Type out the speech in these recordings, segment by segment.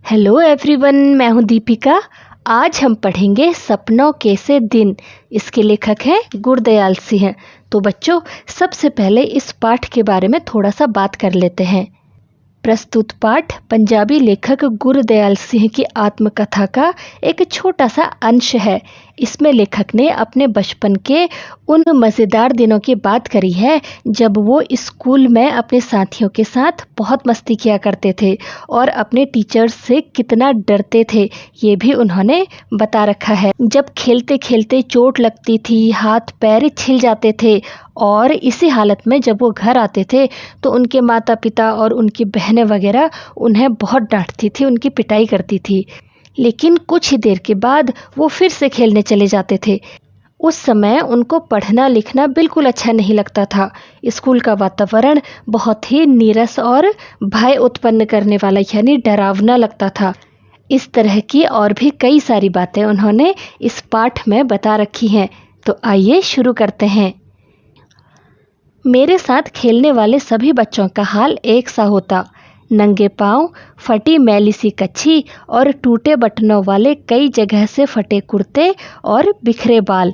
Hello everyone, मैं हूँ दीपिका। आज हम पढ़ेंगे सपनों के से दिन। इसके लेखक हैं गुरदयाल सिंह। तो बच्चों, सबसे पहले इस पाठ के बारे में थोड़ा सा बात कर लेते हैं। प्रस्तुत पाठ पंजाबी लेखक गुरदयाल सिंह की आत्मकथा का एक छोटा सा अंश है। इसमें लेखक ने अपने बचपन के उन मज़ेदार दिनों की बात करी है जब वो स्कूल में अपने साथियों के साथ बहुत मस्ती किया करते थे और अपने टीचर्स से कितना डरते थे, ये भी उन्होंने बता रखा है। जब खेलते खेलते चोट लगती थी, हाथ पैर छिल जाते थे और इसी हालत में जब वो घर आते थे तो उनके माता पिता और उनकी बहनें वगैरह उन्हें बहुत डांटती थी, उनकी पिटाई करती थी। लेकिन कुछ ही देर के बाद वो फिर से खेलने चले जाते थे। उस समय उनको पढ़ना लिखना बिल्कुल अच्छा नहीं लगता था। स्कूल का वातावरण बहुत ही नीरस और भय उत्पन्न करने वाला यानी डरावना लगता था। इस तरह की और भी कई सारी बातें उन्होंने इस पाठ में बता रखी हैं। तो आइए शुरू करते हैं। मेरे साथ खेलने वाले सभी बच्चों का हाल एक सा होता। नंगे पांव, फटी मैली सी कच्छी और टूटे बटनों वाले कई जगह से फटे कुर्ते और बिखरे बाल।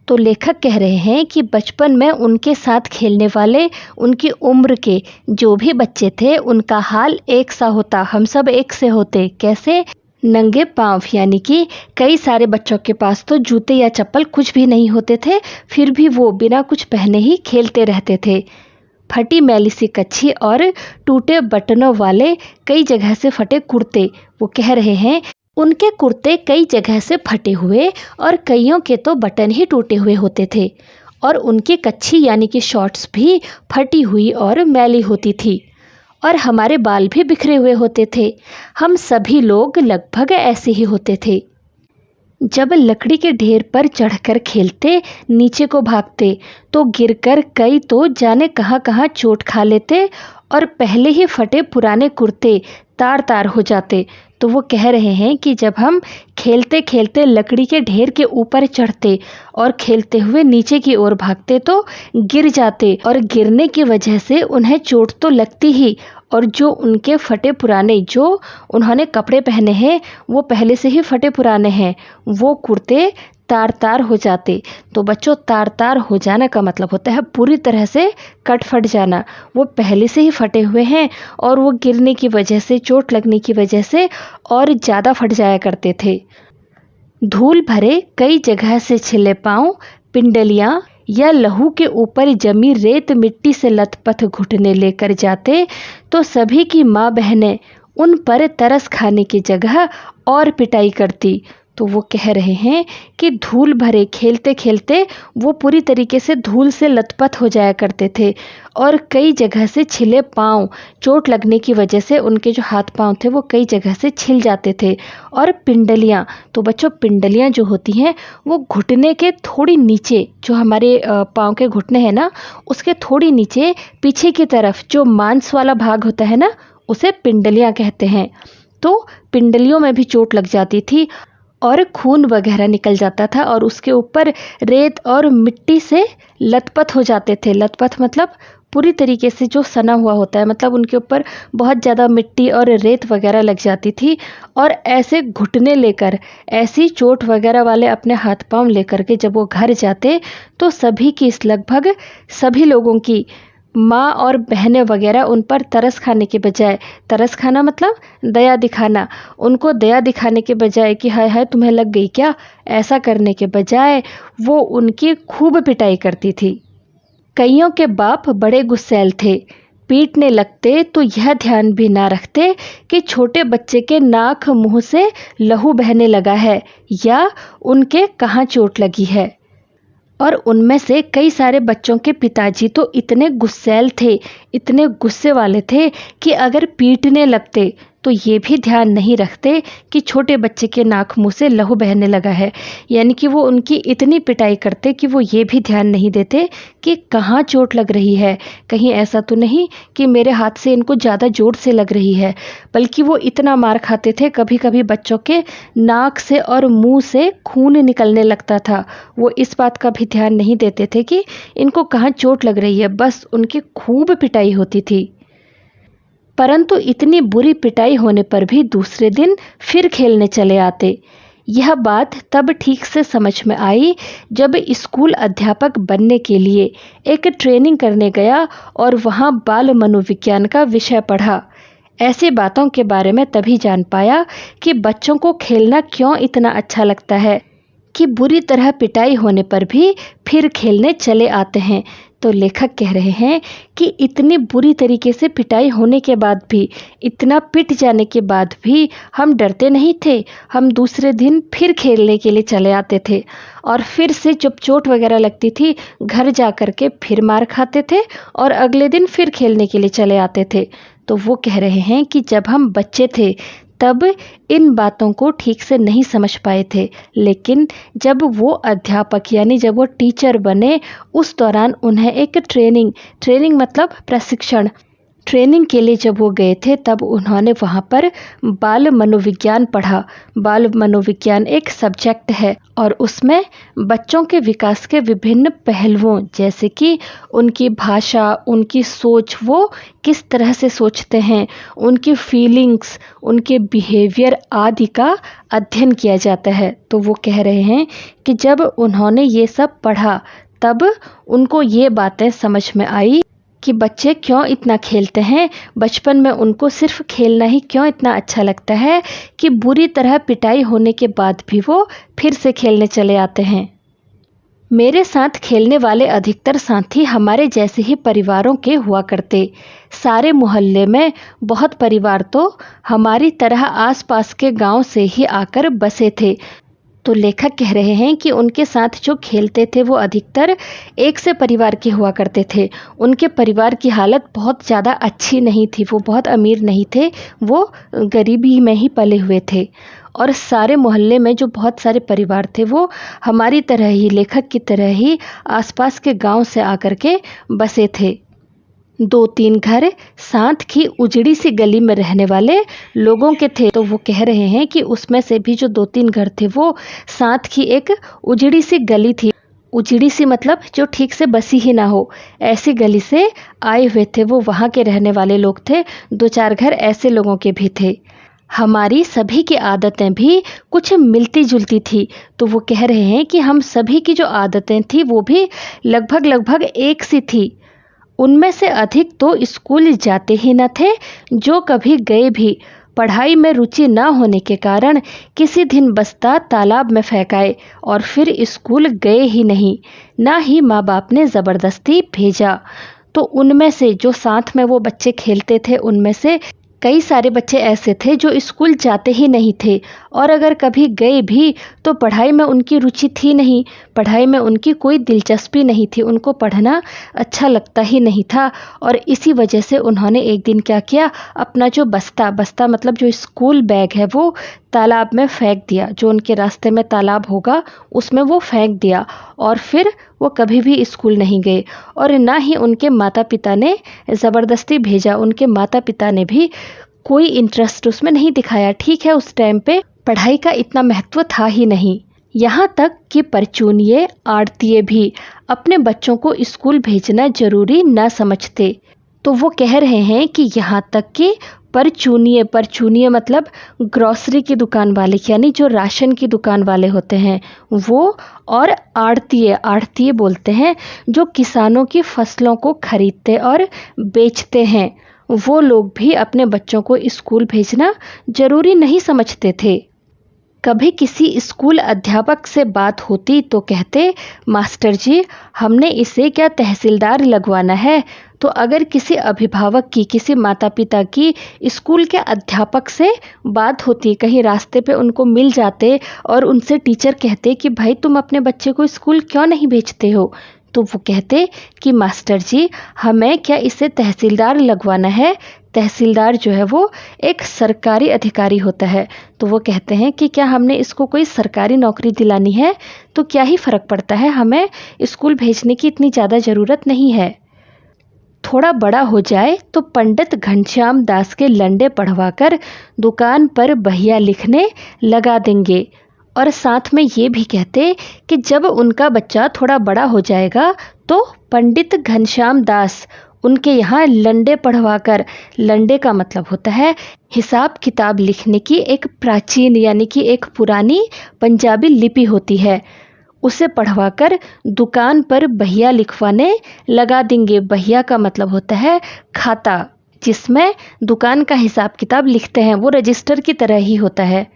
तो लेखक कह रहे हैं कि बचपन में उनके साथ खेलने वाले उनकी उम्र के जो भी बच्चे थे उनका हाल एक सा होता। हम सब एक से होते। कैसे? नंगे पांव, यानी कि कई सारे बच्चों के पास तो जूते या चप्पल कुछ भी नहीं होते थे, फिर भी वो बिना कुछ पहने ही खेलते रहते थे। फटी मैली सी कच्छी और टूटे बटनों वाले कई जगह से फटे कुर्ते। वो कह रहे हैं उनके कुर्ते कई जगह से फटे हुए और कईयों के तो बटन ही टूटे हुए होते थे और उनकी कच्छी यानी कि शॉर्ट्स भी फटी हुई और मैली होती थी और हमारे बाल भी बिखरे हुए होते थे। हम सभी लोग लगभग ऐसे ही होते थे। जब लकड़ी के ढेर पर चढ़कर खेलते, नीचे को भागते तो गिरकर कई तो जाने कहाँ कहाँ चोट खा लेते और पहले ही फटे पुराने कुर्ते तार तार हो जाते। तो वो कह रहे हैं कि जब हम खेलते खेलते लकड़ी के ढेर के ऊपर चढ़ते और खेलते हुए नीचे की ओर भागते तो गिर जाते और गिरने की वजह से उन्हें चोट तो लगती ही, और जो उनके फटे पुराने जो उन्होंने कपड़े पहने हैं वो पहले से ही फटे पुराने हैं, वो कुर्ते तार तार हो जाते। तो बच्चों, तार तार हो जाना का मतलब होता है पूरी तरह से कट फट जाना। वो पहले से ही फटे हुए हैं और वो गिरने की वजह से, चोट लगने की वजह से और ज़्यादा फट जाया करते थे। धूल भरे कई जगह से छिले पाँव, पिंडलियाँ या लहू के ऊपर जमी रेत मिट्टी से लथपथ घुटने लेकर जाते तो सभी की माँ बहनें उन पर तरस खाने की जगह और पिटाई करती। तो वो कह रहे हैं कि धूल भरे खेलते खेलते वो पूरी तरीके से धूल से लथपथ हो जाया करते थे और कई जगह से छिले पाँव, चोट लगने की वजह से उनके जो हाथ पाँव थे वो कई जगह से छिल जाते थे। और पिंडलियाँ, तो बच्चों पिंडलियाँ जो होती हैं वो घुटने के थोड़ी नीचे, जो हमारे पाँव के घुटने हैं ना, उसके थोड़ी नीचे पीछे की तरफ जो मांस वाला भाग होता है ना, उसे पिंडलियाँ कहते हैं। तो पिंडलियों में भी चोट लग जाती थी और खून वगैरह निकल जाता था और उसके ऊपर रेत और मिट्टी से लथपथ हो जाते थे। लथपथ मतलब पूरी तरीके से जो सना हुआ होता है, मतलब उनके ऊपर बहुत ज़्यादा मिट्टी और रेत वगैरह लग जाती थी। और ऐसे घुटने लेकर, ऐसी चोट वगैरह वाले अपने हाथ पांव लेकर के जब वो घर जाते तो सभी की, लगभग सभी लोगों की माँ और बहनें वगैरह उन पर तरस खाने के बजाय, तरस खाना मतलब दया दिखाना, उनको दया दिखाने के बजाय कि हाय हाय तुम्हें लग गई क्या, ऐसा करने के बजाय वो उनकी खूब पिटाई करती थी। कईयों के बाप बड़े गुस्सैल थे। पीटने लगते तो यह ध्यान भी ना रखते कि छोटे बच्चे के नाक मुंह से लहू बहने लगा है या उनके कहाँ चोट लगी है। और उनमें से कई सारे बच्चों के पिताजी तो इतने गुस्सैल थे, इतने गुस्से वाले थे कि अगर पीटने लगते तो ये भी ध्यान नहीं रखते कि छोटे बच्चे के नाक मुंह से लहू बहने लगा है। यानी कि वो उनकी इतनी पिटाई करते कि वो ये भी ध्यान नहीं देते कि कहाँ चोट लग रही है, कहीं ऐसा तो नहीं कि मेरे हाथ से इनको ज़्यादा जोर से लग रही है। बल्कि वो इतना मार खाते थे, कभी कभी बच्चों के नाक से और मुंह से खून निकलने लगता था। वो इस बात का भी ध्यान नहीं देते थे कि इनको कहाँ चोट लग रही है, बस उनकी खूब पिटाई होती थी। परंतु इतनी बुरी पिटाई होने पर भी दूसरे दिन फिर खेलने चले आते। यह बात तब ठीक से समझ में आई जब स्कूल अध्यापक बनने के लिए एक ट्रेनिंग करने गया और वहाँ बाल मनोविज्ञान का विषय पढ़ा। ऐसी बातों के बारे में तभी जान पाया कि बच्चों को खेलना क्यों इतना अच्छा लगता है, कि बुरी तरह पिटाई होने पर भी फिर खेलने चले आते हैं। तो लेखक कह रहे हैं कि इतनी बुरी तरीके से पिटाई होने के बाद भी, इतना पिट जाने के बाद भी हम डरते नहीं थे। हम दूसरे दिन फिर खेलने के लिए चले आते थे और फिर से जब चोट वगैरह लगती थी घर जा कर के फिर मार खाते थे और अगले दिन फिर खेलने के लिए चले आते थे। तो वो कह रहे हैं कि जब हम बच्चे थे तब इन बातों को ठीक से नहीं समझ पाए थे, लेकिन जब वो अध्यापक यानी जब वो टीचर बने उस दौरान उन्हें एक ट्रेनिंग मतलब प्रशिक्षण, ट्रेनिंग के लिए जब वो गए थे तब उन्होंने वहाँ पर बाल मनोविज्ञान पढ़ा। बाल मनोविज्ञान एक सब्जेक्ट है और उसमें बच्चों के विकास के विभिन्न पहलुओं जैसे कि उनकी भाषा, उनकी सोच, वो किस तरह से सोचते हैं, उनकी फीलिंग्स, उनके बिहेवियर आदि का अध्ययन किया जाता है। तो वो कह रहे हैं कि जब उन्होंने ये सब पढ़ा तब उनको ये बातें समझ में आई कि बच्चे क्यों इतना खेलते हैं, बचपन में उनको सिर्फ खेलना ही क्यों इतना अच्छा लगता है कि बुरी तरह पिटाई होने के बाद भी वो फिर से खेलने चले आते हैं। मेरे साथ खेलने वाले अधिकतर साथी हमारे जैसे ही परिवारों के हुआ करते। सारे मोहल्ले में बहुत परिवार तो हमारी तरह आसपास के गांव से ही आकर बसे थे। तो लेखक कह रहे हैं कि उनके साथ जो खेलते थे वो अधिकतर एक से परिवार के हुआ करते थे। उनके परिवार की हालत बहुत ज़्यादा अच्छी नहीं थी, वो बहुत अमीर नहीं थे, वो गरीबी में ही पले हुए थे। और सारे मोहल्ले में जो बहुत सारे परिवार थे वो हमारी तरह ही, लेखक की तरह ही आसपास के गांव से आकर के बसे थे। 2-3 घर साथ की उजड़ी सी गली में रहने वाले लोगों के थे। तो वो कह रहे हैं कि उसमें से भी जो 2-3 घर थे वो साथ की एक उजड़ी सी गली थी। उजड़ी सी मतलब जो ठीक से बसी ही ना हो, ऐसी गली से आए हुए थे वो, वहाँ के रहने वाले लोग थे। 2-4 घर ऐसे लोगों के भी थे। हमारी सभी की आदतें भी कुछ मिलती जुलती थी। तो वो कह रहे हैं कि हम सभी की जो आदतें थी वो भी लगभग एक सी थी। उनमें से अधिक तो स्कूल जाते ही न थे, जो कभी गए भी पढ़ाई में रुचि न होने के कारण किसी दिन बस्ता तालाब में फेंकाए और फिर स्कूल गए ही नहीं, ना ही माँ बाप ने ज़बरदस्ती भेजा। तो उनमें से जो साथ में वो बच्चे खेलते थे उनमें से कई सारे बच्चे ऐसे थे जो स्कूल जाते ही नहीं थे, और अगर कभी गए भी तो पढ़ाई में उनकी रुचि थी नहीं, पढ़ाई में उनकी कोई दिलचस्पी नहीं थी, उनको पढ़ना अच्छा लगता ही नहीं था। और इसी वजह से उन्होंने एक दिन क्या किया, अपना जो बस्ता मतलब जो स्कूल बैग है वो तालाब में फेंक दिया। जो उनके रास्ते में तालाब होगा उसमें वो फेंक दिया और फिर वो कभी भी स्कूल नहीं गए और ना ही उनके माता पिता ने ज़बरदस्ती भेजा। उनके माता पिता ने भी कोई इंटरेस्ट उसमें नहीं दिखाया। ठीक है, उस टाइम पे पढ़ाई का इतना महत्व था ही नहीं। यहाँ तक कि परचूनिये आड़तिये भी अपने बच्चों को स्कूल भेजना जरूरी ना समझते। तो वो कह रहे हैं कि यहाँ तक कि परचूनिये मतलब ग्रॉसरी की दुकान वाले, यानी जो राशन की दुकान वाले होते हैं वो, और आड़तिये बोलते हैं जो किसानों की फसलों को खरीदते और बेचते हैं, वो लोग भी अपने बच्चों को स्कूल भेजना जरूरी नहीं समझते थे। कभी किसी स्कूल अध्यापक से बात होती तो कहते, मास्टर जी हमने इसे क्या तहसीलदार लगवाना है। तो अगर किसी अभिभावक की, किसी माता पिता की स्कूल के अध्यापक से बात होती, कहीं रास्ते पे उनको मिल जाते और उनसे टीचर कहते कि भाई तुम अपने बच्चे को स्कूल क्यों नहीं भेजते हो, तो वो कहते कि मास्टर जी हमें क्या इसे तहसीलदार लगवाना है। तहसीलदार जो है वो एक सरकारी अधिकारी होता है। तो वो कहते हैं कि क्या हमने इसको कोई सरकारी नौकरी दिलानी है तो क्या ही फ़र्क पड़ता है, हमें स्कूल भेजने की इतनी ज़्यादा ज़रूरत नहीं है। थोड़ा बड़ा हो जाए तो पंडित घनश्याम दास के लंडे पढ़वाकर दुकान पर बहिया लिखने लगा देंगे। और साथ में ये भी कहते कि जब उनका बच्चा थोड़ा बड़ा हो जाएगा तो पंडित घनश्याम दास उनके यहाँ लंडे पढ़वाकर, लंडे का मतलब होता है हिसाब किताब लिखने की एक प्राचीन यानी कि एक पुरानी पंजाबी लिपि होती है, उसे पढ़वाकर दुकान पर बहिया लिखवाने लगा देंगे। बहिया का मतलब होता है खाता, जिसमें दुकान का हिसाब किताब लिखते हैं, वो रजिस्टर की तरह ही होता है।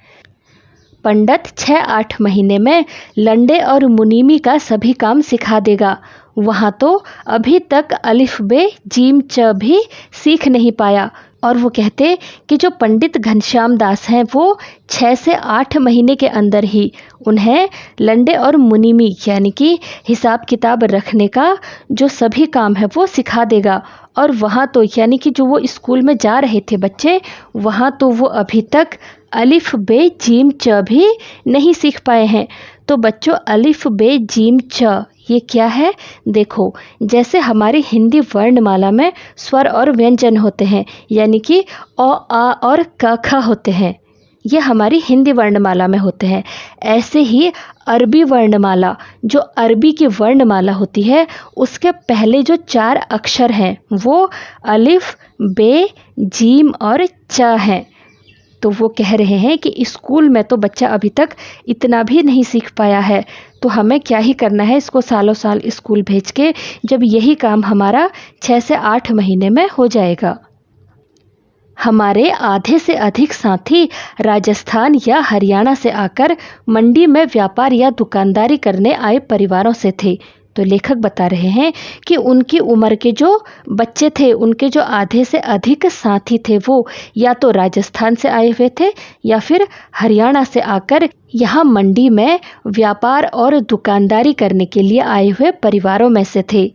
पंडित 6-8 महीने में लंडे और मुनीमी का सभी काम सिखा देगा। वहाँ तो अभी तक अलिफ बे जीम च भी सीख नहीं पाया, और वो कहते कि जो पंडित घनश्याम दास हैं वो 6 से 8 महीने के अंदर ही उन्हें लंडे और मुनीमी यानी कि हिसाब किताब रखने का जो सभी काम है वो सिखा देगा। और वहाँ तो यानी कि जो वो स्कूल में जा रहे थे बच्चे, वहाँ तो वो अभी तक अलिफ बे जीम च भी नहीं सीख पाए हैं। तो बच्चों, अलिफ बे जीम च ये क्या है? देखो, जैसे हमारी हिंदी वर्णमाला में स्वर और व्यंजन होते हैं, यानी कि अ आ और क ख होते हैं, ये हमारी हिंदी वर्णमाला में होते हैं। ऐसे ही अरबी वर्णमाला, जो अरबी की वर्णमाला होती है, उसके पहले जो 4 अक्षर हैं वो अलिफ बे जीम और च हैं। तो वो कह रहे हैं कि स्कूल में तो बच्चा अभी तक इतना भी नहीं सीख पाया है, तो हमें क्या ही करना है इसको सालों साल स्कूल भेज के, जब यही काम हमारा 6 से 8 महीने में हो जाएगा। हमारे आधे से अधिक साथी राजस्थान या हरियाणा से आकर मंडी में व्यापार या दुकानदारी करने आए परिवारों से थे। तो लेखक बता रहे हैं कि उनकी उम्र के जो बच्चे थे, उनके जो आधे से अधिक साथी थे, वो या तो राजस्थान से आए हुए थे या फिर हरियाणा से आकर यहाँ मंडी में व्यापार और दुकानदारी करने के लिए आए हुए परिवारों में से थे।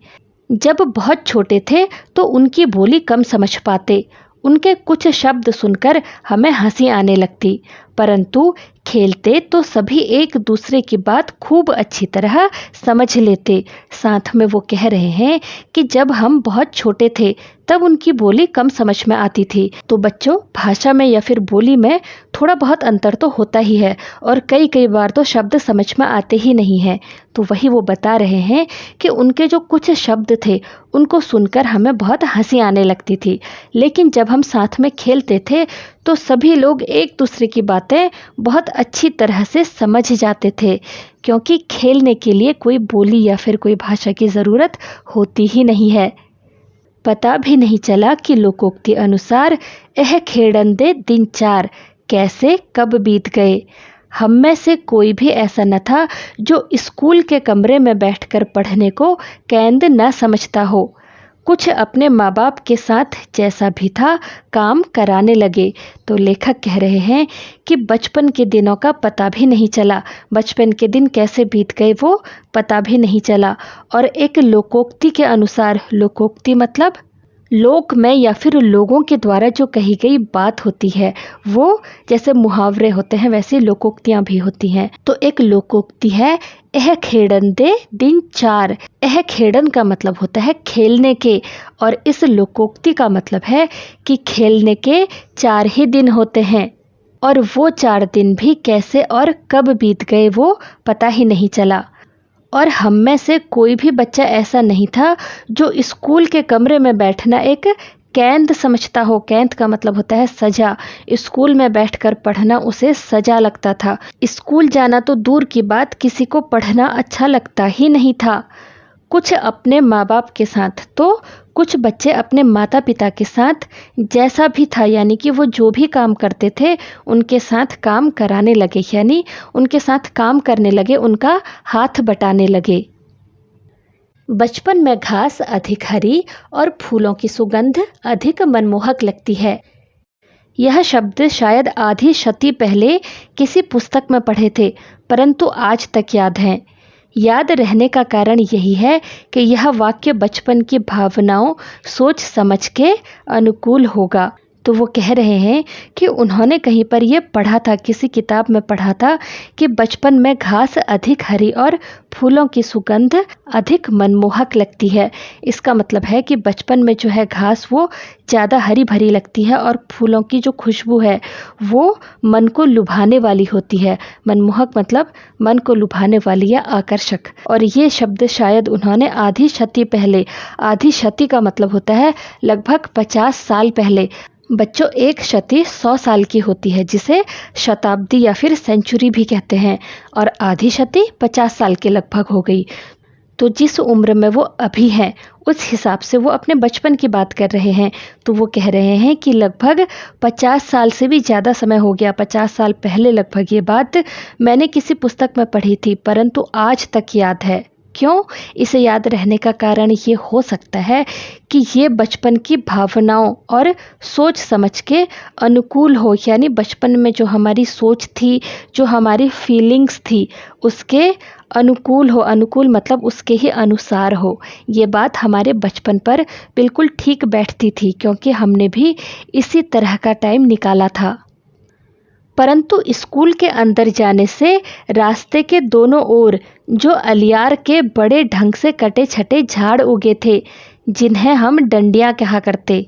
जब बहुत छोटे थे तो उनकी बोली कम समझ पाते, उनके कुछ शब्द सुनकर हमें हंसी आने लगती, परंतु खेलते तो सभी एक दूसरे की बात खूब अच्छी तरह समझ लेते। साथ में वो कह रहे हैं कि जब हम बहुत छोटे थे तब उनकी बोली कम समझ में आती थी। तो बच्चों, भाषा में या फिर बोली में थोड़ा बहुत अंतर तो होता ही है, और कई बार तो शब्द समझ में आते ही नहीं हैं। तो वही वो बता रहे हैं कि उनके जो कुछ शब्द थे उनको सुनकर हमें बहुत हंसी आने लगती थी, लेकिन जब हम साथ में खेलते थे तो सभी लोग एक दूसरे की बातें बहुत अच्छी तरह से समझ जाते थे, क्योंकि खेलने के लिए कोई बोली या फिर कोई भाषा की ज़रूरत होती ही नहीं है। पता भी नहीं चला कि लोकोक्ति अनुसार यह खेड़ंदे दिन 4 कैसे कब बीत गए। हम में से कोई भी ऐसा न था जो स्कूल के कमरे में बैठकर पढ़ने को कैंद न समझता हो। कुछ अपने माँ बाप के साथ जैसा भी था काम कराने लगे। तो लेखक कह रहे हैं कि बचपन के दिनों का पता भी नहीं चला, बचपन के दिन कैसे बीत गए वो पता भी नहीं चला। और एक लोकोक्ति के अनुसार, लोकोक्ति मतलब लोक में या फिर लोगों के द्वारा जो कही गई बात होती है, वो जैसे मुहावरे होते हैं वैसे लोकोक्तियाँ भी होती हैं। तो एक लोकोक्ति है, यह खेड़न दे दिन 4। यह खेड़न का मतलब होता है खेलने के, और इस लोकोक्ति का मतलब है कि खेलने के 4 ही दिन होते हैं, और वो 4 दिन भी कैसे और कब बीत गए वो पता ही नहीं चला। और हम में से कोई भी बच्चा ऐसा नहीं था जो स्कूल के कमरे में बैठना एक कैंद समझता हो। कैंद का मतलब होता है सजा। स्कूल में बैठकर पढ़ना उसे सजा लगता था। स्कूल जाना तो दूर की बात, किसी को पढ़ना अच्छा लगता ही नहीं था। कुछ अपने माँ बाप के साथ तो कुछ बच्चे अपने माता पिता के साथ, जैसा भी था यानी कि वो जो भी काम करते थे उनके साथ काम कराने लगे, यानी उनके साथ काम करने लगे, उनका हाथ बटाने लगे। बचपन में घास अधिक हरी और फूलों की सुगंध अधिक मनमोहक लगती है। यह शब्द शायद आधी शती पहले किसी पुस्तक में पढ़े थे, परंतु आज तक याद हैं। याद रहने का कारण यही है कि यह वाक्य बचपन की भावनाओं, सोच समझ के अनुकूल होगा। तो वो कह रहे हैं कि उन्होंने कहीं पर ये पढ़ा था, किसी किताब में पढ़ा था कि बचपन में घास अधिक हरी और फूलों की सुगंध अधिक मनमोहक लगती है। इसका मतलब है कि बचपन में जो है घास वो ज़्यादा हरी भरी लगती है और फूलों की जो खुशबू है वो मन को लुभाने वाली होती है। मनमोहक मतलब मन को लुभाने वाली या आकर्षक। और ये शब्द शायद उन्होंने आधी शती पहले, आधी शती का मतलब होता है लगभग 50 साल पहले। बच्चों, एक शती 100 साल की होती है जिसे शताब्दी या फिर सेंचुरी भी कहते हैं, और आधी शती 50 साल के लगभग हो गई। तो जिस उम्र में वो अभी हैं उस हिसाब से वो अपने बचपन की बात कर रहे हैं। तो वो कह रहे हैं कि लगभग 50 साल से भी ज़्यादा समय हो गया, 50 साल पहले लगभग ये बात मैंने किसी पुस्तक में पढ़ी थी, परंतु आज तक याद है। क्यों? इसे याद रहने का कारण ये हो सकता है कि ये बचपन की भावनाओं और सोच समझ के अनुकूल हो, यानी बचपन में जो हमारी सोच थी, जो हमारी फीलिंग्स थी, उसके अनुकूल हो। अनुकूल मतलब उसके ही अनुसार हो। ये बात हमारे बचपन पर बिल्कुल ठीक बैठती थी क्योंकि हमने भी इसी तरह का टाइम निकाला था। परंतु स्कूल के अंदर जाने से रास्ते के दोनों ओर जो अलियार के बड़े ढंग से कटे छटे झाड़ उगे थे, जिन्हें हम डंडियाँ कहा करते,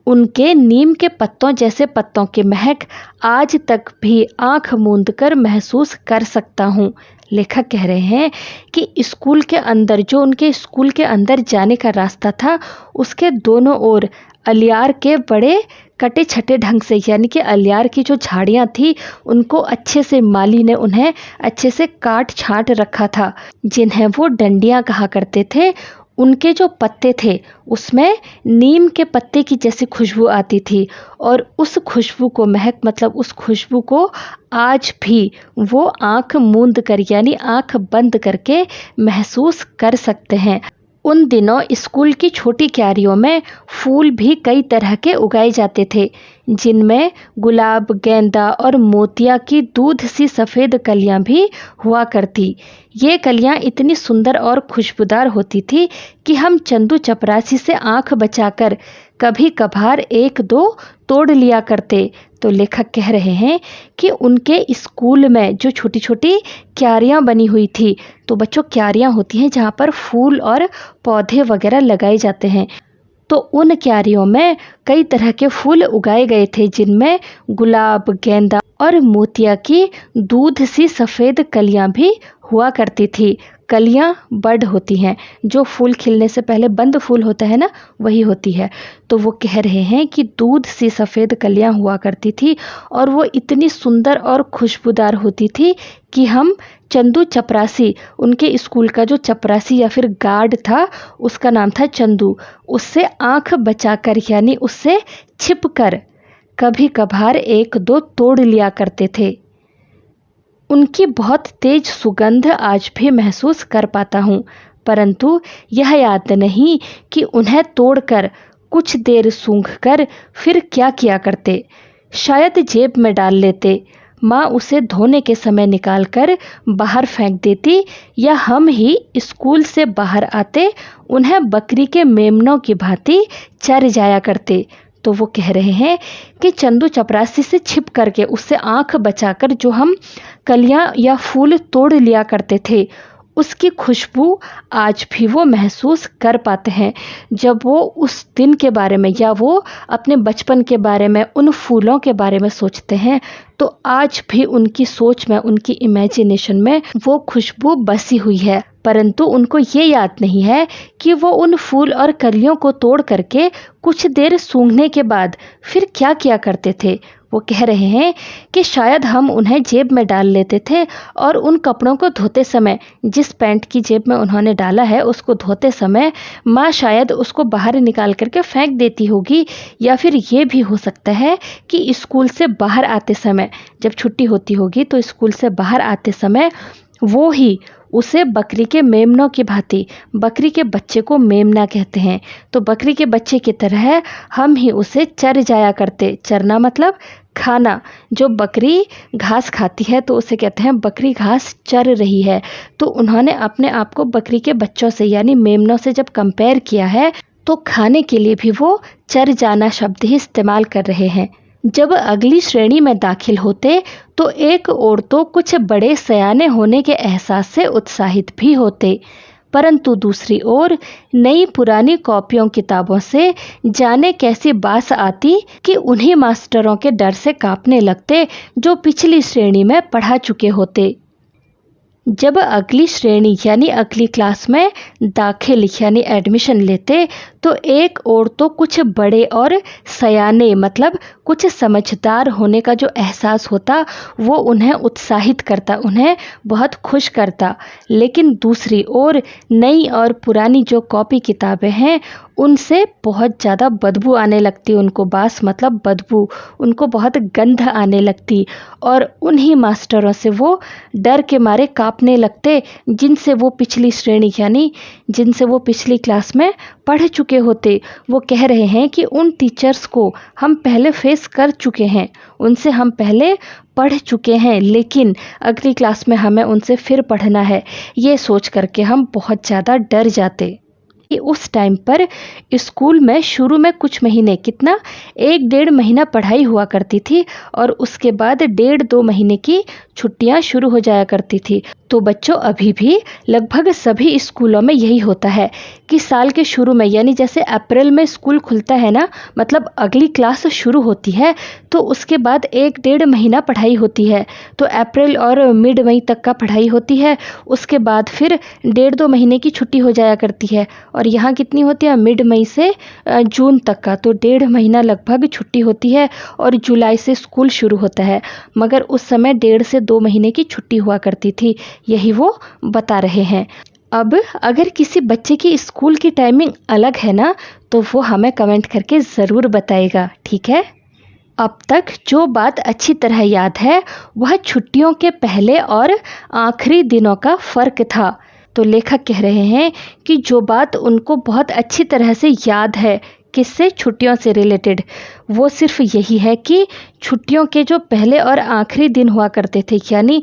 उनके नीम के पत्तों जैसे पत्तों की महक आज तक भी आंख मूंद कर महसूस कर सकता हूँ। लेखक कह रहे हैं कि स्कूल के अंदर, जो उनके स्कूल के अंदर जाने का रास्ता था, उसके दोनों ओर अलियार के बड़े कटे छटे ढंग से, यानी कि अलियार की जो झाड़ियाँ थी उनको अच्छे से माली ने उन्हें अच्छे से काट छांट रखा था, जिन्हें वो डंडियाँ कहा करते थे। उनके जो पत्ते थे उसमें नीम के पत्ते की जैसी खुशबू आती थी, और उस खुशबू को, महक मतलब उस खुशबू को आज भी वो आंख मूंद कर, यानी आंख बंद करके महसूस कर सकते हैं। उन दिनों स्कूल की छोटी क्यारियों में फूल भी कई तरह के उगाए जाते थे, जिनमें गुलाब, गेंदा और मोतिया की दूध सी सफ़ेद कलियां भी हुआ करती। ये कलियां इतनी सुंदर और खुशबूदार होती थी कि हम चंदू चपरासी से आंख बचाकर कभी कभार एक दो तोड़ लिया करते। तो लेखक कह रहे हैं कि उनके स्कूल में जो छोटी छोटी क्यारियां बनी हुई थी, तो बच्चों क्यारियां होती हैं जहाँ पर फूल और पौधे वगैरह लगाए जाते हैं, तो उन क्यारियों में कई तरह के फूल उगाए गए थे, जिनमें गुलाब, गेंदा और मोतिया की दूध सी सफ़ेद कलियां भी हुआ करती थी। कलियां बड होती हैं, जो फूल खिलने से पहले बंद फूल होता है ना, वही होती है। तो वो कह रहे हैं कि दूध सी सफ़ेद कलियां हुआ करती थी और वो इतनी सुंदर और खुशबूदार होती थी कि हम चंदू चपरासी, उनके स्कूल का जो चपरासी या फिर गार्ड था, उसका नाम था चंदू, उससे आंख बचाकर, यानी उससे छिपकर कभी कभार एक दो तोड़ लिया करते थे। उनकी बहुत तेज सुगंध आज भी महसूस कर पाता हूँ, परंतु यह याद नहीं कि उन्हें तोड़कर कुछ देर सूंघकर फिर क्या किया करते। शायद जेब में डाल लेते, माँ उसे धोने के समय निकालकर बाहर फेंक देती, या हम ही स्कूल से बाहर आते उन्हें बकरी के मेमनों की भांति चर जाया करते। तो वो कह रहे हैं कि चंदू चपरासी से छिप करके, उससे आंख बचाकर जो हम कलियां या फूल तोड़ लिया करते थे, उसकी खुशबू आज भी वो महसूस कर पाते हैं। जब वो उस दिन के बारे में या वो अपने बचपन के बारे में, उन फूलों के बारे में सोचते हैं, तो आज भी उनकी सोच में, उनकी इमेजिनेशन में वो खुशबू बसी हुई है। परंतु उनको ये याद नहीं है कि वो उन फूल और कलियों को तोड़ करके कुछ देर सूंघने के बाद फिर क्या किया करते थे। वो कह रहे हैं कि शायद हम उन्हें जेब में डाल लेते थे, और उन कपड़ों को धोते समय, जिस पैंट की जेब में उन्होंने डाला है, उसको धोते समय माँ शायद उसको बाहर निकाल करके फेंक देती होगी, या फिर ये भी हो सकता है कि स्कूल से बाहर आते समय, जब छुट्टी होती होगी तो स्कूल से बाहर आते समय वो ही उसे बकरी के मेमनों की भांति, बकरी के बच्चे को मेमना कहते हैं, तो बकरी के बच्चे की तरह हम ही उसे चर जाया करते। चरना मतलब खाना। जो बकरी घास खाती है तो उसे कहते हैं बकरी घास चर रही है। तो उन्होंने अपने आप को बकरी के बच्चों से, यानी मेमनों से जब कंपेयर किया है, तो खाने के लिए भी वो चर जाना शब्द ही इस्तेमाल कर रहे हैं। जब अगली श्रेणी में दाखिल होते तो एक और तो कुछ बड़े सयाने होने के एहसास से उत्साहित भी होते, परंतु दूसरी ओर नई पुरानी कॉपियों किताबों से जाने कैसी बास आती कि उन्हीं मास्टरों के डर से कांपने लगते जो पिछली श्रेणी में पढ़ा चुके होते। जब अगली श्रेणी यानी अगली क्लास में दाखिल यानी एडमिशन लेते तो एक और तो कुछ बड़े और सयाने मतलब कुछ समझदार होने का जो एहसास होता वो उन्हें उत्साहित करता, उन्हें बहुत खुश करता। लेकिन दूसरी ओर नई और पुरानी जो कॉपी किताबें हैं उनसे बहुत ज़्यादा बदबू आने लगती, उनको बास मतलब बदबू, उनको बहुत गंध आने लगती और उन्हीं मास्टरों से वो डर के मारे कांपने लगते जिनसे वो पिछली श्रेणी यानी जिनसे वो पिछली क्लास में पढ़ चुके होते। वो कह रहे हैं कि उन टीचर्स को हम पहले फेस कर चुके हैं, उनसे हम पहले पढ़ चुके हैं, लेकिन अगली क्लास में हमें उनसे फिर पढ़ना है। ये सोच करके हम बहुत ज़्यादा डर जाते। उस टाइम पर स्कूल में शुरू में कुछ महीने, कितना 1-1.5 महीना पढ़ाई हुआ करती थी और उसके बाद 1.5-2 महीने की छुट्टियां शुरू हो जाया करती थी। तो बच्चों अभी भी लगभग सभी स्कूलों में यही होता है कि साल के शुरू में यानी जैसे अप्रैल में स्कूल खुलता है ना, मतलब अगली क्लास शुरू होती है तो उसके बाद 1-1.5 महीना पढ़ाई होती है। तो अप्रैल और मिड मई तक का पढ़ाई होती है, उसके बाद फिर 1.5-2 महीने की छुट्टी हो जाया करती है। और यहाँ कितनी होती है, मिड मई से जून तक का, तो 1.5 महीना लगभग छुट्टी होती है और जुलाई से स्कूल शुरू होता है। मगर उस समय 1.5 से 2 महीने की छुट्टी हुआ करती थी, यही वो बता रहे हैं। अब अगर किसी बच्चे की स्कूल की टाइमिंग अलग है ना तो वो हमें कमेंट करके ज़रूर बताएगा, ठीक है। अब तक जो बात अच्छी तरह याद है वह छुट्टियों के पहले और आखिरी दिनों का फ़र्क था। तो लेखक कह रहे हैं कि जो बात उनको बहुत अच्छी तरह से याद है किससे, छुट्टियों से रिलेटेड, वो सिर्फ यही है कि छुट्टियों के जो पहले और आखिरी दिन हुआ करते थे यानी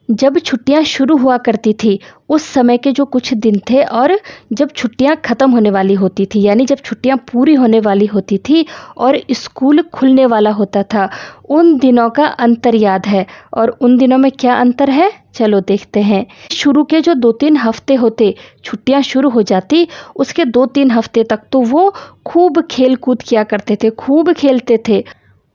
जब छुट्टियां शुरू हुआ करती थी उस समय के जो कुछ दिन थे और जब छुट्टियां ख़त्म होने वाली होती थी यानी जब छुट्टियां पूरी होने वाली होती थी और स्कूल खुलने वाला होता था, उन दिनों का अंतर याद है। और उन दिनों में क्या अंतर है, चलो देखते हैं। शुरू के जो 2-3 हफ्ते होते, छुट्टियां शुरू हो जाती उसके 2-3 हफ्ते तक तो वो खूब खेल कूद किया करते थे, खूब खेलते थे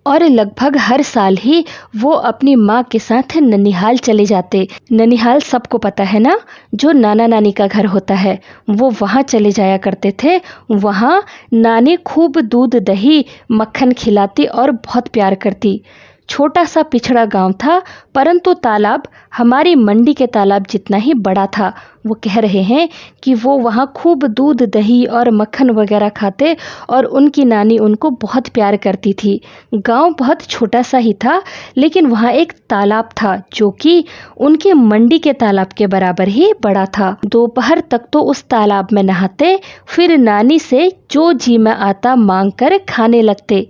और लगभग हर साल ही वो अपनी माँ के साथ ननिहाल चले जाते। ननिहाल सबको पता है ना, जो नाना नानी का घर होता है, वो वहाँ चले जाया करते थे। वहाँ नानी खूब दूध दही मक्खन खिलाती और बहुत प्यार करती। छोटा सा पिछड़ा गांव था परंतु तालाब हमारी मंडी के तालाब जितना ही बड़ा था। वो कह रहे हैं कि वो वहाँ खूब दूध दही और मक्खन वगैरह खाते और उनकी नानी उनको बहुत प्यार करती थी। गांव बहुत छोटा सा ही था लेकिन वहाँ एक तालाब था जो कि उनकी मंडी के तालाब के बराबर ही बड़ा था। दोपहर तक तो उस तालाब में नहाते, फिर नानी से जो जी में आता मांग कर खाने लगते।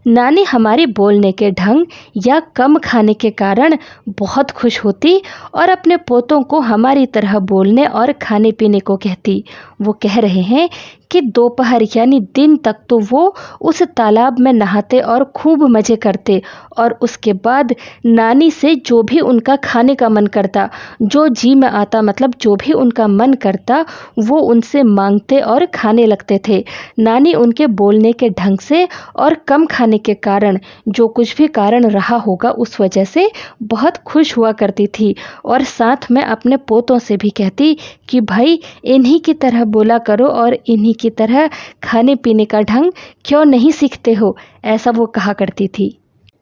नानी हमारी बोलने के ढंग या कम खाने के कारण बहुत खुश होती और अपने पोतों को हमारी तरह बोलने और खाने पीने को कहती। वो कह रहे हैं कि दोपहर यानी दिन तक तो वो उस तालाब में नहाते और खूब मज़े करते और उसके बाद नानी से जो भी उनका खाने का मन करता, जो जी में आता मतलब जो भी उनका मन करता, वो उनसे मांगते और खाने लगते थे। नानी उनके बोलने के ढंग से और कम खाने के कारण, जो कुछ भी कारण रहा होगा उस वजह से बहुत खुश हुआ करती थी और साथ में अपने पोतों से भी कहती कि भाई इन्हीं की तरह बोला करो और इन्हीं की तरह खाने पीने का ढंग क्यों नहीं सीखते हो, ऐसा वो कहा करती थी।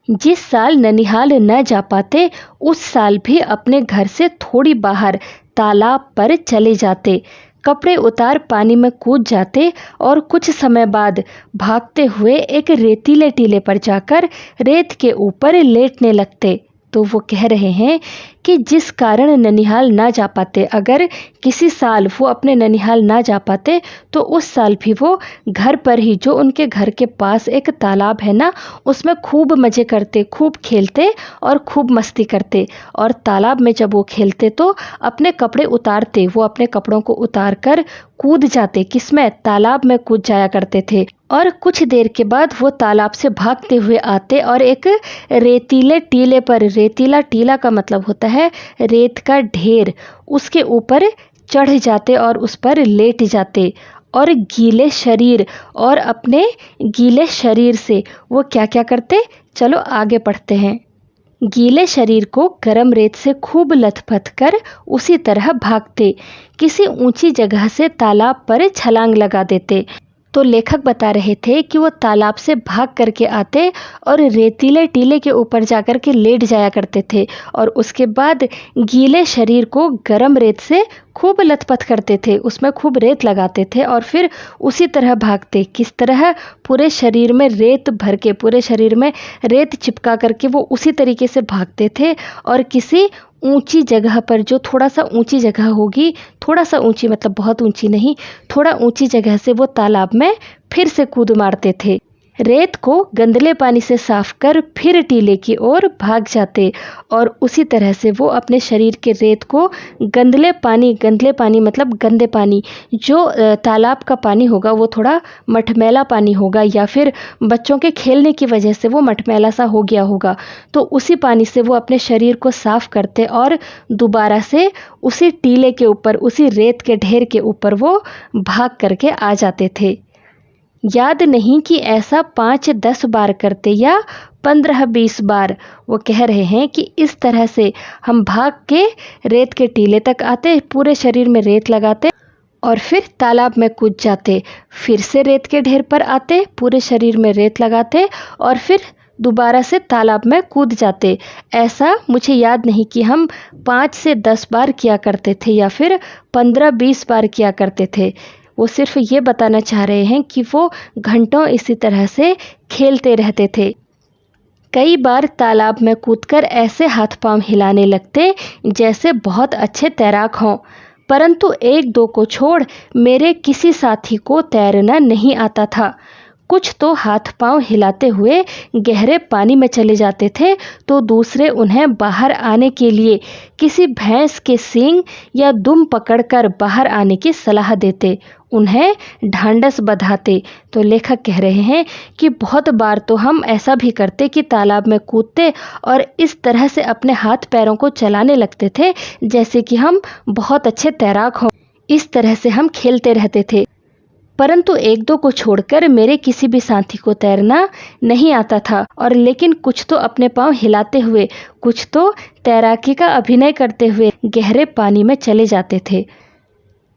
जिस साल ननिहाल न जा पाते उस साल भी अपने घर से थोड़ी बाहर तालाब पर चले जाते, कपड़े उतार पानी में कूद जाते और कुछ समय बाद भागते हुए एक रेतीले टीले पर जाकर रेत के ऊपर लेटने लगते। तो वो कह रहे हैं कि जिस कारण ननिहाल ना जा पाते, अगर किसी साल वो अपने ननिहाल ना जा पाते तो उस साल भी वो घर पर ही, जो उनके घर के पास एक तालाब है ना, उसमें खूब मज़े करते, खूब खेलते और खूब मस्ती करते। और तालाब में जब वो खेलते तो अपने कपड़े उतारते, वो अपने कपड़ों को उतार कर कूद जाते, किसमें, तालाब में कूद जाया करते थे। और कुछ देर के बाद वो तालाब से भागते हुए आते और एक रेतीले टीले पर, रेतीला टीला का मतलब होता है रेत का ढेर, उसके ऊपर चढ़ जाते और उस पर लेट जाते। और गीले शरीर, और अपने गीले शरीर से वो क्या क्या करते, चलो आगे पढ़ते हैं। गीले शरीर को गर्म रेत से खूब लथपथ कर उसी तरह भागते, किसी ऊंची जगह से तालाब पर छलांग लगा देते। तो लेखक बता रहे थे कि वो तालाब से भाग करके आते और रेतीले टीले के ऊपर जाकर के लेट जाया करते थे, और उसके बाद गीले शरीर को गर्म रेत से खूब लथपथ करते थे, उसमें खूब रेत लगाते थे और फिर उसी तरह भागते। किस तरह, पूरे शरीर में रेत भर के, पूरे शरीर में रेत चिपका करके वो उसी तरीके से भागते थे। और किसी ऊंची जगह पर, जो थोड़ा सा ऊंची जगह होगी, थोड़ा सा ऊंची मतलब बहुत ऊंची नहीं, थोड़ा ऊंची जगह से वो तालाब में फिर से कूद मारते थे। रेत को गंदले पानी से साफ कर फिर टीले की ओर भाग जाते, और उसी तरह से वो अपने शरीर के रेत को गंदले पानी मतलब गंदे पानी, जो तालाब का पानी होगा वो थोड़ा मटमैला पानी होगा, या फिर बच्चों के खेलने की वजह से वो मटमैला सा हो गया होगा, तो उसी पानी से वो अपने शरीर को साफ करते और दोबारा से उसी टीले के ऊपर, उसी रेत के ढेर के ऊपर वो भाग करके आ जाते थे। याद नहीं कि ऐसा 5-10 बार करते या 15-20 बार। वो कह रहे हैं कि इस तरह से हम भाग के रेत के टीले तक आते, पूरे शरीर में रेत लगाते और फिर तालाब में कूद जाते, फिर से रेत के ढेर पर आते, पूरे शरीर में रेत लगाते और फिर दोबारा से तालाब में कूद जाते। ऐसा मुझे याद नहीं कि हम 5 से 10 बार किया करते थे या फिर 15-20 बार किया करते थे। वो सिर्फ ये बताना चाह रहे हैं कि वो घंटों इसी तरह से खेलते रहते थे। कई बार तालाब में कूदकर ऐसे हाथ पांव हिलाने लगते जैसे बहुत अच्छे तैराक हों, परंतु 1-2 को छोड़ मेरे किसी साथी को तैरना नहीं आता था। कुछ तो हाथ पांव हिलाते हुए गहरे पानी में चले जाते थे, तो दूसरे उन्हें बाहर आने के लिए किसी भैंस के सींग या दुम पकड़कर बाहर आने की सलाह देते, उन्हें ढांढस बंधाते। तो लेखक कह रहे हैं कि बहुत बार तो हम ऐसा भी करते कि तालाब में कूदते और इस तरह से अपने हाथ पैरों को चलाने लगते थे जैसे कि हम बहुत अच्छे तैराक हों। इस तरह से हम खेलते रहते थे, परंतु 1-2 को छोड़कर मेरे किसी भी साथी को तैरना नहीं आता था। और लेकिन कुछ तो अपने पांव हिलाते हुए, कुछ तो तैराकी का अभिनय करते हुए गहरे पानी में चले जाते थे।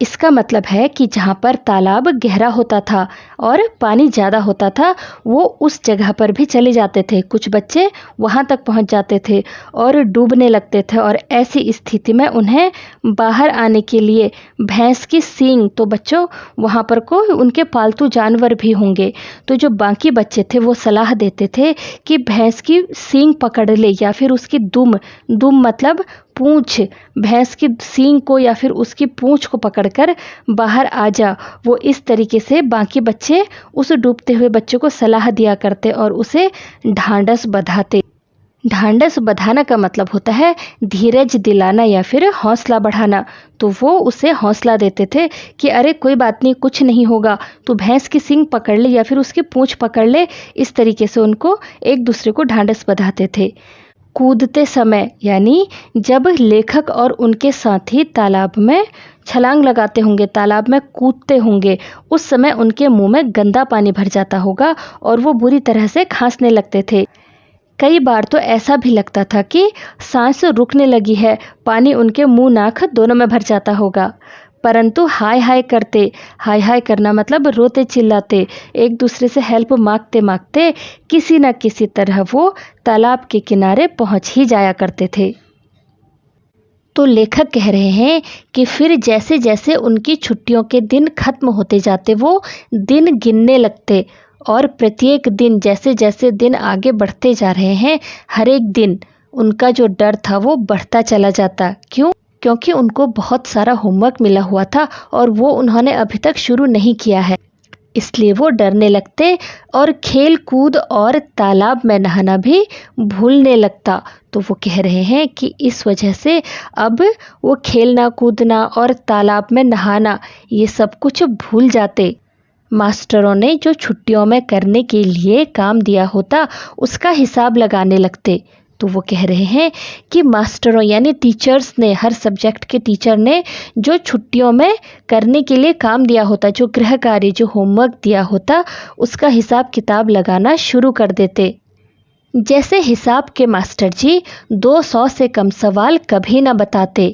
इसका मतलब है कि जहाँ पर तालाब गहरा होता था और पानी ज़्यादा होता था, वो उस जगह पर भी चले जाते थे। कुछ बच्चे वहाँ तक पहुँच जाते थे और डूबने लगते थे, और ऐसी स्थिति में उन्हें बाहर आने के लिए भैंस की सींग, तो बच्चों वहाँ पर कोई उनके पालतू जानवर भी होंगे, तो जो बाकी बच्चे थे वो सलाह देते थे कि भैंस की सींग पकड़ ले या फिर उसकी दुम मतलब पूंछ, भैंस की सींग को या फिर उसकी पूंछ को पकड़कर बाहर आ जा। वो इस तरीके से बाकी बच्चे उस डूबते हुए बच्चे को सलाह दिया करते और उसे ढांढस बंधाते। ढांढस बंधाना का मतलब होता है धीरज दिलाना या फिर हौसला बढ़ाना। तो वो उसे हौसला देते थे कि अरे कोई बात नहीं, कुछ नहीं होगा, तू भैंस की सींग पकड़ ले या फिर उसकी पूंछ पकड़ ले। इस तरीके से उनको एक दूसरे को ढांढस बंधाते थे। कूदते समय, यानी जब लेखक और उनके साथी तालाब में छलांग लगाते होंगे, तालाब में कूदते होंगे, उस समय उनके मुंह में गंदा पानी भर जाता होगा और वो बुरी तरह से खांसने लगते थे। कई बार तो ऐसा भी लगता था कि सांस रुकने लगी है, पानी उनके मुंह नाक दोनों में भर जाता होगा। परंतु हाय हाय करते, हाय हाय करना मतलब रोते चिल्लाते, एक दूसरे से हेल्प मांगते मांगते किसी न किसी तरह वो तालाब के किनारे पहुंच ही जाया करते थे। तो लेखक कह रहे हैं कि फिर जैसे जैसे उनकी छुट्टियों के दिन खत्म होते जाते, वो दिन गिनने लगते, और प्रत्येक दिन, जैसे जैसे दिन आगे बढ़ते जा रहे हैं, हर एक दिन उनका जो डर था वो बढ़ता चला जाता। क्यों? क्योंकि उनको बहुत सारा होमवर्क मिला हुआ था और वो उन्होंने अभी तक शुरू नहीं किया है, इसलिए वो डरने लगते और खेल कूद और तालाब में नहाना भी भूलने लगता। तो वो कह रहे हैं कि इस वजह से अब वो खेलना कूदना और तालाब में नहाना ये सब कुछ भूल जाते। मास्टरों ने जो छुट्टियों में करने के लिए काम दिया होता उसका हिसाब लगाने लगते। तो वो कह रहे हैं कि मास्टरों यानी टीचर्स ने, हर सब्जेक्ट के टीचर ने जो छुट्टियों में करने के लिए काम दिया होता, जो गृह कार्य, जो होमवर्क दिया होता, उसका हिसाब किताब लगाना शुरू कर देते। जैसे हिसाब के मास्टर जी 200 से कम सवाल कभी ना बताते।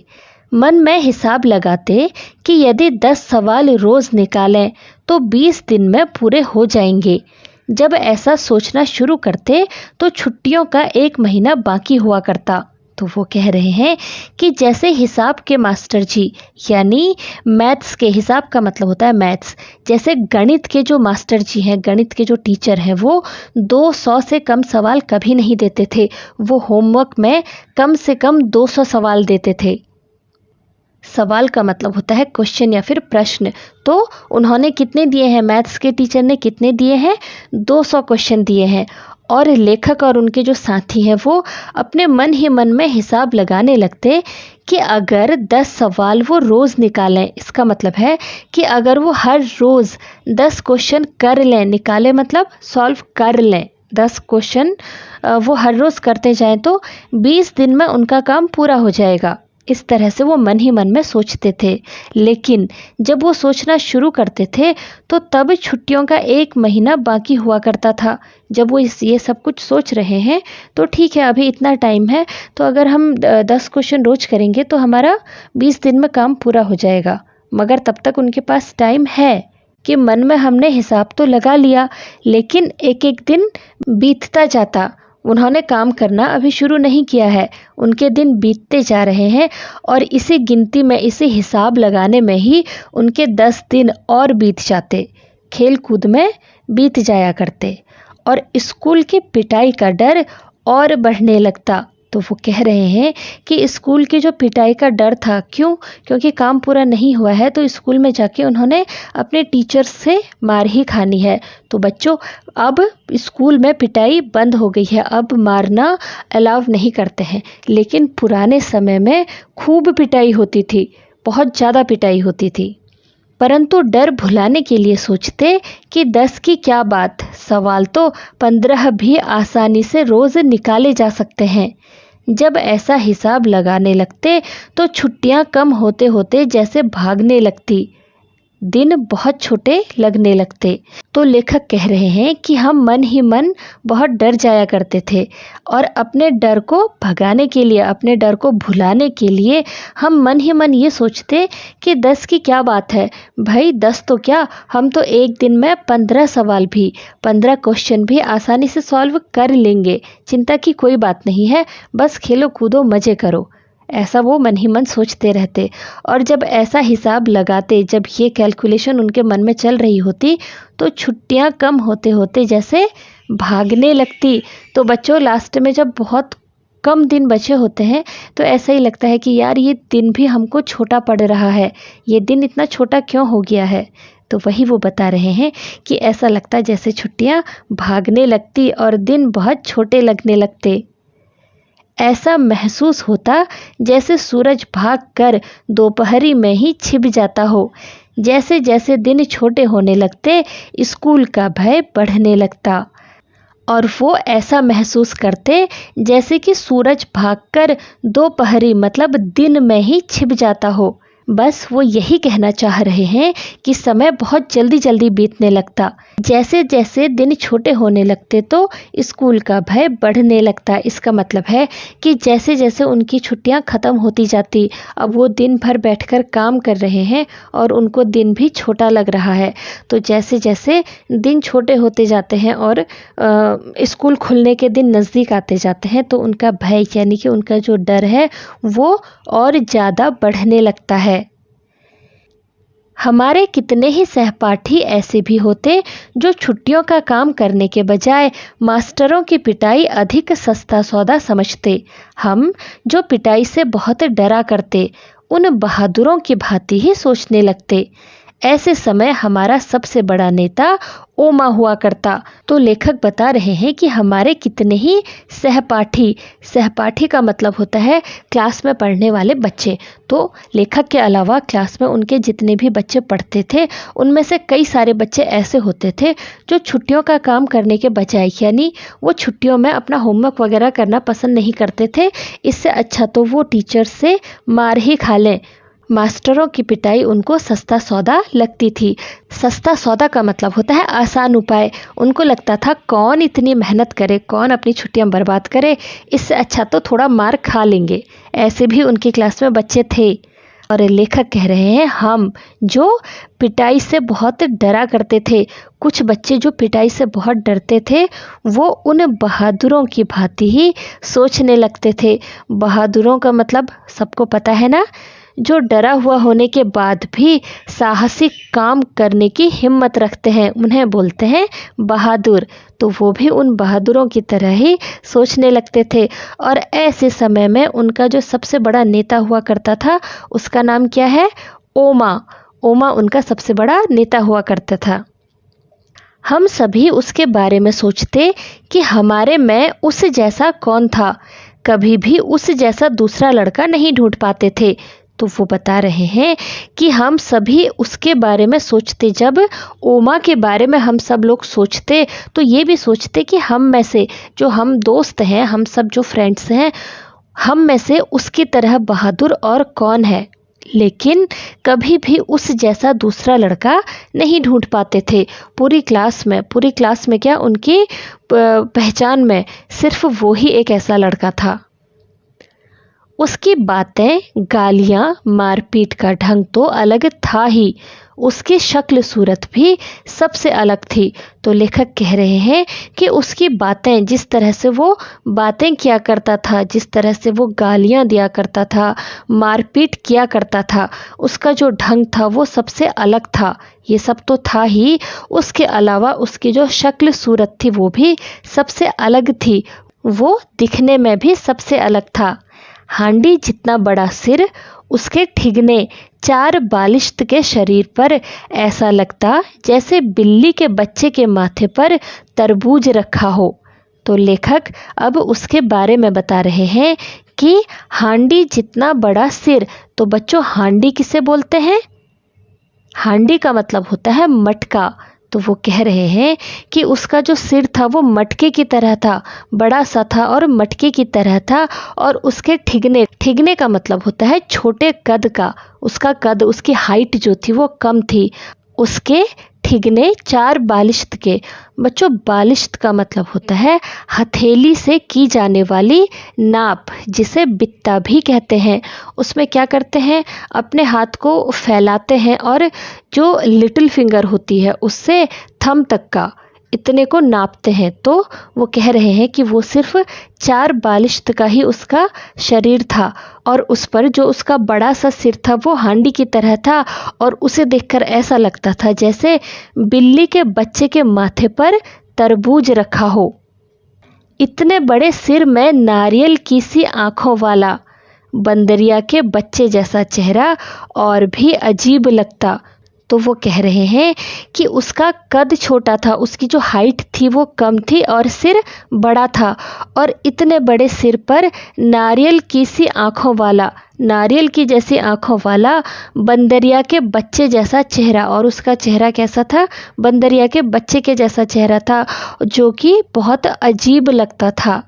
मन में हिसाब लगाते कि यदि 10 सवाल रोज़ निकालें तो 20 दिन में पूरे हो जाएंगे। जब ऐसा सोचना शुरू करते तो छुट्टियों का 1 महीना बाकी हुआ करता। तो वो कह रहे हैं कि जैसे हिसाब के मास्टर जी यानी मैथ्स के, हिसाब का मतलब होता है मैथ्स, जैसे गणित के जो मास्टर जी हैं, गणित के जो टीचर हैं, वो 200 से कम सवाल कभी नहीं देते थे। वो होमवर्क में कम से कम 200 सवाल देते थे। सवाल का मतलब होता है क्वेश्चन या फिर प्रश्न। तो उन्होंने कितने दिए हैं, मैथ्स के टीचर ने कितने दिए हैं? 200 क्वेश्चन दिए हैं। और लेखक और उनके जो साथी हैं वो अपने मन ही मन में हिसाब लगाने लगते कि अगर 10 सवाल वो रोज़ निकालें, इसका मतलब है कि अगर वो हर रोज़ 10 क्वेश्चन कर लें, निकालें मतलब सॉल्व कर लें, 10 क्वेश्चन वो हर रोज़ करते जाएं तो 20 दिन में उनका काम पूरा हो जाएगा। इस तरह से वो मन ही मन में सोचते थे। लेकिन जब वो सोचना शुरू करते थे तो तब छुट्टियों का 1 महीना बाकी हुआ करता था। जब वो ये सब कुछ सोच रहे हैं तो ठीक है, अभी इतना टाइम है, तो अगर हम 10 क्वेश्चन रोज करेंगे तो हमारा 20 दिन में काम पूरा हो जाएगा। मगर तब तक उनके पास टाइम है कि मन में हमने हिसाब तो लगा लिया, लेकिन एक एक दिन बीतता जाता, उन्होंने काम करना अभी शुरू नहीं किया है, उनके दिन बीतते जा रहे हैं और इसी गिनती में, इसी हिसाब लगाने में ही उनके 10 दिन और बीत जाते, खेल कूद में बीत जाया करते और स्कूल की पिटाई का डर और बढ़ने लगता। तो वो कह रहे हैं कि स्कूल की जो पिटाई का डर था, क्यों? क्योंकि काम पूरा नहीं हुआ है तो स्कूल में जाके उन्होंने अपने टीचर से मार ही खानी है। तो बच्चों, अब स्कूल में पिटाई बंद हो गई है, अब मारना अलाउ नहीं करते हैं। लेकिन पुराने समय में खूब पिटाई होती थी, बहुत ज़्यादा पिटाई होती थी। परंतु डर भुलाने के लिए सोचते कि 10 की क्या बात, सवाल तो 15 भी आसानी से रोज़ निकाले जा सकते हैं। जब ऐसा हिसाब लगाने लगते तो छुट्टियां कम होते होते जैसे भागने लगती, दिन बहुत छोटे लगने लगते। तो लेखक कह रहे हैं कि हम मन ही मन बहुत डर जाया करते थे और अपने डर को भगाने के लिए, अपने डर को भुलाने के लिए हम मन ही मन ये सोचते कि 10 की क्या बात है भाई, 10 तो क्या, हम तो एक दिन में 15 सवाल भी, 15 क्वेश्चन भी आसानी से सॉल्व कर लेंगे, चिंता की कोई बात नहीं है, बस खेलो कूदो मज़े करो। ऐसा वो मन ही मन सोचते रहते। और जब ऐसा हिसाब लगाते, जब ये कैलकुलेशन उनके मन में चल रही होती तो छुट्टियां कम होते होते जैसे भागने लगती। तो बच्चों, लास्ट में जब बहुत कम दिन बचे होते हैं तो ऐसा ही लगता है कि यार ये दिन भी हमको छोटा पड़ रहा है, ये दिन इतना छोटा क्यों हो गया है। तो वही वो बता रहे हैं कि ऐसा लगता जैसे छुट्टियां भागने लगती और दिन बहुत छोटे लगने लगते। ऐसा महसूस होता जैसे सूरज भागकर दोपहरी में ही छिप जाता हो। जैसे जैसे दिन छोटे होने लगते, स्कूल का भय बढ़ने लगता और वो ऐसा महसूस करते जैसे कि सूरज भागकर दोपहरी मतलब दिन में ही छिप जाता हो। बस वो यही कहना चाह रहे हैं कि समय बहुत जल्दी जल्दी बीतने लगता। जैसे जैसे दिन छोटे होने लगते तो स्कूल का भय बढ़ने लगता। इसका मतलब है कि जैसे जैसे उनकी छुट्टियां ख़त्म होती जाती, अब वो दिन भर बैठकर काम कर रहे हैं और उनको दिन भी छोटा लग रहा है। तो जैसे जैसे दिन छोटे होते जाते हैं और स्कूल खुलने के दिन नज़दीक आते जाते हैं तो उनका भय यानी कि उनका जो डर है वो और ज़्यादा बढ़ने लगता है। हमारे कितने ही सहपाठी ऐसे भी होते जो छुट्टियों का काम करने के बजाय मास्टरों की पिटाई अधिक सस्ता सौदा समझते। हम जो पिटाई से बहुत डरा करते, उन बहादुरों की भांति ही सोचने लगते। ऐसे समय हमारा सबसे बड़ा नेता ओमा हुआ करता। तो लेखक बता रहे हैं कि हमारे कितने ही सहपाठी, सहपाठी का मतलब होता है क्लास में पढ़ने वाले बच्चे। तो लेखक के अलावा क्लास में उनके जितने भी बच्चे पढ़ते थे, उनमें से कई सारे बच्चे ऐसे होते थे जो छुट्टियों का काम करने के बजाय, यानी वो छुट्टियों में अपना होमवर्क वगैरह करना पसंद नहीं करते थे। इससे अच्छा तो वो टीचर से मार ही खा लें। मास्टरों की पिटाई उनको सस्ता सौदा लगती थी। सस्ता सौदा का मतलब होता है आसान उपाय। उनको लगता था कौन इतनी मेहनत करे, कौन अपनी छुट्टियां बर्बाद करे, इससे अच्छा तो थोड़ा मार खा लेंगे। ऐसे भी उनकी क्लास में बच्चे थे। और लेखक कह रहे हैं हम जो पिटाई से बहुत डरा करते थे, कुछ बच्चे जो पिटाई से बहुत डरते थे, वो उन बहादुरों की भांति ही सोचने लगते थे। बहादुरों का मतलब सबको पता है ना, जो डरा हुआ होने के बाद भी साहसिक काम करने की हिम्मत रखते हैं, उन्हें बोलते हैं बहादुर। तो वो भी उन बहादुरों की तरह ही सोचने लगते थे। और ऐसे समय में उनका जो सबसे बड़ा नेता हुआ करता था, उसका नाम क्या है? ओमा। ओमा उनका सबसे बड़ा नेता हुआ करता था। हम सभी उसके बारे में सोचते कि हमारे में उस जैसा कौन था। कभी भी उस जैसा दूसरा लड़का नहीं ढूंढ पाते थे। तो वो बता रहे हैं कि हम सभी उसके बारे में सोचते। जब ओमा के बारे में हम सब लोग सोचते, तो ये भी सोचते कि हम में से जो हम दोस्त हैं, हम सब जो फ्रेंड्स हैं, हम में से उसकी तरह बहादुर और कौन है। लेकिन कभी भी उस जैसा दूसरा लड़का नहीं ढूंढ पाते थे। पूरी क्लास में क्या, उनकी पहचान में सिर्फ वो ही एक ऐसा लड़का था। उसकी बातें, गालियाँ, मारपीट का ढंग तो अलग था ही, उसकी शक्ल सूरत भी सबसे अलग थी। तो लेखक कह रहे हैं कि उसकी बातें, जिस तरह से वो बातें किया करता था, जिस तरह से वो गालियाँ दिया करता था, मारपीट किया करता था, उसका जो ढंग था वो सबसे अलग था। ये सब तो था ही, उसके अलावा उसकी जो शक्ल सूरत थी वो भी सबसे अलग थी। वो दिखने में भी सबसे अलग था। हांडी जितना बड़ा सिर, उसके ठिगने 4 बालिश्त के शरीर पर, ऐसा लगता जैसे बिल्ली के बच्चे के माथे पर तरबूज रखा हो। तो लेखक अब उसके बारे में बता रहे हैं कि हांडी जितना बड़ा सिर। तो बच्चों, हांडी किसे बोलते हैं? हांडी का मतलब होता है मटका। तो वो कह रहे हैं कि उसका जो सिर था वो मटके की तरह था, बड़ा सा था और मटके की तरह था। और उसके ठिगने, ठिगने का मतलब होता है छोटे कद का। उसका कद, उसकी हाइट जो थी वो कम थी। उसके ठिगने 4 बालिश्त के। बच्चों, बालिश्त का मतलब होता है हथेली से की जाने वाली नाप, जिसे बित्ता भी कहते हैं। उसमें क्या करते हैं, अपने हाथ को फैलाते हैं और जो लिटिल फिंगर होती है उससे थंब तक का इतने को नापते हैं। तो वो कह रहे हैं कि वो सिर्फ 4 बालिश्त का ही उसका शरीर था, और उस पर जो उसका बड़ा सा सिर था वो हांडी की तरह था। और उसे देखकर ऐसा लगता था जैसे बिल्ली के बच्चे के माथे पर तरबूज रखा हो। इतने बड़े सिर में नारियल की सी आँखों वाला, बंदरिया के बच्चे जैसा चेहरा और भी अजीब लगता। तो वो कह रहे हैं कि उसका कद छोटा था, उसकी जो हाइट थी वो कम थी और सिर बड़ा था। और इतने बड़े सिर पर नारियल की सी आँखों वाला, नारियल की जैसी आँखों वाला, बंदरिया के बच्चे जैसा चेहरा। और उसका चेहरा कैसा था? बंदरिया के बच्चे के जैसा चेहरा था, जो कि बहुत अजीब लगता था।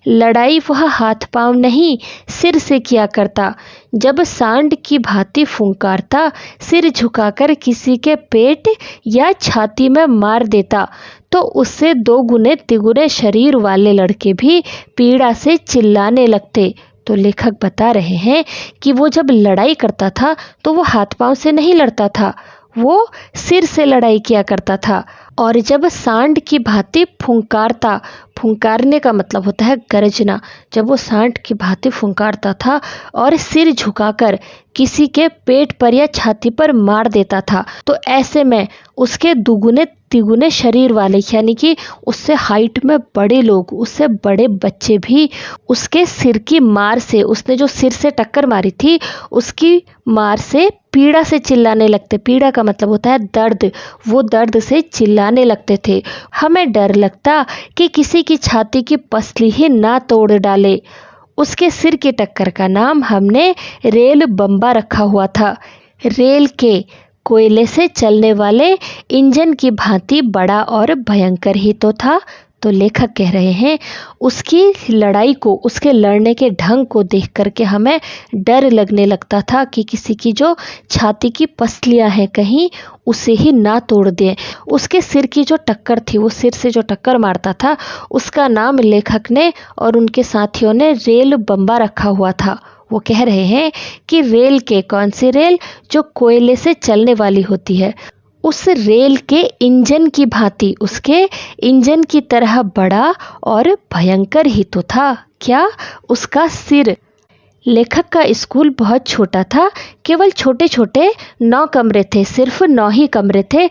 लड़ाई वह हाथ पांव नहीं, सिर से किया करता। जब सांड की भांति फुंकारता, सिर झुकाकर किसी के पेट या छाती में मार देता, तो उससे 2 गुने तिगुने शरीर वाले लड़के भी पीड़ा से चिल्लाने लगते। तो लेखक बता रहे हैं कि वो जब लड़ाई करता था तो वो हाथ पांव से नहीं लड़ता था, वो सिर से लड़ाई किया करता था। और जब सांड की भांति फुंकारता, फुंकारने का मतलब होता है गरजना, जब वो सांड की भांति फुंकारता था और सिर झुकाकर किसी के पेट पर या छाती पर मार देता था, तो ऐसे में उसके दुगुने तिगुने शरीर वाले, यानी कि उससे हाइट में बड़े लोग, उससे बड़े बच्चे भी उसके सिर की मार से, उसने जो सिर से टक्कर मारी थी उसकी मार से पीड़ा से चिल्लाने लगते। पीड़ा का मतलब होता है दर्द, वो दर्द से चिल्लाने लगते थे। हमें डर लगता कि किसी की छाती की पसली ही ना तोड़ डाले। उसके सिर की टक्कर का नाम हमने रेल बम्बा रखा हुआ था। रेल के कोयले से चलने वाले इंजन की भांति बड़ा और भयंकर ही तो था। तो लेखक कह रहे हैं उसकी लड़ाई को, उसके लड़ने के ढंग को देख करके हमें डर लगने लगता था कि किसी की जो छाती की पसलियां हैं कहीं उसे ही ना तोड़ दें। उसके सिर की जो टक्कर थी, वो सिर से जो टक्कर मारता था, उसका नाम लेखक ने और उनके साथियों ने रेल बम्बा रखा हुआ था। वो कह रहे हैं कि रेल के, कौन सी रेल, जो कोयले से चलने वाली होती है, उस रेल के इंजन की भांति, उसके इंजन की तरह बड़ा और भयंकर ही तो था क्या उसका सिर। लेखक का स्कूल बहुत छोटा था, केवल छोटे छोटे 9 कमरे थे, सिर्फ 9 ही कमरे थे,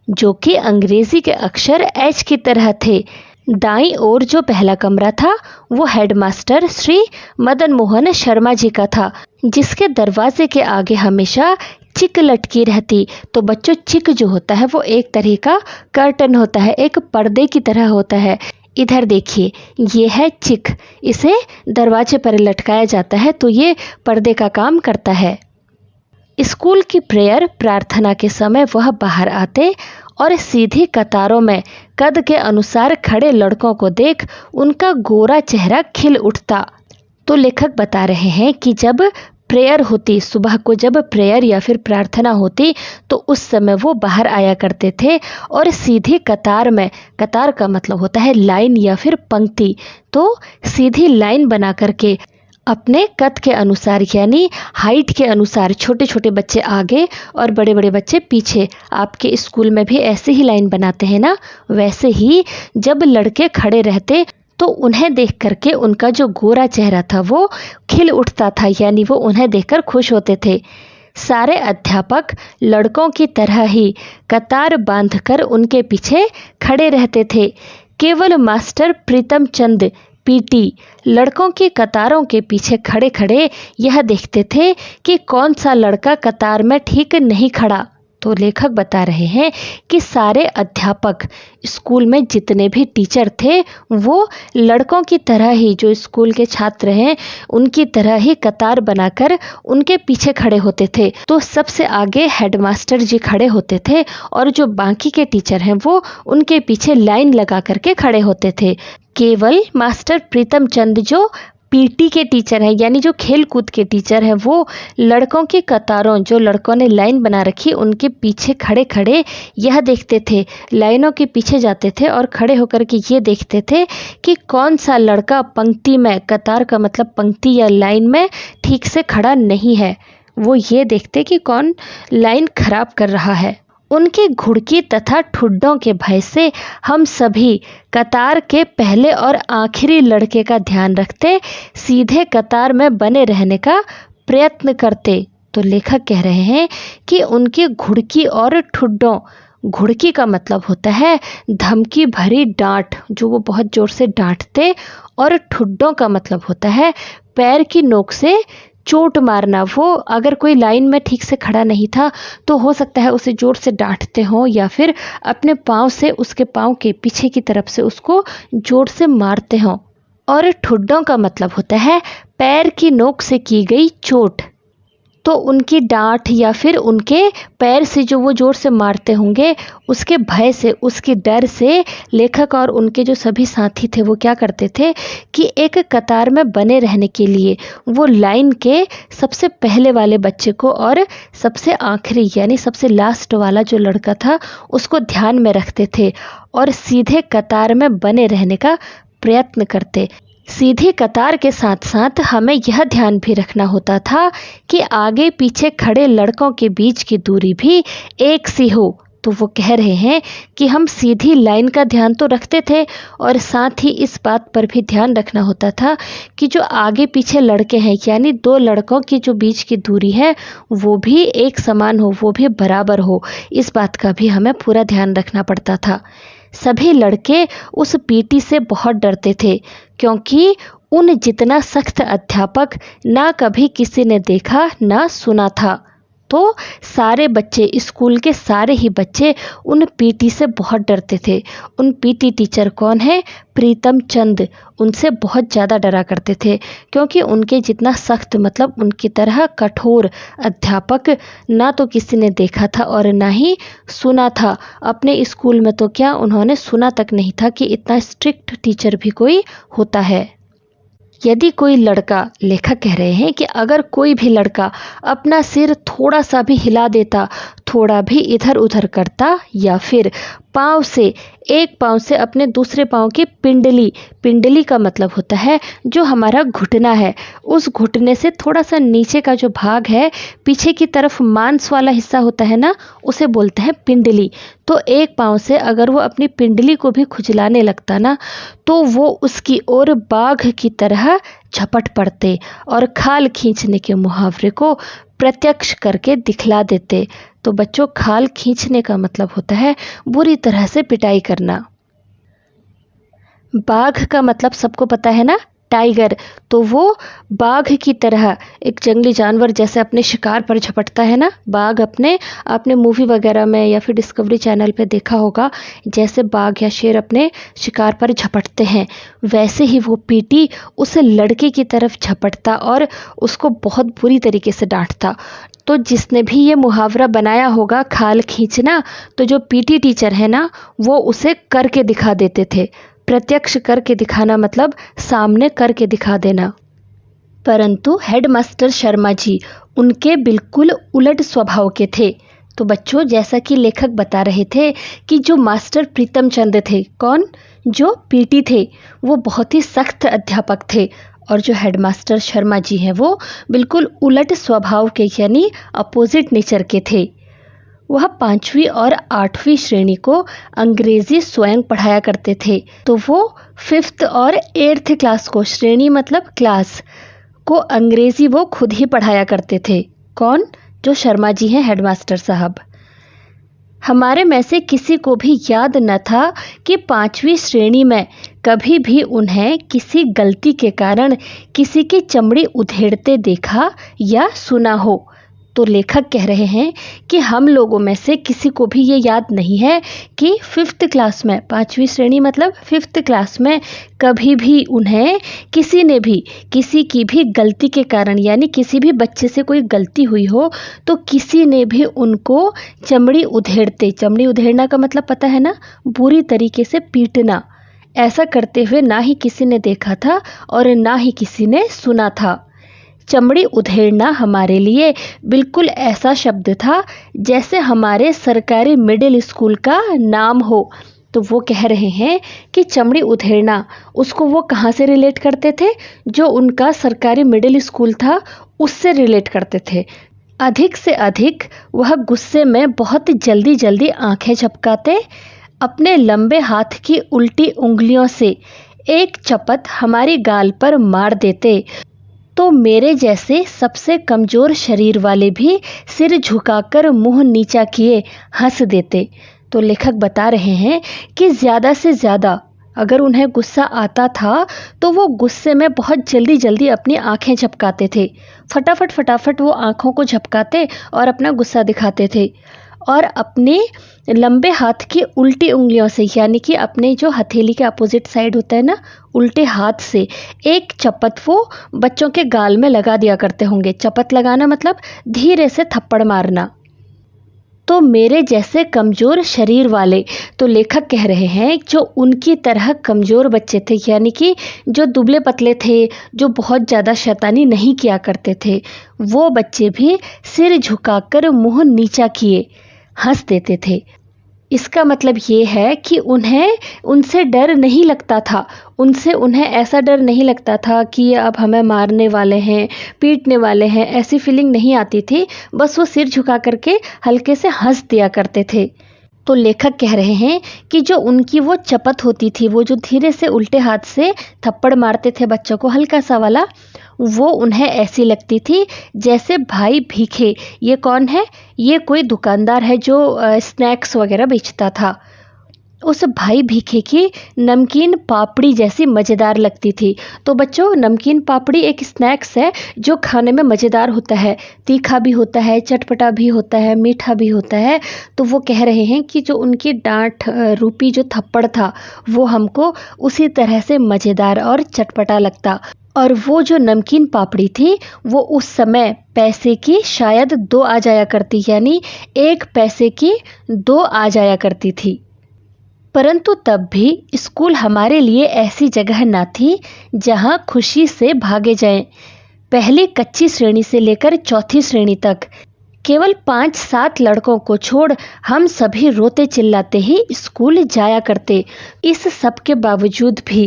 जो कि अंग्रेजी के अक्षर एच की तरह थे। दाईं ओर जो पहला कमरा था वो हेडमास्टर श्री मदन मोहन शर्मा जी का था, जिसके दरवाजे के आगे हमेशा चिक लटकी रहती। तो बच्चों, चिक जो होता है वो एक तरह का कर्टन होता है, एक पर्दे की तरह होता है। इधर देखिए, ये है चिक, इसे दरवाजे पर लटकाया जाता है तो ये पर्दे का काम करता है। स्कूल की प्रेयर, प्रार्थना के समय वह बाहर आते और सीधी कतारों में कद के अनुसार खड़े लड़कों को देख उनका गोरा चेहरा खिल उठता। तो लेखक बता रहे हैं कि जब प्रेयर होती, सुबह को जब प्रेयर या फिर प्रार्थना होती, तो उस समय वो बाहर आया करते थे और सीधी कतार में, कतार का मतलब होता है लाइन या फिर पंक्ति, तो सीधी लाइन बना करके अपने कद के अनुसार, यानी हाइट के अनुसार, छोटे छोटे बच्चे आगे और बड़े बड़े बच्चे पीछे। आपके स्कूल में भी ऐसे ही लाइन बनाते हैं ना, वैसे ही जब लड़के खड़े रहते तो उन्हें देख करके उनका जो गोरा चेहरा था वो खिल उठता था, यानी वो उन्हें देखकर खुश होते थे। सारे अध्यापक लड़कों की तरह ही कतार बांधकर उनके पीछे खड़े रहते थे। केवल मास्टर प्रीतम चंद पीटी लड़कों की कतारों के पीछे खड़े खड़े यह देखते थे कि कौन सा लड़का कतार में ठीक नहीं खड़ा। तो लेखक बता रहे हैं कि सारे अध्यापक, स्कूल में जितने भी टीचर थे, वो लड़कों की तरह ही, जो स्कूल के छात्र हैं उनकी तरह ही कतार बनाकर उनके पीछे खड़े होते थे। तो सबसे आगे हेडमास्टर जी खड़े होते थे और जो बाकी के टीचर हैं वो उनके पीछे लाइन लगा करके खड़े होते थे। केवल मास्टर प्रीतम चंद जो पीटी के टीचर हैं, यानी जो खेल कूद के टीचर हैं, वो लड़कों की कतारों, जो लड़कों ने लाइन बना रखी, उनके पीछे खड़े खड़े यह देखते थे, लाइनों के पीछे जाते थे और खड़े होकर के ये देखते थे कि कौन सा लड़का पंक्ति में, कतार का मतलब पंक्ति या लाइन में ठीक से खड़ा नहीं है। वो ये देखते कि कौन लाइन खराब कर रहा है। उनकी घुड़की तथा ठुड्डों के भय से हम सभी कतार के पहले और आखिरी लड़के का ध्यान रखते सीधे कतार में बने रहने का प्रयत्न करते। तो लेखक कह रहे हैं कि उनकी घुड़की और ठुड्डों, घुड़की का मतलब होता है धमकी भरी डांट, जो वो बहुत जोर से डांटते, और ठुड्डों का मतलब होता है पैर की नोक से चोट मारना। वो अगर कोई लाइन में ठीक से खड़ा नहीं था तो हो सकता है उसे जोर से डांटते हों या फिर अपने पाँव से उसके पाँव के पीछे की तरफ से उसको जोर से मारते हों। और ठुड्डों का मतलब होता है पैर की नोक से की गई चोट। तो उनकी डांट या फिर उनके पैर से जो वो जोर से मारते होंगे, उसके भय से, उसके डर से लेखक और उनके जो सभी साथी थे वो क्या करते थे कि एक कतार में बने रहने के लिए वो लाइन के सबसे पहले वाले बच्चे को और सबसे आखिरी यानी सबसे लास्ट वाला जो लड़का था उसको ध्यान में रखते थे और सीधे कतार में बने रहने का प्रयत्न करते। सीधी कतार के साथ साथ हमें यह ध्यान भी रखना होता था कि आगे पीछे खड़े लड़कों के बीच की दूरी भी एक सी हो। तो वो कह रहे हैं कि हम सीधी लाइन का ध्यान तो रखते थे और साथ ही इस बात पर भी ध्यान रखना होता था कि जो आगे पीछे लड़के हैं यानी दो लड़कों की जो बीच की दूरी है वो भी एक समान हो, वो भी बराबर हो। इस बात का भी हमें पूरा ध्यान रखना पड़ता था। सभी लड़के उस पीटी से बहुत डरते थे क्योंकि उन जितना सख्त अध्यापक ना कभी किसी ने देखा ना सुना था। तो सारे बच्चे, स्कूल के सारे ही बच्चे उन पीटी से बहुत डरते थे। उन पीटी टीचर कौन है? प्रीतम चंद। उनसे बहुत ज़्यादा डरा करते थे क्योंकि उनके जितना सख्त मतलब उनकी तरह कठोर अध्यापक ना तो किसी ने देखा था और ना ही सुना था। अपने स्कूल में तो क्या, उन्होंने सुना तक नहीं था कि इतना स्ट्रिक्ट टीचर भी कोई होता है। यदि कोई लड़का, लेखक कह रहे हैं कि अगर कोई भी लड़का अपना सिर थोड़ा सा भी हिला देता, थोड़ा भी इधर उधर करता या फिर एक पाँव से अपने दूसरे पाँव की पिंडली का मतलब होता है जो हमारा घुटना है, उस घुटने से थोड़ा सा नीचे का जो भाग है, पीछे की तरफ मांस वाला हिस्सा होता है ना, उसे बोलते हैं पिंडली। तो एक पाँव से अगर वो अपनी पिंडली को भी खुजलाने लगता ना, तो वो उसकी ओर बाघ की तरह झपट पड़ते और खाल खींचने के मुहावरे को प्रत्यक्ष करके दिखला देते। तो बच्चों, खाल खींचने का मतलब होता है बुरी तरह से पिटाई करना। बाघ का मतलब सबको पता है ना, टाइगर। तो वो बाघ की तरह, एक जंगली जानवर जैसे अपने शिकार पर झपटता है ना, बाघ आपने मूवी वगैरह में या फिर डिस्कवरी चैनल पे देखा होगा, जैसे बाघ या शेर अपने शिकार पर झपटते हैं, वैसे ही वो पीटी उस लड़के की तरफ झपटता और उसको बहुत बुरी तरीके से डांटता। तो जिसने भी ये मुहावरा बनाया होगा खाल खींचना, तो जो पीटी टीचर है ना, वो उसे करके दिखा देते थे। प्रत्यक्ष करके दिखाना मतलब सामने करके दिखा देना। परंतु हेडमास्टर शर्मा जी उनके बिल्कुल उलट स्वभाव के थे। तो बच्चों, जैसा कि लेखक बता रहे थे कि जो मास्टर प्रीतम चंद थे, कौन? जो पीटी थे, वो बहुत ही सख्त अध्यापक थे और जो हेडमास्टर शर्मा जी हैं वो बिल्कुल उलट स्वभाव के यानी अपोजिट नेचर के थे। वह 5वीं और 8वीं श्रेणी को अंग्रेजी स्वयं पढ़ाया करते थे। तो वो 5th और 8th क्लास को, श्रेणी मतलब क्लास को, अंग्रेजी वो खुद ही पढ़ाया करते थे। कौन? जो शर्मा जी हैं, हेडमास्टर साहब। हमारे में से किसी को भी याद न था कि 5वीं श्रेणी में कभी भी उन्हें किसी गलती के कारण किसी की चमड़ी उधेड़ते देखा या सुना हो। तो लेखक कह रहे हैं कि हम लोगों में से किसी को भी ये याद नहीं है कि 5th क्लास में, 5वीं श्रेणी मतलब 5th क्लास में, कभी भी उन्हें किसी ने भी किसी की भी गलती के कारण, यानी किसी भी बच्चे से कोई गलती हुई हो तो किसी ने भी उनको चमड़ी उधेड़ना का मतलब पता है ना, बुरी तरीके से पीटना, ऐसा करते हुए ना ही किसी ने देखा था और ना ही किसी ने सुना था। चमड़ी उधेड़ना हमारे लिए बिल्कुल ऐसा शब्द था जैसे हमारे सरकारी मिडिल स्कूल का नाम हो। तो वो कह रहे हैं कि चमड़ी उधेड़ना, उसको वो कहाँ से रिलेट करते थे? जो उनका सरकारी मिडिल स्कूल था उससे रिलेट करते थे। अधिक से अधिक वह गुस्से में बहुत जल्दी जल्दी आंखें झपकाते, अपने लंबे हाथ की उल्टी उंगलियों से एक चपत हमारी गाल पर मार देते। तो मेरे जैसे सबसे कमज़ोर शरीर वाले भी सिर झुकाकर मुंह नीचा किए हंस देते। तो लेखक बता रहे हैं कि ज़्यादा से ज़्यादा अगर उन्हें गुस्सा आता था तो वो गुस्से में बहुत जल्दी जल्दी अपनी आंखें झपकाते थे। फटाफट वो आंखों को झपकाते और अपना गुस्सा दिखाते थे और अपने लंबे हाथ की उल्टी उंगलियों से, यानी कि अपने जो हथेली के अपोजिट साइड होता है ना, उल्टे हाथ से एक चपत वो बच्चों के गाल में लगा दिया करते होंगे। चपत लगाना मतलब धीरे से थप्पड़ मारना। तो मेरे जैसे कमज़ोर शरीर वाले, तो लेखक कह रहे हैं जो उनकी तरह कमज़ोर बच्चे थे, यानी कि जो दुबले पतले थे, जो बहुत ज़्यादा शैतानी नहीं किया करते थे, वो बच्चे भी सिर झुकाकर मुंह नीचा किए हंस देते थे। इसका मतलब ये है कि उन्हें उनसे डर नहीं लगता था, उन्हें ऐसा डर नहीं लगता था कि ये अब हमें मारने वाले हैं, पीटने वाले हैं, ऐसी फीलिंग नहीं आती थी। बस वो सिर झुका करके हल्के से हंस दिया करते थे। तो लेखक कह रहे हैं कि जो उनकी वो चपत होती थी, वो जो धीरे से उल्टे हाथ से थप्पड़ मारते थे बच्चों को, हल्का सा वाला, वो उन्हें ऐसी लगती थी जैसे भाई भीखे। ये कौन है? ये कोई दुकानदार है जो स्नैक्स वगैरह बेचता था। उस भाई भीखे की नमकीन पापड़ी जैसी मज़ेदार लगती थी। तो बच्चों, नमकीन पापड़ी एक स्नैक्स है जो खाने में मज़ेदार होता है, तीखा भी होता है, चटपटा भी होता है, मीठा भी होता है। तो वो कह रहे हैं कि जो उनकी डांट रूपी जो थप्पड़ था, वो हमको उसी तरह से मज़ेदार और चटपटा लगता। और वो जो नमकीन पापड़ी थी, वो उस समय पैसे की शायद 2 आ जाया करती, यानी 1 पैसे की 2 आ जाया करती थी। परंतु तब भी स्कूल हमारे लिए ऐसी जगह ना थी जहां खुशी से भागे जाएं। पहली कच्ची श्रेणी से लेकर चौथी श्रेणी तक केवल 5-7 लड़कों को छोड़ हम सभी रोते चिल्लाते ही स्कूल जाया करते। इस सब के बावजूद भी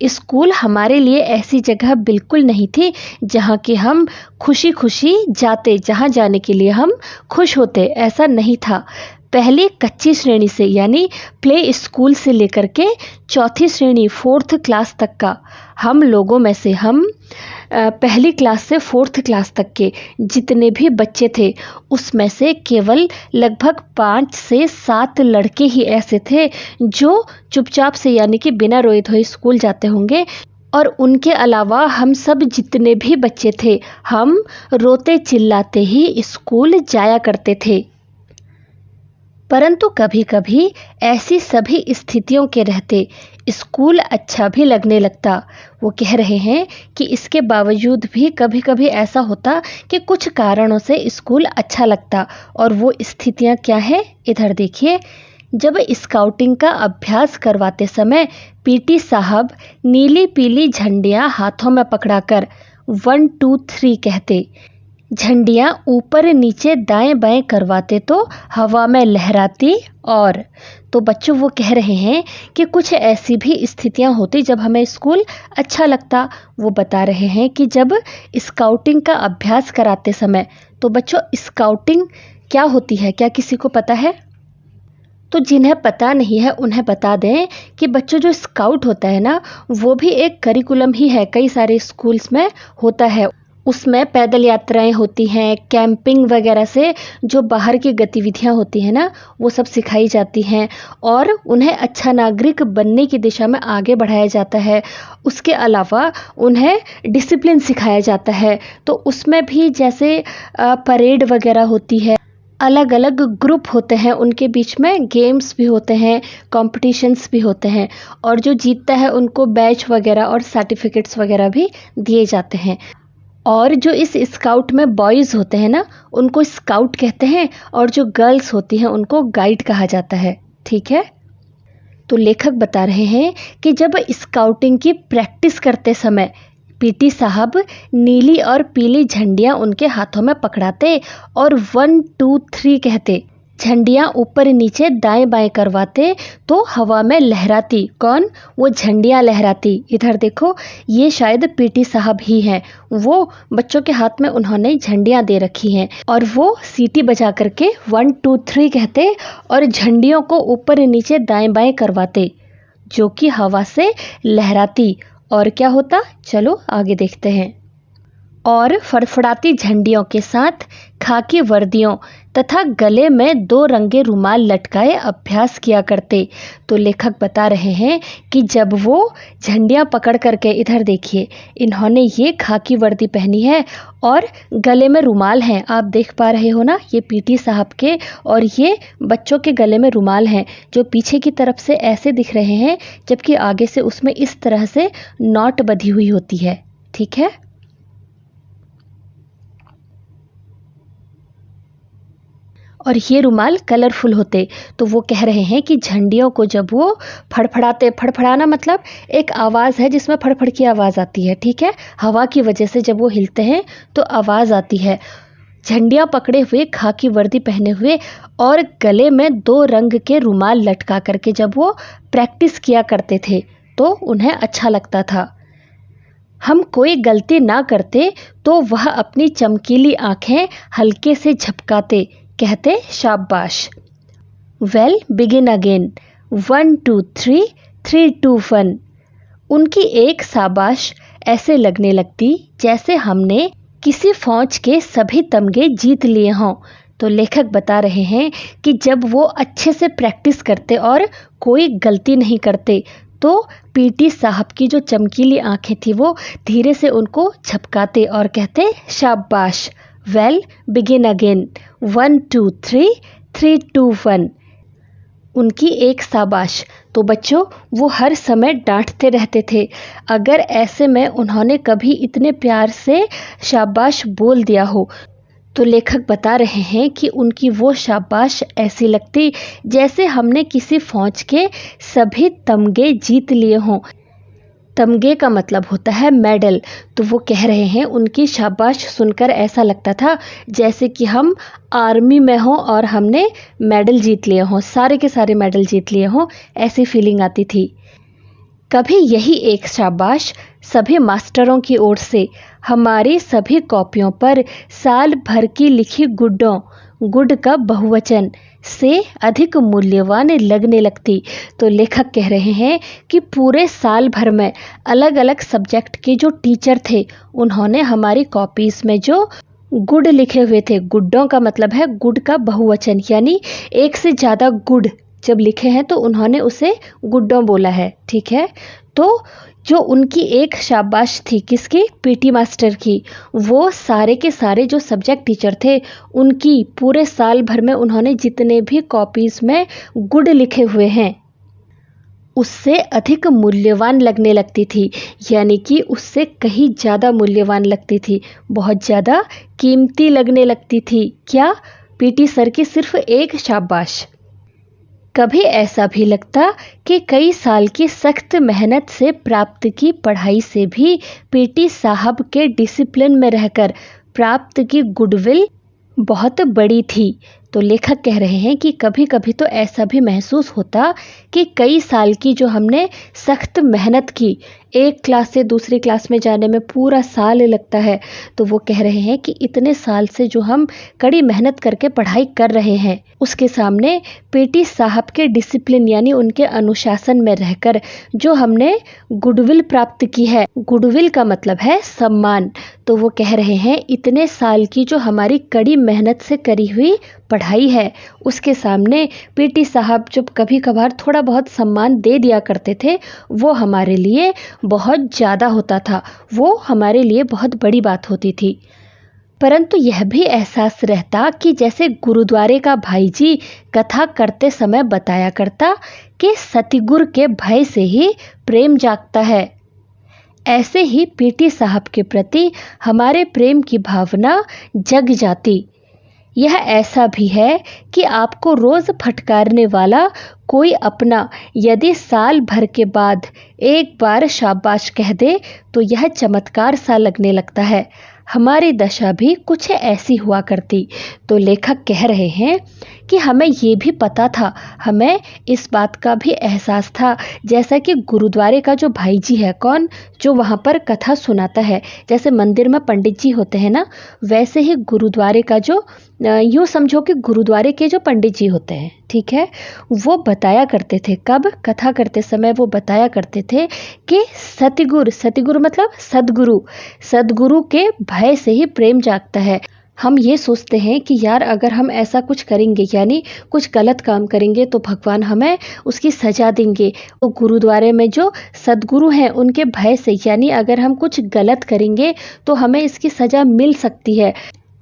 स्कूल हमारे लिए ऐसी जगह बिल्कुल नहीं थी जहाँ कि हम खुशी खुशी जाते, जहाँ जाने के लिए हम खुश होते, ऐसा नहीं था। पहली कच्ची श्रेणी से यानी प्ले स्कूल से लेकर के चौथी श्रेणी 4th क्लास तक का हम लोगों में से, हम पहली क्लास से 4th क्लास तक के जितने भी बच्चे थे, उसमें से केवल लगभग 5 से 7 लड़के ही ऐसे थे जो चुपचाप से, यानी कि बिना रोए धोए स्कूल जाते होंगे। और उनके अलावा हम सब जितने भी बच्चे थे, हम रोते चिल्लाते ही स्कूल जाया करते थे। परंतु कभी कभी ऐसी सभी स्थितियों के रहते स्कूल अच्छा भी लगने लगता। वो कह रहे हैं कि इसके बावजूद भी कभी कभी ऐसा होता कि कुछ कारणों से स्कूल अच्छा लगता। और वो स्थितियां क्या है, इधर देखिए। जब स्काउटिंग का अभ्यास करवाते समय पीटी साहब नीली पीली झंडियां हाथों में पकड़ाकर 1 2 3 कहते, झंडियां ऊपर नीचे दाएं बाएं करवाते तो हवा में लहराती। और तो बच्चों, वो कह रहे हैं कि कुछ ऐसी भी स्थितियां होती जब हमें स्कूल अच्छा लगता। वो बता रहे हैं कि जब स्काउटिंग का अभ्यास कराते समय, तो बच्चों स्काउटिंग क्या होती है, क्या किसी को पता है? तो जिन्हें पता नहीं है उन्हें बता दें कि बच्चों, जो स्काउट होता है ना, वो भी एक करिकुलम ही है, कई सारे स्कूल्स में होता है। उसमें पैदल यात्राएं होती हैं, कैंपिंग वगैरह से जो बाहर की गतिविधियां होती हैं ना, वो सब सिखाई जाती हैं और उन्हें अच्छा नागरिक बनने की दिशा में आगे बढ़ाया जाता है। उसके अलावा उन्हें डिसिप्लिन सिखाया जाता है। तो उसमें भी जैसे परेड वगैरह होती है, अलग अलग ग्रुप होते हैं, उनके बीच में गेम्स भी होते हैं, कॉम्पिटिशन्स भी होते हैं, और जो जीतता है उनको बैच वगैरह और सर्टिफिकेट्स वगैरह भी दिए जाते हैं। और जो इस स्काउट में बॉयज़ होते हैं ना, उनको स्काउट कहते हैं, और जो गर्ल्स होती हैं उनको गाइड कहा जाता है। ठीक है। तो लेखक बता रहे हैं कि जब स्काउटिंग की प्रैक्टिस करते समय पीटी साहब नीली और पीली झंडियां उनके हाथों में पकड़ाते और 1 2 3 कहते, झंडियां ऊपर नीचे दाएं बाएं करवाते तो हवा में लहराती। कौन? वो झंडियां लहराती। इधर देखो, ये शायद पीटी साहब ही हैं। वो बच्चों के हाथ में उन्होंने झंडियां दे रखी हैं और वो सीटी बजा करके 1 2 3 कहते और झंडियों को ऊपर नीचे दाएं बाएं करवाते, जो कि हवा से लहराती। और क्या होता, चलो आगे देखते हैं। और फड़फड़ाती झंडियों के साथ खाकी वर्दियों तथा गले में 2 रंगे रुमाल लटकाए अभ्यास किया करते। तो लेखक बता रहे हैं कि जब वो झंडियां पकड़ करके, इधर देखिए, इन्होंने ये खाकी वर्दी पहनी है और गले में रुमाल हैं, आप देख पा रहे हो ना, ये पीटी साहब के और ये बच्चों के गले में रुमाल हैं, जो पीछे की तरफ से ऐसे दिख रहे हैं, जबकि आगे से उसमें इस तरह से नॉट बंधी हुई होती है। ठीक है। और ये रुमाल कलरफुल होते। तो वो कह रहे हैं कि झंडियों को जब वो फड़फड़ाते, फड़फड़ाना मतलब एक आवाज़ है जिसमें फड़फड़ की आवाज़ आती है। ठीक है। हवा की वजह से जब वो हिलते हैं तो आवाज़ आती है। झंडियाँ पकड़े हुए, खाकी वर्दी पहने हुए और गले में 2 रंग के रुमाल लटका करके जब वो प्रैक्टिस किया करते थे तो उन्हें अच्छा लगता था। हम कोई गलती ना करते तो वह अपनी चमकीली आंखें हल्के से झपकाते, कहते शाबाश। Well begin again, 1 2 3 3 2 1। उनकी एक शाबाश ऐसे लगने लगती जैसे हमने किसी फौज के सभी तमगे जीत लिए हों। तो लेखक बता रहे हैं कि जब वो अच्छे से प्रैक्टिस करते और कोई गलती नहीं करते तो पीटी साहब की जो चमकीली आंखें थी वो धीरे से उनको झपकाते और कहते शाबाश। Well begin again, 1 2 3 3 2 1। उनकी एक शाबाश। तो बच्चों, वो हर समय डांटते रहते थे। अगर ऐसे में उन्होंने कभी इतने प्यार से शाबाश बोल दिया हो तो लेखक बता रहे हैं कि उनकी वो शाबाश ऐसी लगती जैसे हमने किसी फौज के सभी तमगे जीत लिए हों। तमगे का मतलब होता है मेडल। तो वो कह रहे हैं उनकी शाबाश सुनकर ऐसा लगता था जैसे कि हम आर्मी में हों और हमने मेडल जीत लिए हों, सारे के सारे मेडल जीत लिए हों, ऐसी फीलिंग आती थी। कभी यही एक शाबाश सभी मास्टरों की ओर से हमारी सभी कॉपियों पर साल भर की लिखी गुड्डों, गुड का बहुवचन, से अधिक मूल्यवान लगने लगती। तो लेखक कह रहे हैं कि पूरे साल भर में अलग अलग सब्जेक्ट के जो टीचर थे उन्होंने हमारी कॉपीज़ में जो गुड लिखे हुए थे, गुड्डों का मतलब है गुड का बहुवचन, यानी एक से ज़्यादा गुड जब लिखे हैं तो उन्होंने उसे गुड्डों बोला है। ठीक है, तो जो उनकी एक शाबाश थी किसकी, पीटी मास्टर की, वो सारे के सारे जो सब्जेक्ट टीचर थे उनकी पूरे साल भर में उन्होंने जितने भी कॉपीज़ में गुड लिखे हुए हैं उससे अधिक मूल्यवान लगने लगती थी, यानी कि उससे कहीं ज़्यादा मूल्यवान लगती थी, बहुत ज़्यादा कीमती लगने लगती थी। क्या, पीटी सर की सिर्फ एक शाबाश। कभी ऐसा भी लगता कि कई साल की सख्त मेहनत से प्राप्त की पढ़ाई से भी पीटी साहब के डिसिप्लिन में रहकर प्राप्त की गुडविल बहुत बड़ी थी। तो लेखक कह रहे हैं कि कभी कभी तो ऐसा भी महसूस होता कि कई साल की जो हमने सख्त मेहनत की, एक क्लास से दूसरी क्लास में जाने में पूरा साल लगता है, तो वो कह रहे हैं कि इतने साल से जो हम कड़ी मेहनत करके पढ़ाई कर रहे हैं उसके सामने पीटी साहब के डिसिप्लिन यानी उनके अनुशासन में रहकर जो हमने गुडविल प्राप्त की है, गुडविल का मतलब है सम्मान। तो वो कह रहे हैं इतने साल की जो हमारी कड़ी मेहनत से करी हुई पढ़ाई है उसके सामने पीटी साहब जब कभी कभार थोड़ा बहुत सम्मान दे दिया करते थे वो हमारे लिए बहुत ज़्यादा होता था, वो हमारे लिए बहुत बड़ी बात होती थी। परंतु यह भी एहसास रहता कि जैसे गुरुद्वारे का भाई जी कथा करते समय बताया करता कि सतगुरु के भय से ही प्रेम जागता है, ऐसे ही पीटी साहब के प्रति हमारे प्रेम की भावना जग जाती। यह ऐसा भी है कि आपको रोज़ फटकारने वाला कोई अपना यदि साल भर के बाद एक बार शाबाश कह दे तो यह चमत्कार सा लगने लगता है। हमारी दशा भी कुछ ऐसी हुआ करती। तो लेखक कह रहे हैं कि हमें ये भी पता था, हमें इस बात का भी एहसास था, जैसा कि गुरुद्वारे का जो भाई जी है, कौन, जो वहाँ पर कथा सुनाता है, जैसे मंदिर में पंडित जी होते हैं ना, वैसे ही गुरुद्वारे का जो, यूँ समझो कि गुरुद्वारे के जो पंडित जी होते हैं, ठीक है, वो बताया करते थे, कब, कथा करते समय वो बताया करते थे कि सतगुरु, सतगुरु मतलब सदगुरु, सदगुरु के भय से ही प्रेम जागता है। हम ये सोचते हैं कि यार अगर हम ऐसा कुछ करेंगे यानी कुछ गलत काम करेंगे तो भगवान हमें उसकी सज़ा देंगे। तो गुरुद्वारे में जो सदगुरु हैं उनके भय से, यानी अगर हम कुछ गलत करेंगे तो हमें इसकी सज़ा मिल सकती है,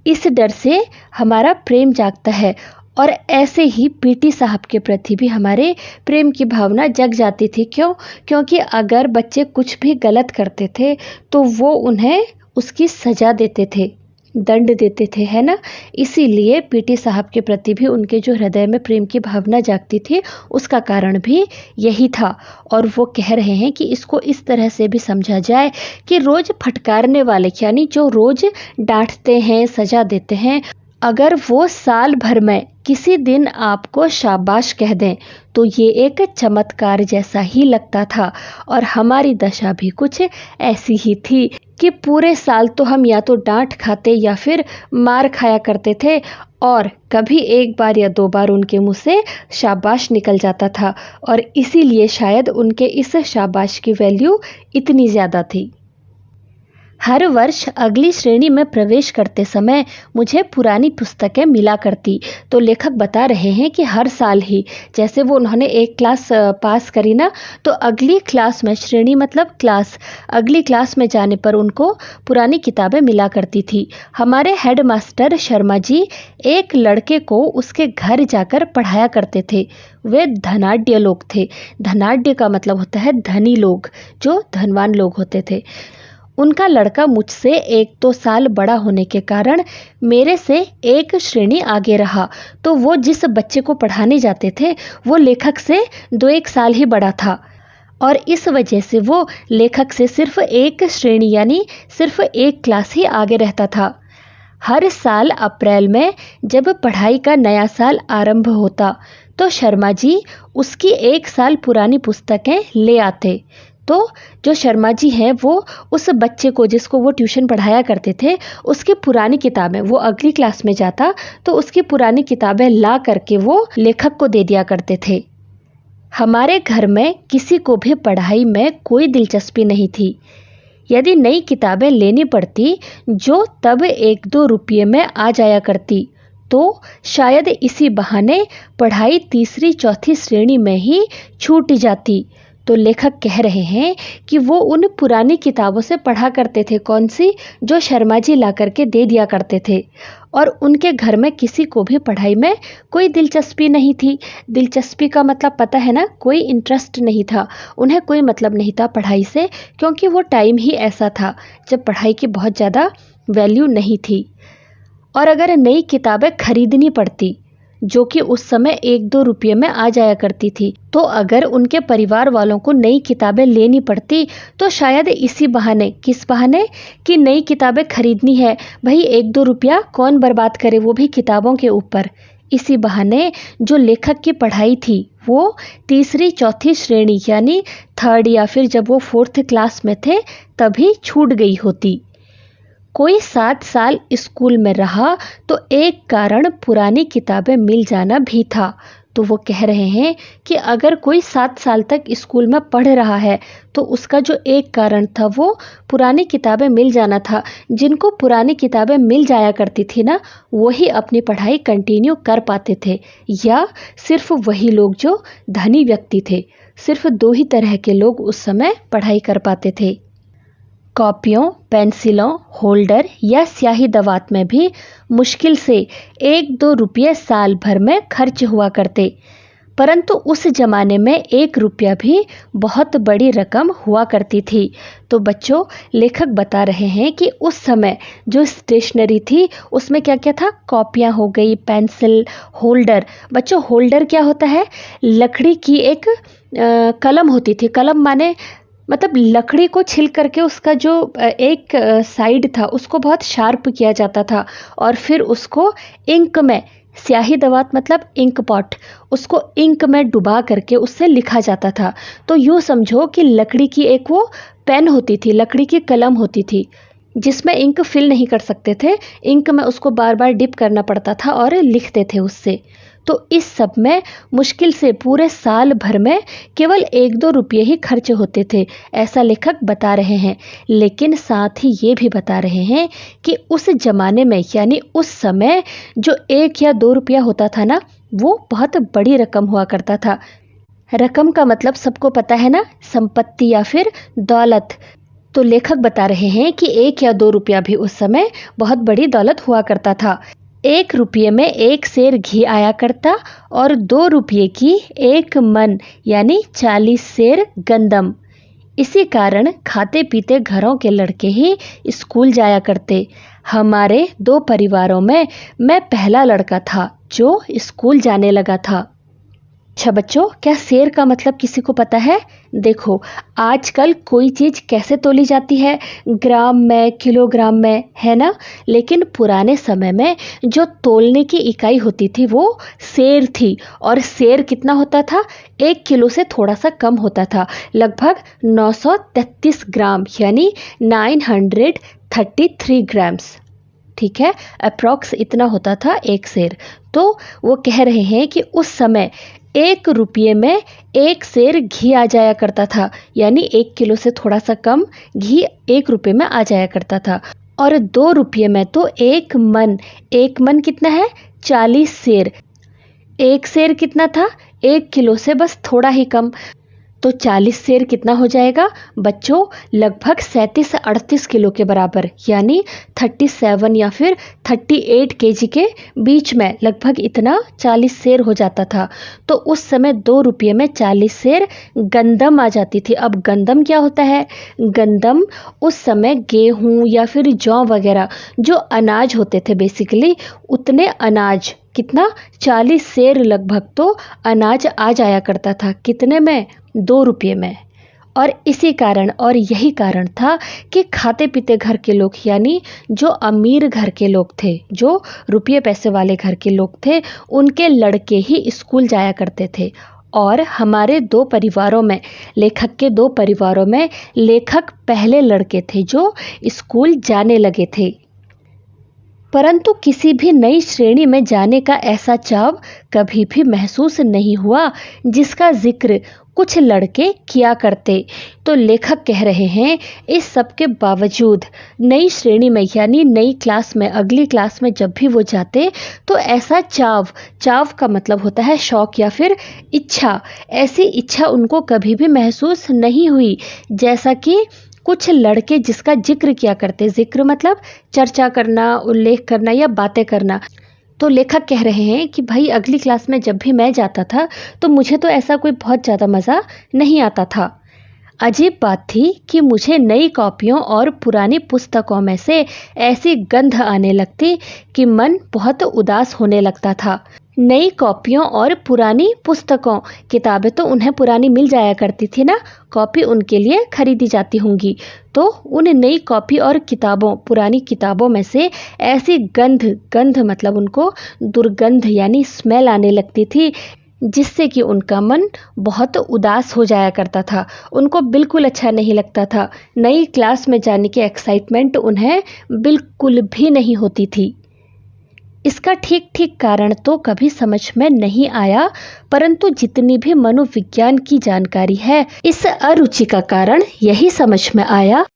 इस डर से हमारा प्रेम जागता है। और ऐसे ही पीटी साहब के प्रति भी हमारे प्रेम की भावना जग जाती थी। क्यों? क्योंकि अगर बच्चे कुछ भी गलत करते थे तो वो उन्हें उसकी सज़ा देते थे। दंड देते थे, है ना। इसीलिए पीटी साहब के प्रति भी उनके जो हृदय में प्रेम की भावना जागती थी, उसका कारण भी यही था। और वो कह रहे हैं कि इसको इस तरह से भी समझा जाए कि रोज़ फटकारने वाले, यानी जो रोज़ डांटते हैं, सजा देते हैं, अगर वो साल भर में किसी दिन आपको शाबाश कह दें तो ये एक चमत्कार जैसा ही लगता था। और हमारी दशा भी कुछ ऐसी ही थी कि पूरे साल तो हम या तो डांट खाते या फिर मार खाया करते थे, और कभी एक बार या दो बार उनके मुंह से शाबाश निकल जाता था, और इसीलिए शायद उनके इस शाबाश की वैल्यू इतनी ज़्यादा थी। हर वर्ष अगली श्रेणी में प्रवेश करते समय मुझे पुरानी पुस्तकें मिला करती। तो लेखक बता रहे हैं कि हर साल ही, जैसे वो उन्होंने एक क्लास पास करी ना, तो अगली क्लास में, श्रेणी मतलब क्लास, अगली क्लास में जाने पर उनको पुरानी किताबें मिला करती थी। हमारे हेड मास्टर शर्मा जी एक लड़के को उसके घर जाकर पढ़ाया करते थे। वे धनाढ्य लोग थे। धनाढ्य का मतलब होता है धनी लोग, जो धनवान लोग होते थे। उनका लड़का मुझसे 1-2 साल बड़ा होने के कारण मेरे से एक श्रेणी आगे रहा, तो वो जिस बच्चे को पढ़ाने जाते थे वो लेखक से 2-1 साल ही बड़ा था, और इस वजह से वो लेखक से सिर्फ एक श्रेणी यानी सिर्फ एक क्लास ही आगे रहता था। हर साल अप्रैल में जब पढ़ाई का नया साल आरंभ होता तो शर्मा जी उसकी 1 साल पुरानी पुस्तकें ले आते। तो जो शर्मा जी हैं वो उस बच्चे को, जिसको वो ट्यूशन पढ़ाया करते थे, उसकी पुरानी किताबें, वो अगली क्लास में जाता तो उसकी पुरानी किताबें ला करके वो लेखक को दे दिया करते थे। हमारे घर में किसी को भी पढ़ाई में कोई दिलचस्पी नहीं थी। यदि नई किताबें लेनी पड़ती जो तब 1-2 रुपये में आ जाया करती, तो शायद इसी बहाने पढ़ाई तीसरी चौथी श्रेणी में ही छूट जाती। तो लेखक कह रहे हैं कि वो उन पुरानी किताबों से पढ़ा करते थे। कौन सी? जो शर्मा जी ला करके दे दिया करते थे। और उनके घर में किसी को भी पढ़ाई में कोई दिलचस्पी नहीं थी। दिलचस्पी का मतलब पता है ना, कोई इंटरेस्ट नहीं था, उन्हें कोई मतलब नहीं था पढ़ाई से, क्योंकि वो टाइम ही ऐसा था जब पढ़ाई की बहुत ज़्यादा वैल्यू नहीं थी। और अगर नई किताबें खरीदनी पड़ती, जो कि उस समय 1-2 रुपये में आ जाया करती थी, तो अगर उनके परिवार वालों को नई किताबें लेनी पड़ती तो शायद इसी बहाने, किस बहाने कि नई किताबें खरीदनी है भाई, 1-2 रुपया कौन बर्बाद करे, वो भी किताबों के ऊपर। इसी बहाने जो लेखक की पढ़ाई थी वो तीसरी चौथी श्रेणी यानी थर्ड या फिर जब वो 4th क्लास में थे तभी छूट गई होती। कोई 7 साल स्कूल में रहा तो एक कारण पुरानी किताबें मिल जाना भी था। तो वो कह रहे हैं कि अगर कोई 7 साल तक स्कूल में पढ़ रहा है तो उसका जो एक कारण था वो पुरानी किताबें मिल जाना था। जिनको पुरानी किताबें मिल जाया करती थी ना, वही अपनी पढ़ाई कंटिन्यू कर पाते थे, या सिर्फ वही लोग जो धनी व्यक्ति थे। सिर्फ 2 ही तरह के लोग उस समय पढ़ाई कर पाते थे। कॉपियों, पेंसिलों, होल्डर या स्याही दवात में भी मुश्किल से 1-2 रुपये साल भर में खर्च हुआ करते, परंतु उस ज़माने में 1 रुपया भी बहुत बड़ी रकम हुआ करती थी। तो बच्चों, लेखक बता रहे हैं कि उस समय जो स्टेशनरी थी उसमें क्या क्या था, कॉपियाँ हो गई, पेंसिल, होल्डर। बच्चों, होल्डर क्या होता है? लकड़ी की एक कलम होती थी। कलम माने मतलब लकड़ी को छिल करके उसका जो एक साइड था उसको बहुत शार्प किया जाता था, और फिर उसको इंक में, स्याही दवात मतलब इंक पॉट, उसको इंक में डुबा करके उससे लिखा जाता था। तो यूँ समझो कि लकड़ी की एक वो पेन होती थी, लकड़ी की कलम होती थी, जिसमें इंक फिल नहीं कर सकते थे, इंक में उसको बार बार डिप करना पड़ता था और लिखते थे उससे। तो इस सब में मुश्किल से पूरे साल भर में केवल 1-2 रुपये ही खर्च होते थे, ऐसा लेखक बता रहे हैं। लेकिन साथ ही ये भी बता रहे हैं कि उस ज़माने में, यानी उस समय, जो 1 या 2 रुपया होता था ना, वो बहुत बड़ी रकम हुआ करता था। रकम का मतलब सबको पता है ना, संपत्ति या फिर दौलत। तो लेखक बता रहे हैं कि 1 या 2 रुपया भी उस समय बहुत बड़ी दौलत हुआ करता था। 1 रुपये में 1 सेर घी आया करता, और 2 रुपये की 1 मन यानी 40 सेर गंदम। इसी कारण खाते पीते घरों के लड़के ही स्कूल जाया करते। हमारे 2 परिवारों में मैं पहला लड़का था जो स्कूल जाने लगा था। अच्छा बच्चों, क्या शेर का मतलब किसी को पता है? देखो, आजकल कोई चीज़ कैसे तोली जाती है? ग्राम में, किलोग्राम में, है ना? लेकिन पुराने समय में जो तोलने की इकाई होती थी वो शेर थी। और शेर कितना होता था? 1 किलो से थोड़ा सा कम होता था, लगभग 933 ग्राम, यानी 933 ग्राम्स। ठीक है, अप्रॉक्स इतना होता था एक शेर। तो वो कह रहे हैं कि उस समय 1 रुपये में 1 शेर घी आ जाया करता था, यानी 1 किलो से थोड़ा सा कम घी 1 रुपये में आ जाया करता था। और 2 रुपये में तो 1 मन। 1 मन कितना है? 40 शेर। 1 शेर कितना था? 1 किलो से बस थोड़ा ही कम। तो 40 शेर कितना हो जाएगा बच्चों? लगभग 37-38 किलो के बराबर, यानी 37 या फिर 38 केजी के बीच में, लगभग इतना 40 शेर हो जाता था। तो उस समय 2 रुपये में 40 शेर गंदम आ जाती थी। अब गंदम क्या होता है? गंदम उस समय गेहूं या फिर जौ वगैरह जो अनाज होते थे, बेसिकली उतने अनाज, कितना? 40 शेर लगभग तो अनाज आ जाया करता था। कितने में? 2 रुपये में। और इसी कारण, और यही कारण था कि खाते पीते घर के लोग, यानी जो अमीर घर के लोग थे, जो रुपये पैसे वाले घर के लोग थे, उनके लड़के ही स्कूल जाया करते थे। और हमारे 2 परिवारों में, लेखक के 2 परिवारों में, लेखक पहले लड़के थे जो स्कूल जाने लगे थे। परंतु किसी भी नई श्रेणी में जाने का ऐसा चाव कभी भी महसूस नहीं हुआ जिसका जिक्र कुछ लड़के किया करते। तो लेखक कह रहे हैं, इस सब के बावजूद नई श्रेणी में, यानी नई क्लास में, अगली क्लास में जब भी वो जाते तो ऐसा चाव, चाव का मतलब होता है शौक या फिर इच्छा, ऐसी इच्छा उनको कभी भी महसूस नहीं हुई जैसा कि कुछ लड़के जिसका जिक्र किया करते। जिक्र मतलब चर्चा करना, उल्लेख करना या बातें करना। तो लेखक कह रहे हैं कि भाई अगली क्लास में जब भी मैं जाता था तो मुझे तो ऐसा कोई बहुत ज़्यादा मज़ा नहीं आता था। अजीब बात थी कि मुझे नई कॉपियों और पुरानी पुस्तकों में से ऐसी गंध आने लगती कि मन बहुत उदास होने लगता था। नई कॉपियों और पुरानी पुस्तकों, किताबें तो उन्हें पुरानी मिल जाया करती थी ना, कॉपी उनके लिए खरीदी जाती होंगी। तो उन नई कॉपी और किताबों, पुरानी किताबों में से ऐसी गंध, गंध मतलब उनको दुर्गंध यानी स्मेल आने लगती थी जिससे कि उनका मन बहुत उदास हो जाया करता था। उनको बिल्कुल अच्छा नहीं लगता था। नई क्लास में जाने की एक्साइटमेंट उन्हें बिल्कुल भी नहीं होती थी। इसका ठीक ठीक कारण तो कभी समझ में नहीं आया, परंतु जितनी भी मनोविज्ञान की जानकारी है, इस अरुचि का कारण यही समझ में आया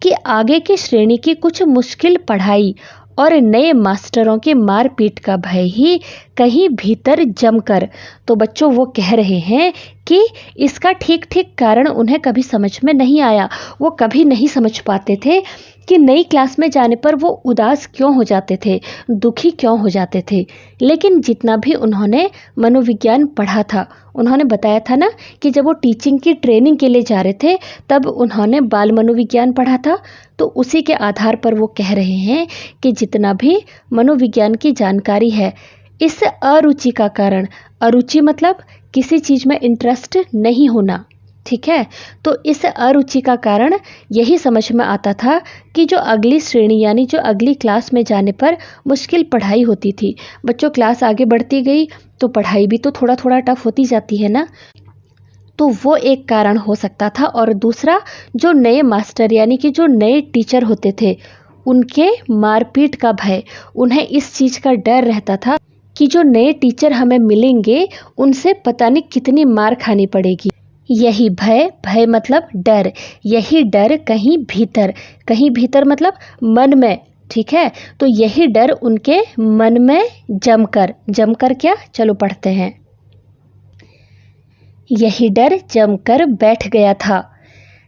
कि आगे की श्रेणी की कुछ मुश्किल पढ़ाई और नए मास्टरों की मारपीट का भय ही कहीं भीतर जमकर। तो बच्चों वो कह रहे हैं कि इसका ठीक ठीक कारण उन्हें कभी समझ में नहीं आया। वो कभी नहीं समझ पाते थे कि नई क्लास में जाने पर वो उदास क्यों हो जाते थे, दुखी क्यों हो जाते थे। लेकिन जितना भी उन्होंने मनोविज्ञान पढ़ा था, उन्होंने बताया था ना कि जब वो टीचिंग की ट्रेनिंग के लिए जा रहे थे तब उन्होंने बाल मनोविज्ञान पढ़ा था। तो उसी के आधार पर वो कह रहे हैं कि जितना भी मनोविज्ञान की जानकारी है, इस अरुचि का कारण, अरुचि मतलब किसी चीज़ में इंटरेस्ट नहीं होना, ठीक है। तो इस अरुचि का कारण यही समझ में आता था कि जो अगली श्रेणी यानी जो अगली क्लास में जाने पर मुश्किल पढ़ाई होती थी। बच्चों क्लास आगे बढ़ती गई तो पढ़ाई भी तो थोड़ा थोड़ा टफ होती जाती है ना, तो वो एक कारण हो सकता था। और दूसरा, जो नए मास्टर यानी कि जो नए टीचर होते थे, उनके मारपीट का भय, उन्हें इस चीज़ का डर रहता था कि जो नए टीचर हमें मिलेंगे उनसे पता नहीं कितनी मार खानी पड़ेगी। यही भय, भय मतलब डर, यही डर कहीं भीतर, कहीं भीतर मतलब मन में, ठीक है। तो यही डर उनके मन में जमकर, जमकर क्या, चलो पढ़ते हैं। यही डर जमकर बैठ गया था।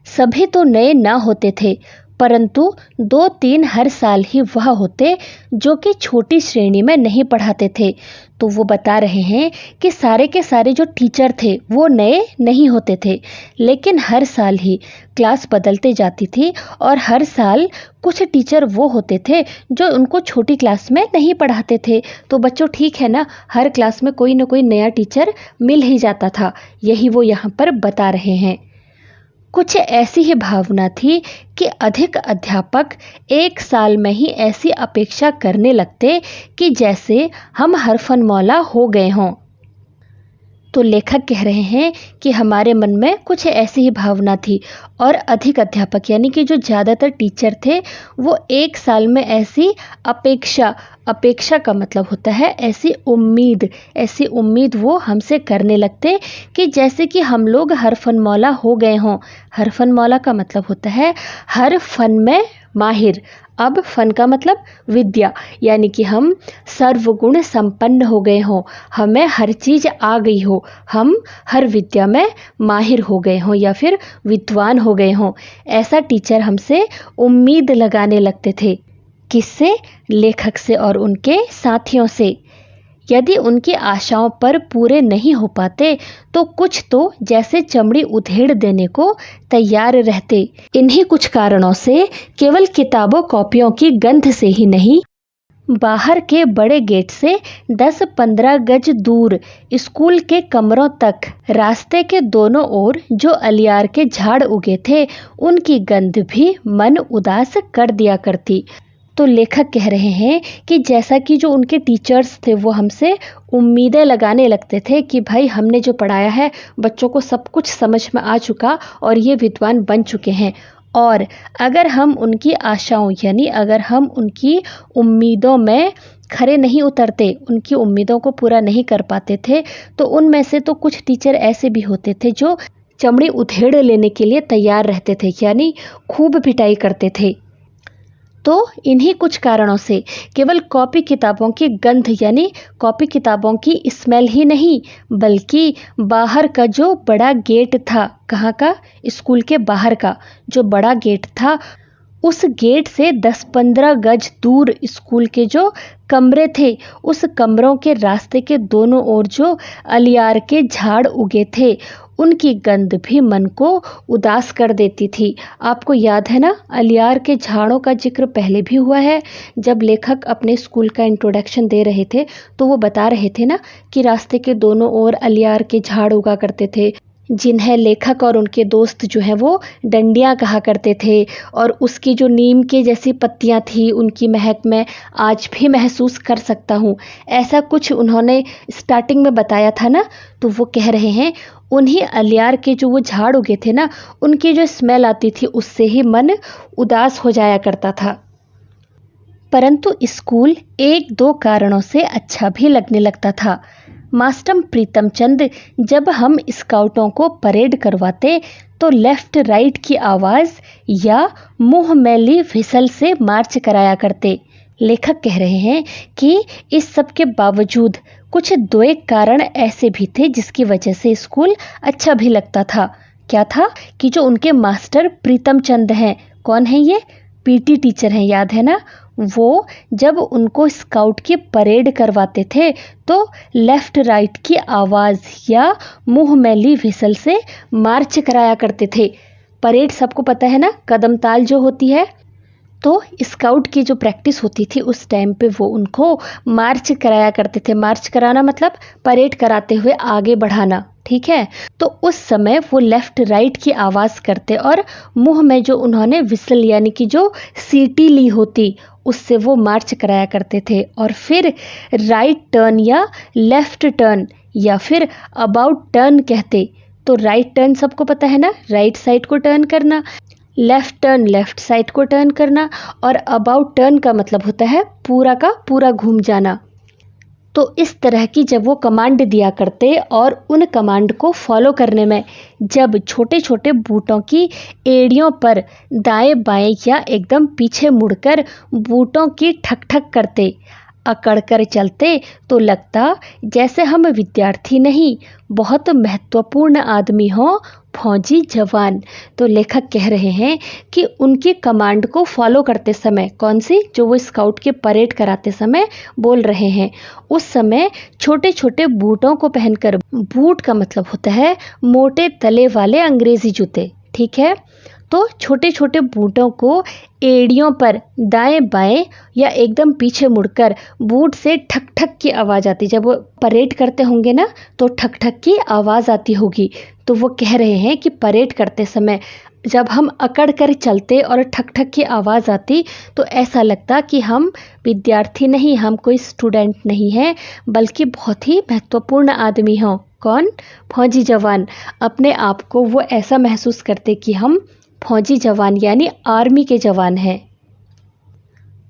सभी तो नए ना होते थे, परंतु 2-3 हर साल ही वह होते जो कि छोटी श्रेणी में नहीं पढ़ाते थे। तो वो बता रहे हैं कि सारे के सारे जो टीचर थे वो नए नहीं होते थे, लेकिन हर साल ही क्लास बदलते जाती थी और हर साल कुछ टीचर वो होते थे जो उनको छोटी क्लास में नहीं पढ़ाते थे। तो बच्चों ठीक है ना, हर क्लास में कोई ना कोई नया टीचर मिल ही जाता था, यही वो यहाँ पर बता रहे हैं। कुछ ऐसी ही भावना थी कि अधिक अध्यापक एक साल में ही ऐसी अपेक्षा करने लगते कि जैसे हम हरफनमौला हो गए हों। तो लेखक कह रहे हैं कि हमारे मन में कुछ ऐसी ही भावना थी और अधिक अध्यापक यानी कि जो ज़्यादातर टीचर थे वो एक साल में ऐसी अपेक्षा का मतलब होता है ऐसी उम्मीद वो हमसे करने लगते कि जैसे कि हम लोग हरफनमौला हो गए हों। हरफनमौला का मतलब होता है हर फन में माहिर। अब फन का मतलब विद्या, यानी कि हम सर्वगुण संपन्न हो गए हों, हमें हर चीज़ आ गई हो, हम हर विद्या में माहिर हो गए हों या फिर विद्वान हो गए हों। ऐसा टीचर हमसे उम्मीद लगाने लगते थे। किससे? लेखक से और उनके साथियों से। यदि उनकी आशाओं पर पूरे नहीं हो पाते तो कुछ तो जैसे चमड़ी उधेड़ देने को तैयार रहते। इन्हीं कुछ कारणों से केवल किताबों कॉपियों की गंध से ही नहीं, बाहर के बड़े गेट से 10-15 गज दूर स्कूल के कमरों तक रास्ते के दोनों ओर जो अलियार के झाड़ उगे थे उनकी गंध भी मन उदास कर दिया करती। तो लेखक कह रहे हैं कि जैसा कि जो उनके टीचर्स थे वो हमसे उम्मीदें लगाने लगते थे कि भाई हमने जो पढ़ाया है बच्चों को सब कुछ समझ में आ चुका और ये विद्वान बन चुके हैं, और अगर हम उनकी आशाओं यानी अगर हम उनकी उम्मीदों में खरे नहीं उतरते, उनकी उम्मीदों को पूरा नहीं कर पाते थे, तो उनमें से तो कुछ टीचर ऐसे भी होते थे जो चमड़ी उधेड़ लेने के लिए तैयार रहते थे, यानी खूब पिटाई करते थे। तो इन्हीं कुछ कारणों से केवल कॉपी किताबों की गंध यानी कॉपी किताबों की स्मेल ही नहीं, बल्कि बाहर का जो बड़ा गेट था, कहाँ का? स्कूल के बाहर का जो बड़ा गेट था, उस गेट से 10-15 गज दूर स्कूल के जो कमरे थे, उस कमरों के रास्ते के दोनों ओर जो अलियार के झाड़ उगे थे उनकी गंध भी मन को उदास कर देती थी। आपको याद है ना, अलियार के झाड़ों का जिक्र पहले भी हुआ है। जब लेखक अपने स्कूल का इंट्रोडक्शन दे रहे थे तो वो बता रहे थे ना कि रास्ते के दोनों ओर अलियार के झाड़ उगा करते थे, जिन्हें लेखक और उनके दोस्त जो हैं वो डंडियाँ कहा करते थे, और उसकी जो नीम के जैसी पत्तियाँ थी उनकी महक मैं आज भी महसूस कर सकता हूँ। ऐसा कुछ उन्होंने स्टार्टिंग में बताया था ना। तो वो कह रहे हैं उन्हीं अलियार के जो वो झाड़ उगे थे ना, उनकी जो स्मेल आती थी उससे ही मन उदास हो जाया करता था। परंतु स्कूल 1-2 कारणों से अच्छा भी लगने लगता था। मास्टर प्रीतम चंद जब हम स्काउटों को परेड करवाते तो लेफ्ट राइट की आवाज़ या मुंह मैली व्हिसल से मार्च कराया करते। लेखक कह रहे हैं कि इस सब के बावजूद कुछ 2 कारण ऐसे भी थे जिसकी वजह से स्कूल अच्छा भी लगता था। क्या था? कि जो उनके मास्टर प्रीतम चंद हैं, कौन है ये? पीटी टीचर हैं, याद है ना? वो जब उनको स्काउट की परेड करवाते थे तो लेफ्ट राइट की आवाज़ या मुंह मैली व्हिसल से मार्च कराया करते थे। परेड सबको पता है ना, कदम ताल जो होती है। तो स्काउट की जो प्रैक्टिस होती थी उस टाइम पे वो उनको मार्च कराया करते थे। मार्च कराना मतलब परेड कराते हुए आगे बढ़ाना, ठीक है? तो उस समय वो लेफ्ट राइट की आवाज़ करते और मुंह में जो उन्होंने विसल यानी कि जो सीटी ली होती उससे वो मार्च कराया करते थे। और फिर राइट टर्न या लेफ्ट टर्न या फिर अबाउट टर्न कहते। तो राइट टर्न सबको पता है ना, राइट साइड को टर्न करना, लेफ्ट टर्न लेफ्ट साइड को टर्न करना, और अबाउट टर्न का मतलब होता है पूरा का पूरा घूम जाना। तो इस तरह की जब वो कमांड दिया करते और उन कमांड को फॉलो करने में जब छोटे छोटे बूटों की एड़ियों पर दाएं बाएं या एकदम पीछे मुड़कर बूटों की ठक ठक करते, अकड़ कर चलते तो लगता जैसे हम विद्यार्थी नहीं, बहुत महत्वपूर्ण आदमी हो, फौजी जवान। तो लेखक कह रहे हैं कि उनकी कमांड को फॉलो करते समय, कौन सी, जो वो स्काउट के परेड कराते समय बोल रहे हैं, उस समय छोटे छोटे बूटों को पहनकर, बूट का मतलब होता है मोटे तले वाले अंग्रेजी जूते, ठीक है, तो छोटे छोटे बूटों को एड़ियों पर दाएं बाएं या एकदम पीछे मुड़कर बूट से ठक ठक की आवाज़ आती, जब वो परेड करते होंगे ना तो ठक ठक की आवाज़ आती होगी। तो वो कह रहे हैं कि परेड करते समय जब हम अकड़ कर चलते और ठक ठक की आवाज़ आती तो ऐसा लगता कि हम विद्यार्थी नहीं, हम कोई स्टूडेंट नहीं हैं, बल्कि बहुत ही महत्वपूर्ण आदमी हों। कौन? फौजी जवान। अपने आप को वो ऐसा महसूस करते कि हम फौजी जवान यानी आर्मी के जवान हैं।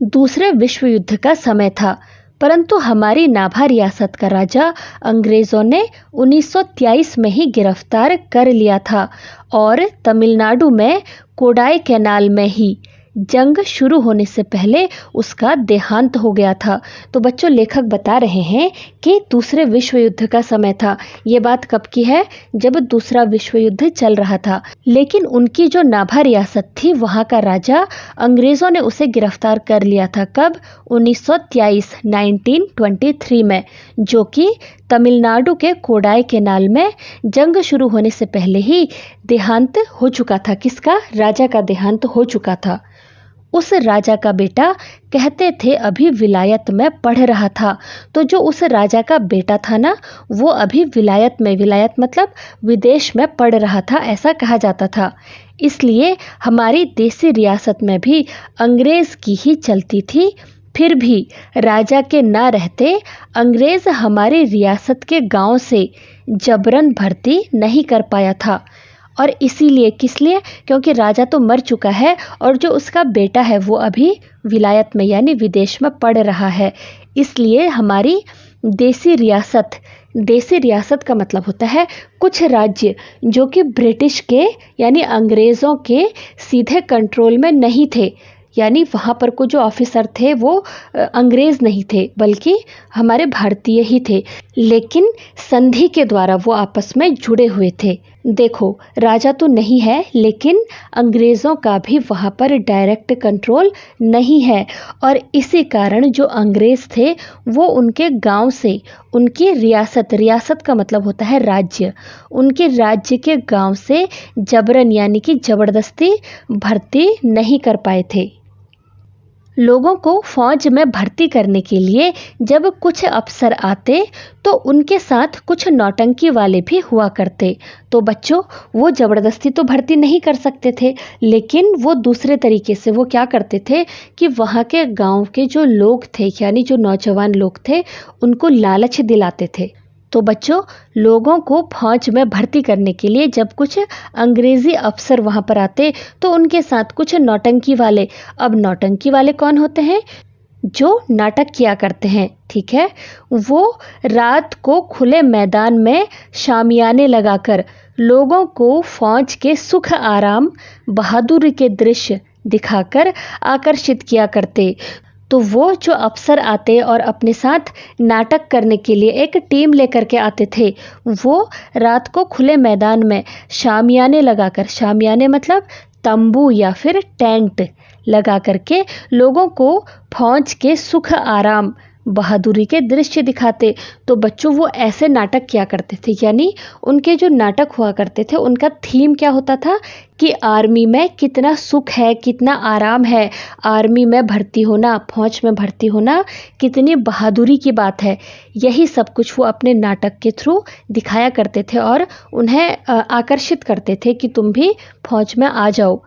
दूसरे विश्व युद्ध का समय था, परंतु हमारी नाभा रियासत का राजा अंग्रेज़ों ने 1923 में ही गिरफ्तार कर लिया था और तमिलनाडु में कोडाई कैनाल में ही जंग शुरू होने से पहले उसका देहांत हो गया था। तो बच्चों, लेखक बता रहे हैं कि दूसरे विश्व युद्ध का समय था। ये बात कब की है? जब दूसरा विश्व युद्ध चल रहा था। लेकिन उनकी जो नाभा रियासत थी, वहाँ का राजा, अंग्रेज़ों ने उसे गिरफ्तार कर लिया था। कब? 1923 में, जो कि तमिलनाडु के कोडाई कैनाल में जंग शुरू होने से पहले ही देहांत हो चुका था। किसका? राजा का देहांत हो चुका था। उस राजा का बेटा, कहते थे, अभी विलायत में पढ़ रहा था। तो जो उस राजा का बेटा था ना, वो अभी विलायत में, विलायत मतलब विदेश में पढ़ रहा था, ऐसा कहा जाता था। इसलिए हमारी देसी रियासत में भी अंग्रेज़ की ही चलती थी। फिर भी राजा के ना रहते अंग्रेज़ हमारी रियासत के गांव से जबरन भर्ती नहीं कर पाया था। और इसीलिए, किस लिए? क्योंकि राजा तो मर चुका है और जो उसका बेटा है वो अभी विलायत में यानी विदेश में पढ़ रहा है। इसलिए हमारी देसी रियासत का मतलब होता है कुछ राज्य जो कि ब्रिटिश के यानी अंग्रेज़ों के सीधे कंट्रोल में नहीं थे, यानी वहाँ पर को जो ऑफिसर थे वो अंग्रेज़ नहीं थे, बल्कि हमारे भारतीय ही थे, लेकिन संधि के द्वारा वो आपस में जुड़े हुए थे। देखो, राजा तो नहीं है, लेकिन अंग्रेज़ों का भी वहाँ पर डायरेक्ट कंट्रोल नहीं है। और इसी कारण जो अंग्रेज़ थे वो उनके गांव से, उनकी रियासत का मतलब होता है राज्य, उनके राज्य के गांव से जबरन यानी कि ज़बरदस्ती भर्ती नहीं कर पाए थे। लोगों को फौज में भर्ती करने के लिए जब कुछ अफसर आते तो उनके साथ कुछ नौटंकी वाले भी हुआ करते। तो बच्चों, वो ज़बरदस्ती तो भर्ती नहीं कर सकते थे, लेकिन वो दूसरे तरीके से वो क्या करते थे कि वहाँ के गांव के जो लोग थे यानी जो नौजवान लोग थे, उनको लालच दिलाते थे। तो बच्चों, लोगों को फौज में भर्ती करने के लिए जब कुछ अंग्रेज़ी अफसर वहाँ पर आते तो उनके साथ कुछ नौटंकी वाले, अब नौटंकी वाले कौन होते हैं? जो नाटक किया करते हैं, ठीक है, वो रात को खुले मैदान में शामियाने लगाकर लोगों को फौज के सुख आराम, बहादुरी के दृश्य दिखाकर आकर्षित किया करते। तो वो जो अफसर आते और अपने साथ नाटक करने के लिए एक टीम लेकर के आते थे, वो रात को खुले मैदान में शामियाने लगाकर, शामियाने मतलब तंबू या फिर टेंट लगा करके लोगों को फौज के सुख आराम, बहादुरी के दृश्य दिखाते। तो बच्चों, वो ऐसे नाटक किया करते थे, यानी उनके जो नाटक हुआ करते थे उनका थीम क्या होता था कि आर्मी में कितना सुख है, कितना आराम है, आर्मी में भर्ती होना, फौज में भर्ती होना कितनी बहादुरी की बात है। यही सब कुछ वो अपने नाटक के थ्रू दिखाया करते थे और उन्हें आकर्षित करते थे कि तुम भी फौज में आ जाओ।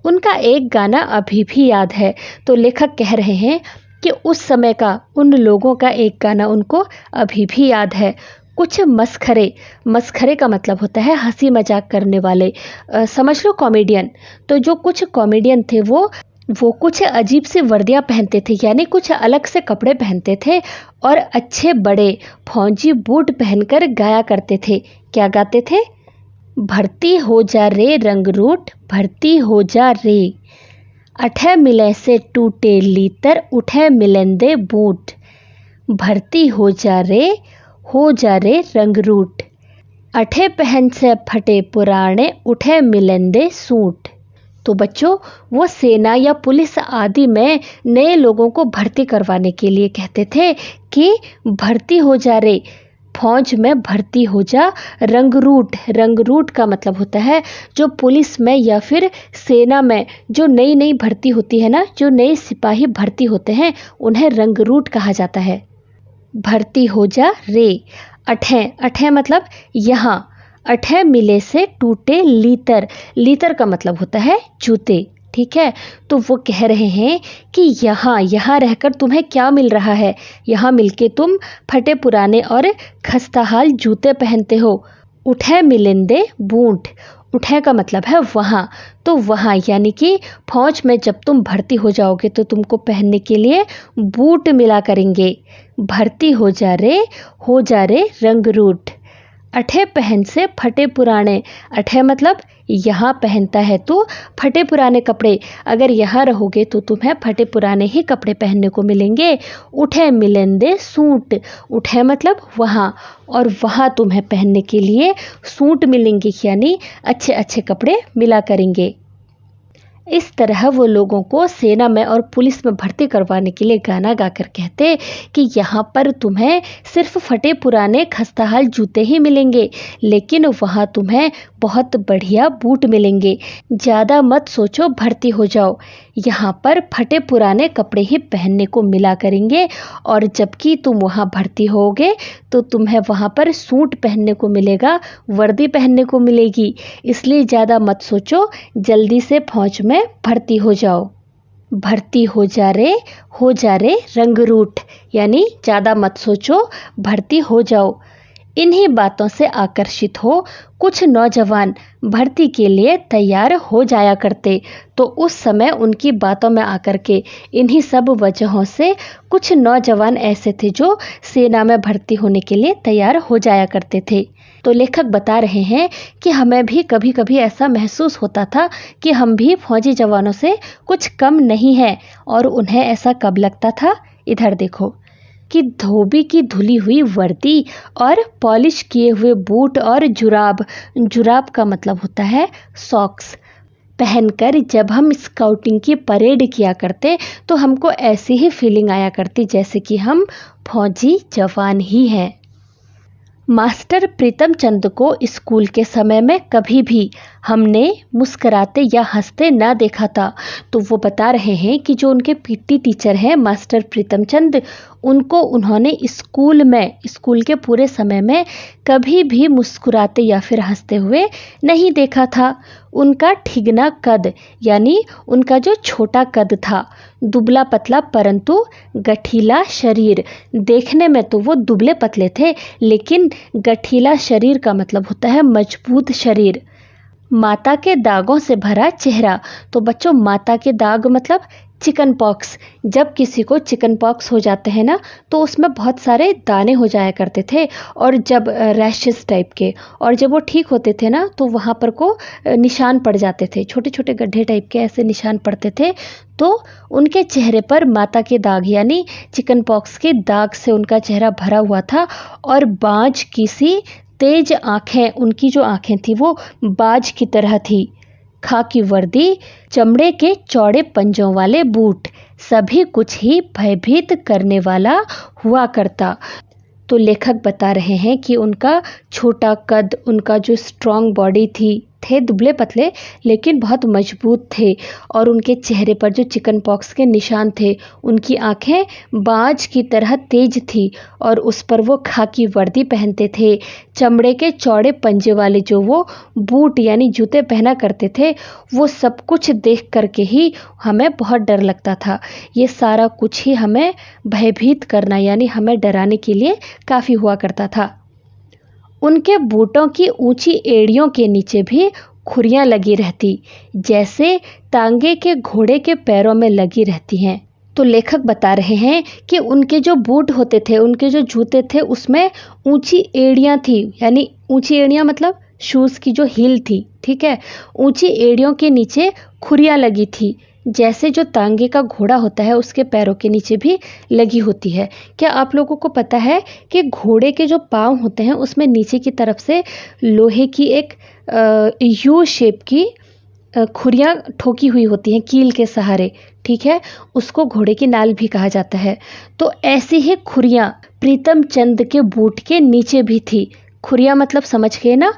उनका एक गाना अभी भी याद है। तो लेखक कह रहे हैं कि उस समय का उन लोगों का एक गाना उनको अभी भी याद है। कुछ मस्खरे का मतलब होता है हंसी मजाक करने वाले, समझ लो कॉमेडियन। तो जो कुछ कॉमेडियन थे वो कुछ अजीब सी वर्दियाँ पहनते थे, यानी कुछ अलग से कपड़े पहनते थे और अच्छे बड़े फौजी बूट पहनकर गाया करते थे। क्या गाते थे? भर्ती हो जा रे रंगरूट, भर्ती हो जा रे, अठे मिले से टूटे लीतर, उठे मिलेंदे बूट, भर्ती हो जा रे रंगरूट। अठे पहन से फटे पुराने, उठे मिलंदे सूट। तो बच्चों, वो सेना या पुलिस आदि में नए लोगों को भर्ती करवाने के लिए कहते थे कि भर्ती हो जा रे, फौज में भर्ती हो जा। रंगरूट, रंगरूट का मतलब होता है जो पुलिस में या फिर सेना में जो नई नई भर्ती होती है ना, जो नए सिपाही भर्ती होते हैं, उन्हें रंगरूट कहा जाता है। भर्ती हो जा रे। अठे, अठे मतलब यहाँ। अठे मिले से टूटे लीतर, लीतर का मतलब होता है जूते। ठीक है, तो वो कह रहे हैं कि यहाँ रहकर तुम्हें क्या मिल रहा है, यहाँ मिलके तुम फटे पुराने और खस्ताहाल जूते पहनते हो। उठे मिलिंदे बूट, उठे का मतलब है वहाँ, तो वहाँ यानी कि फौज में जब तुम भर्ती हो जाओगे तो तुमको पहनने के लिए बूट मिला करेंगे। भर्ती हो जा रे रंगरूट। अठे पहन से फटे पुराने, अठे मतलब यहाँ पहनता है तो फटे पुराने कपड़े, अगर यहाँ रहोगे तो तुम्हें फटे पुराने ही कपड़े पहनने को मिलेंगे। उठे मिलेंदे सूट, उठे मतलब वहाँ, और वहाँ तुम्हें पहनने के लिए सूट मिलेंगे, यानी अच्छे अच्छे कपड़े मिला करेंगे। इस तरह वो लोगों को सेना में और पुलिस में भर्ती करवाने के लिए गाना गाकर कहते कि यहाँ पर तुम्हें सिर्फ फटे पुराने खस्ताहाल जूते ही मिलेंगे, लेकिन वहाँ तुम्हें बहुत बढ़िया बूट मिलेंगे। ज़्यादा मत सोचो, भर्ती हो जाओ। यहाँ पर फटे पुराने कपड़े ही पहनने को मिला करेंगे, और जबकि तुम वहाँ भर्ती होगे तो तुम्हें वहाँ पर सूट पहनने को मिलेगा, वर्दी पहनने को मिलेगी। इसलिए ज़्यादा मत सोचो, जल्दी से फौज में भर्ती हो जाओ। भर्ती हो जा रे रंगरूट, यानी ज़्यादा मत सोचो, भर्ती हो जाओ। इन्हीं बातों से आकर्षित हो कुछ नौजवान भर्ती के लिए तैयार हो जाया करते। तो उस समय उनकी बातों में आकर के इन्हीं सब वजहों से कुछ नौजवान ऐसे थे जो सेना में भर्ती होने के लिए तैयार हो जाया करते थे। तो लेखक बता रहे हैं कि हमें भी कभी कभी ऐसा महसूस होता था कि हम भी फौजी जवानों से कुछ कम नहीं हैं। और उन्हें ऐसा कब लगता था? इधर देखो कि धोबी की धुली हुई वर्दी और पॉलिश किए हुए बूट और जुराब, जुराब का मतलब होता है सॉक्स, पहनकर जब हम स्काउटिंग की परेड किया करते तो हमको ऐसी ही फीलिंग आया करती जैसे कि हम फौजी जवान ही हैं। मास्टर प्रीतम चंद को स्कूल के समय में कभी भी हमने मुस्कराते या हंसते ना देखा था। तो वो बता रहे हैं कि जो उनके पीटी टीचर हैं मास्टर प्रीतम चंद, उनको उन्होंने स्कूल के पूरे समय में कभी भी मुस्कुराते या फिर हंसते हुए नहीं देखा था। उनका ठिगना कद, यानी उनका जो छोटा कद था, दुबला पतला परंतु गठीला शरीर। देखने में तो वो दुबले पतले थे, लेकिन गठीला शरीर का मतलब होता है मजबूत शरीर। माता के दागों से भरा चेहरा। तो बच्चों, माता के दाग मतलब चिकन पॉक्स। जब किसी को चिकन पॉक्स हो जाते हैं ना, तो उसमें बहुत सारे दाने हो जाया करते थे, और जब रैशेस टाइप के, और जब वो ठीक होते थे ना तो वहाँ पर को निशान पड़ जाते थे, छोटे छोटे गड्ढे टाइप के ऐसे निशान पड़ते थे। तो उनके चेहरे पर माता के दाग यानी चिकन पॉक्स के दाग से उनका चेहरा भरा हुआ था, और बाज की सी तेज आँखें, उनकी जो आँखें थी वो बाज की तरह थी। खाकी वर्दी, चमड़े के चौड़े पंजों वाले बूट, सभी कुछ ही भयभीत करने वाला हुआ करता। तो लेखक बता रहे हैं कि उनका छोटा कद, उनका जो स्ट्रॉन्ग बॉडी थी, थे दुबले पतले लेकिन बहुत मजबूत थे, और उनके चेहरे पर जो चिकन पॉक्स के निशान थे, उनकी आंखें बाज की तरह तेज थी, और उस पर वो खाकी वर्दी पहनते थे। चमड़े के चौड़े पंजे वाले जो वो बूट यानी जूते पहना करते थे, वो सब कुछ देख करके ही हमें बहुत डर लगता था। ये सारा कुछ ही हमें भयभीत करना यानी हमें डराने के लिए काफ़ी हुआ करता था। उनके बूटों की ऊंची एड़ियों के नीचे भी खुरियां लगी रहती, जैसे तांगे के घोड़े के पैरों में लगी रहती हैं। तो लेखक बता रहे हैं कि उनके जो बूट होते थे, उनके जो जूते थे, उसमें ऊंची एड़ियां थी, यानी ऊंची एड़ियां मतलब शूज़ की जो हील थी, ठीक है, ऊंची एड़ियों के नीचे खुरियां लगी थी, जैसे जो तांगे का घोड़ा होता है उसके पैरों के नीचे भी लगी होती है। क्या आप लोगों को पता है कि घोड़े के जो पाँव होते हैं उसमें नीचे की तरफ से लोहे की एक यू शेप की खुरियाँ ठोकी हुई होती हैं कील के सहारे, ठीक है, उसको घोड़े की नाल भी कहा जाता है। तो ऐसी ही खुरियाँ प्रीतम चंद के बूट के नीचे भी थी। खुरियाँ मतलब समझ गए ना,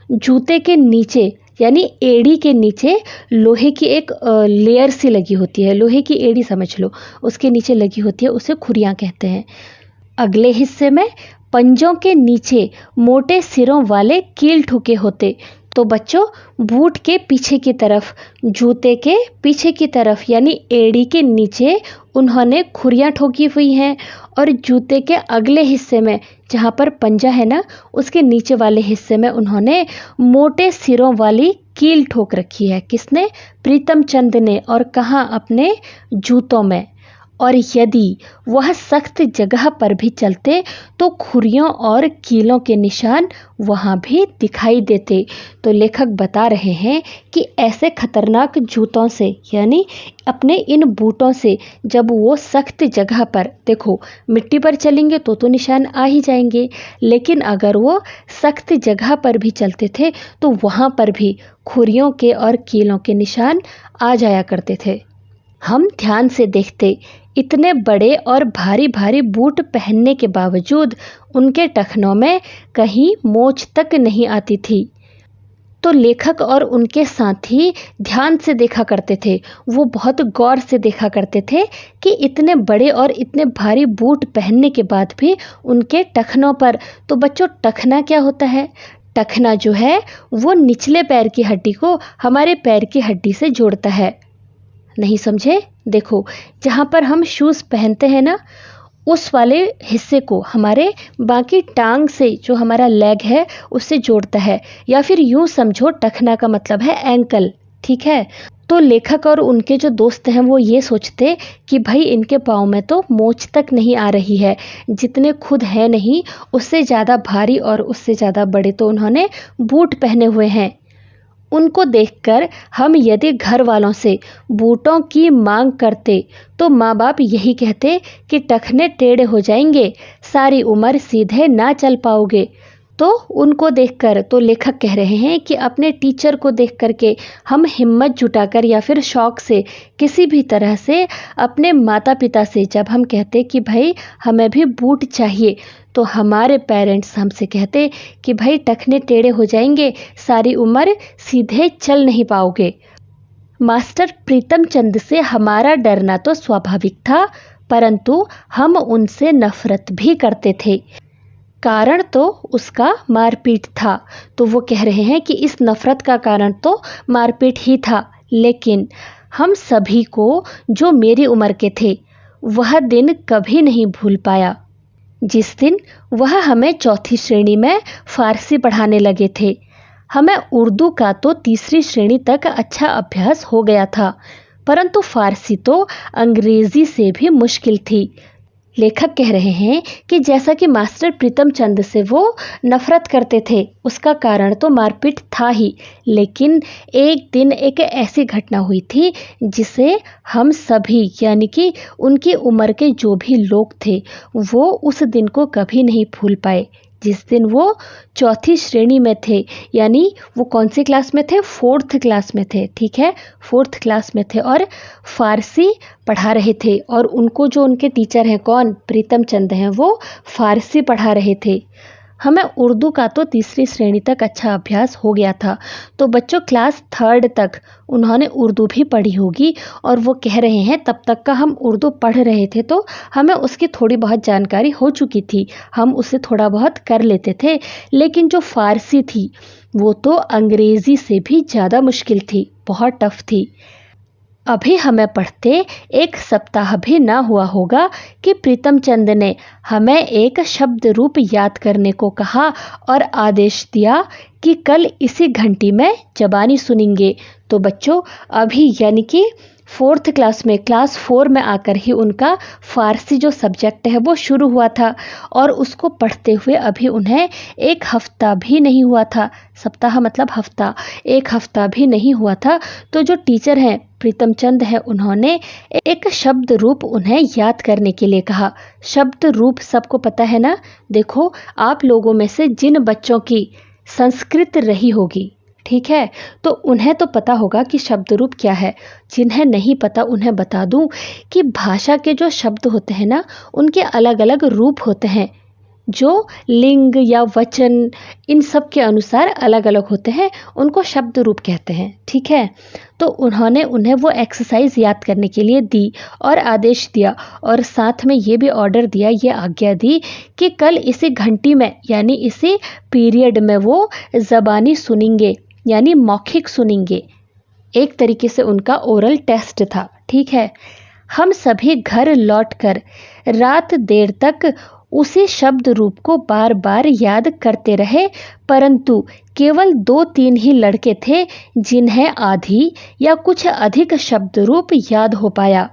जूते के नीचे यानी एड़ी के नीचे लोहे की एक लेयर सी लगी होती है, लोहे की एड़ी समझ लो, उसके नीचे लगी होती है, उसे खुरियाँ कहते हैं। अगले हिस्से में पंजों के नीचे मोटे सिरों वाले कील ठुके होते। तो बच्चों, बूट के पीछे की तरफ, जूते के पीछे की तरफ यानी एड़ी के नीचे उन्होंने खुरियाँ ठोकी हुई हैं, और जूते के अगले हिस्से में जहाँ पर पंजा है ना, उसके नीचे वाले हिस्से में उन्होंने मोटे सिरों वाली कील ठोक रखी है। किसने? प्रीतम चंद ने। और कहाँ? अपने जूतों में। और यदि वह सख्त जगह पर भी चलते तो खुरियों और कीलों के निशान वहाँ भी दिखाई देते। तो लेखक बता रहे हैं कि ऐसे खतरनाक जूतों से यानी अपने इन बूटों से जब वो सख्त जगह पर, देखो मिट्टी पर चलेंगे तो निशान आ ही जाएंगे, लेकिन अगर वो सख्त जगह पर भी चलते थे तो वहाँ पर भी खुरियों के और कीलों के निशान आ जाया करते थे। हम ध्यान से देखते, इतने बड़े और भारी भारी बूट पहनने के बावजूद उनके टखनों में कहीं मोच तक नहीं आती थी। तो लेखक और उनके साथी ध्यान से देखा करते थे, वो बहुत गौर से देखा करते थे कि इतने बड़े और इतने भारी बूट पहनने के बाद भी उनके टखनों पर, तो बच्चों टखना क्या होता है? टखना जो है वो निचले पैर की हड्डी को हमारे पैर की हड्डी से जोड़ता है। नहीं समझे? देखो, जहाँ पर हम शूज़ पहनते हैं ना, उस वाले हिस्से को हमारे बाकी टांग से, जो हमारा लेग है, उससे जोड़ता है। या फिर यूँ समझो, टखना का मतलब है एंकल, ठीक है। तो लेखक और उनके जो दोस्त हैं वो ये सोचते कि भाई इनके पाँव में तो मोच तक नहीं आ रही है, जितने खुद है नहीं उससे ज़्यादा भारी और उससे ज़्यादा बड़े तो उन्होंने बूट पहने हुए हैं। उनको देखकर हम यदि घर वालों से बूटों की मांग करते तो माँ बाप यही कहते कि टखने टेढ़े हो जाएंगे, सारी उम्र सीधे ना चल पाओगे। तो उनको देखकर, तो लेखक कह रहे हैं कि अपने टीचर को देख करके हम हिम्मत जुटाकर या फिर शौक से किसी भी तरह से अपने माता पिता से जब हम कहते कि भाई हमें भी बूट चाहिए, तो हमारे पेरेंट्स हमसे कहते कि भाई टखने टेढ़े हो जाएंगे, सारी उम्र सीधे चल नहीं पाओगे। मास्टर प्रीतम चंद से हमारा डरना तो स्वाभाविक था, परंतु हम उनसे नफरत भी करते थे। कारण तो उसका मारपीट था। तो वो कह रहे हैं कि इस नफरत का कारण तो मारपीट ही था, लेकिन हम सभी को, जो मेरी उम्र के थे, वह दिन कभी नहीं भूल पाया जिस दिन वह हमें चौथी श्रेणी में फारसी पढ़ाने लगे थे। हमें उर्दू का तो तीसरी श्रेणी तक अच्छा अभ्यास हो गया था, परंतु फारसी तो अंग्रेज़ी से भी मुश्किल थी। लेखक कह रहे हैं कि जैसा कि मास्टर प्रीतम चंद से वो नफरत करते थे, उसका कारण तो मारपीट था ही, लेकिन एक दिन एक ऐसी घटना हुई थी जिसे हम सभी यानी कि उनकी उम्र के जो भी लोग थे वो उस दिन को कभी नहीं भूल पाए। जिस दिन वो चौथी श्रेणी में थे, यानी वो कौन सी क्लास में थे? 4th क्लास में थे, ठीक है, 4th क्लास में थे और फारसी पढ़ा रहे थे। और उनको जो उनके टीचर हैं, कौन? प्रीतम चंद हैं, वो फारसी पढ़ा रहे थे। हमें उर्दू का तो तीसरी श्रेणी तक अच्छा अभ्यास हो गया था। तो बच्चों क्लास 3rd तक उन्होंने उर्दू भी पढ़ी होगी, और वो कह रहे हैं तब तक का हम उर्दू पढ़ रहे थे तो हमें उसकी थोड़ी बहुत जानकारी हो चुकी थी, हम उसे थोड़ा बहुत कर लेते थे। लेकिन जो फारसी थी वो तो अंग्रेज़ी से भी ज़्यादा मुश्किल थी, बहुत टफ थी। अभी हमें पढ़ते 1 सप्ताह भी ना हुआ होगा कि प्रीतम चंद ने हमें एक शब्द रूप याद करने को कहा और आदेश दिया कि कल इसी घंटी में ज़बानी सुनेंगे। तो बच्चों अभी यानी कि 4th क्लास में, क्लास 4 में आकर ही उनका फ़ारसी जो सब्जेक्ट है वो शुरू हुआ था और उसको पढ़ते हुए अभी उन्हें 1 हफ़्ता भी नहीं हुआ था। सप्ताह मतलब हफ़्ता, 1 हफ़्ता भी नहीं हुआ था। तो जो टीचर हैं प्रीतम चंद है, उन्होंने एक शब्द रूप उन्हें याद करने के लिए कहा। शब्द रूप सबको पता है ना। देखो, आप लोगों में से जिन बच्चों की संस्कृत रही होगी, ठीक है, तो उन्हें तो पता होगा कि शब्द रूप क्या है। जिन्हें नहीं पता उन्हें बता दूं कि भाषा के जो शब्द होते हैं ना, उनके अलग अलग रूप होते हैं जो लिंग या वचन इन सब के अनुसार अलग अलग होते हैं, उनको शब्द रूप कहते हैं। ठीक है, तो उन्होंने उन्हें वो एक्सरसाइज याद करने के लिए दी और आदेश दिया और साथ में ये भी ऑर्डर दिया, ये आज्ञा दी कि कल इसी घंटी में यानी इसी पीरियड में वो ज़बानी सुनेंगे यानी मौखिक सुनेंगे। एक तरीके से उनका ओरल टेस्ट था। ठीक है, हम सभी घर लौटकर रात देर तक उसी शब्द रूप को बार बार याद करते रहे, परंतु केवल 2-3 ही लड़के थे जिन्हें आधी या कुछ अधिक शब्द रूप याद हो पाया।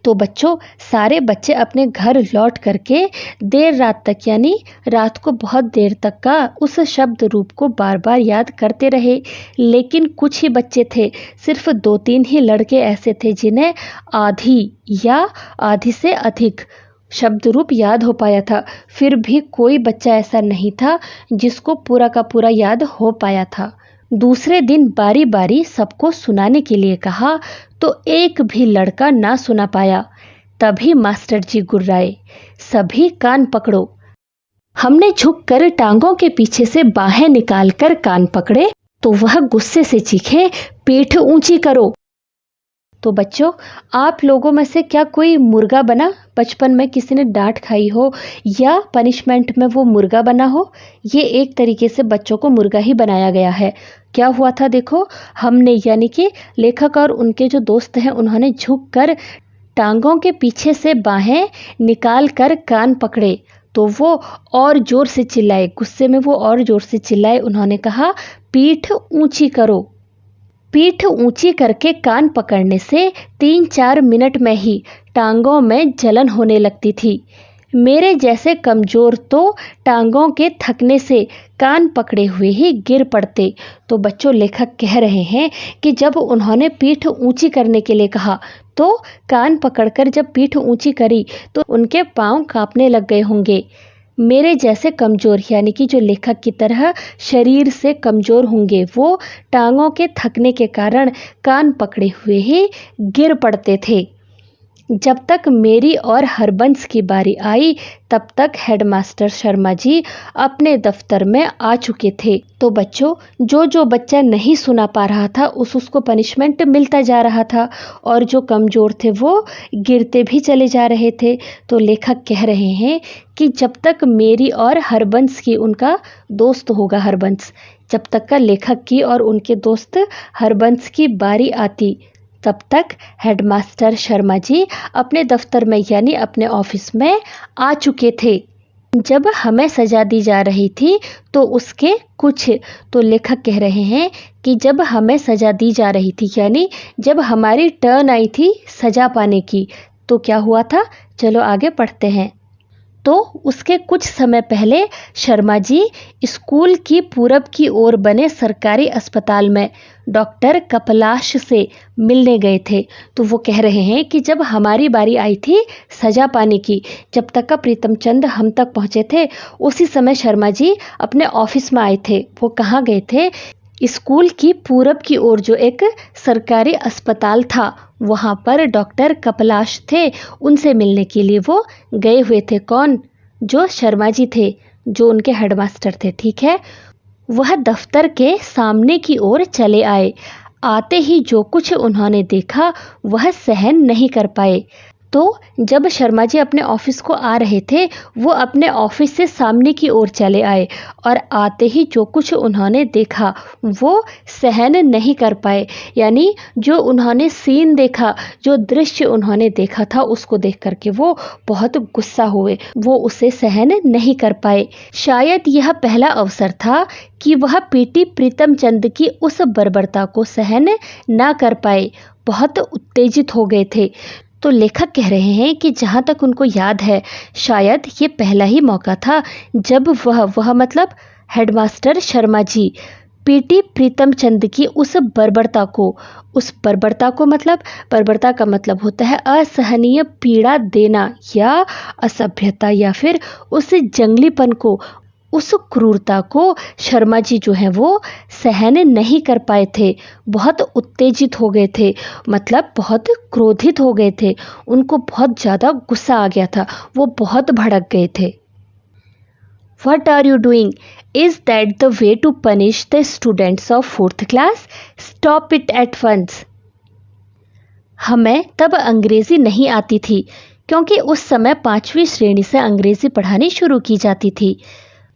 तो बच्चों, सारे बच्चे अपने घर लौट करके देर रात तक यानी रात को बहुत देर तक का उस शब्द रूप को बार बार याद करते रहे। लेकिन कुछ ही बच्चे थे, सिर्फ 2-3 ही लड़के ऐसे थे जिन्हें आधी या आधी से अधिक शब्द रूप याद हो पाया था। फिर भी कोई बच्चा ऐसा नहीं था जिसको पूरा का पूरा याद हो पाया था। दूसरे दिन बारी बारी सबको सुनाने के लिए कहा तो एक भी लड़का ना सुना पाया। तभी मास्टर जी गुर्राए, सभी कान पकड़ो। हमने झुककर टांगों के पीछे से बाहें निकालकर कान पकड़े तो वह गुस्से से चीखे, पीठ ऊंची करो। तो बच्चों, आप लोगों में से क्या कोई मुर्गा बना? बचपन में किसी ने डांट खाई हो या पनिशमेंट में वो मुर्गा बना हो? ये एक तरीके से बच्चों को मुर्गा ही बनाया गया है। क्या हुआ था देखो, हमने यानी कि लेखक और उनके जो दोस्त हैं उन्होंने झुककर टांगों के पीछे से बाहें निकाल कर कान पकड़े तो वो और जोर से चिल्लाए। गुस्से में वो और जोर से चिल्लाए। उन्होंने कहा, पीठ ऊंची करो। पीठ ऊंची करके कान पकड़ने से 3-4 मिनट में ही टांगों में जलन होने लगती थी। मेरे जैसे कमज़ोर तो टांगों के थकने से कान पकड़े हुए ही गिर पड़ते। तो बच्चों, लेखक कह रहे हैं कि जब उन्होंने पीठ ऊंची करने के लिए कहा तो कान पकड़कर जब पीठ ऊंची करी तो उनके पांव कांपने लग गए होंगे। मेरे जैसे कमज़ोर यानी कि जो लेखक की तरह शरीर से कमज़ोर होंगे, वो टांगों के थकने के कारण कान पकड़े हुए ही गिर पड़ते थे। जब तक मेरी और हरबंस की बारी आई तब तक हेडमास्टर शर्मा जी अपने दफ्तर में आ चुके थे। तो बच्चों, जो बच्चा नहीं सुना पा रहा था उसको पनिशमेंट मिलता जा रहा था और जो कमज़ोर थे वो गिरते भी चले जा रहे थे। तो लेखक कह रहे हैं कि जब तक मेरी और हरबंस की, उनका दोस्त होगा हरबंस, जब तक का लेखक की और उनके दोस्त हरबंस की बारी आती तब तक हेडमास्टर शर्मा जी अपने दफ्तर में यानी अपने ऑफिस में आ चुके थे। जब हमें सजा दी जा रही थी तो उसके कुछ, तो लेखक कह रहे हैं कि जब हमें सजा दी जा रही थी यानी जब हमारी टर्न आई थी सजा पाने की, तो क्या हुआ था, चलो आगे पढ़ते हैं। तो उसके कुछ समय पहले शर्मा जी स्कूल की पूरब की ओर बने सरकारी अस्पताल में डॉक्टर कपलाश से मिलने गए थे। तो वो कह रहे हैं कि जब हमारी बारी आई थी सजा पाने की, जब तक का प्रीतम चंद हम तक पहुंचे थे, उसी समय शर्मा जी अपने ऑफिस में आए थे। वो कहाँ गए थे? स्कूल की पूरब की ओर जो एक सरकारी अस्पताल था वहाँ पर डॉक्टर कपलाश थे, उनसे मिलने के लिए वो गए हुए थे। कौन? जो शर्मा जी थे, जो उनके हेडमास्टर थे। ठीक है, वह दफ्तर के सामने की ओर चले आए। आते ही जो कुछ उन्होंने देखा वह सहन नहीं कर पाए। तो जब शर्मा जी अपने ऑफिस को आ रहे थे वो अपने ऑफिस से सामने की ओर चले आए और आते ही जो कुछ उन्होंने देखा वो सहन नहीं कर पाए। यानी जो उन्होंने सीन देखा, जो दृश्य उन्होंने देखा था, उसको देख करके वो बहुत गुस्सा हुए, वो उसे सहन नहीं कर पाए। शायद यह पहला अवसर था कि वह पीटी प्रीतम चंद की उस बर्बरता को सहन ना कर पाए। बहुत उत्तेजित हो गए थे। तो लेखक कह रहे हैं कि जहाँ तक उनको याद है, शायद ये पहला ही मौका था जब वह मतलब हेडमास्टर शर्मा जी पीटी प्रीतम चंद की उस बर्बरता का मतलब होता है असहनीय पीड़ा देना या असभ्यता या फिर उस जंगलीपन को, उस क्रूरता को शर्मा जी जो है वो सहन नहीं कर पाए थे। बहुत उत्तेजित हो गए थे, मतलब बहुत क्रोधित हो गए थे। उनको बहुत ज़्यादा गुस्सा आ गया था, वो बहुत भड़क गए थे। What are you doing? Is that the way to punish the students of 4th class? Stop it at once. हमें तब अंग्रेज़ी नहीं आती थी क्योंकि उस समय 5वीं श्रेणी से अंग्रेज़ी पढ़ानी शुरू की जाती थी।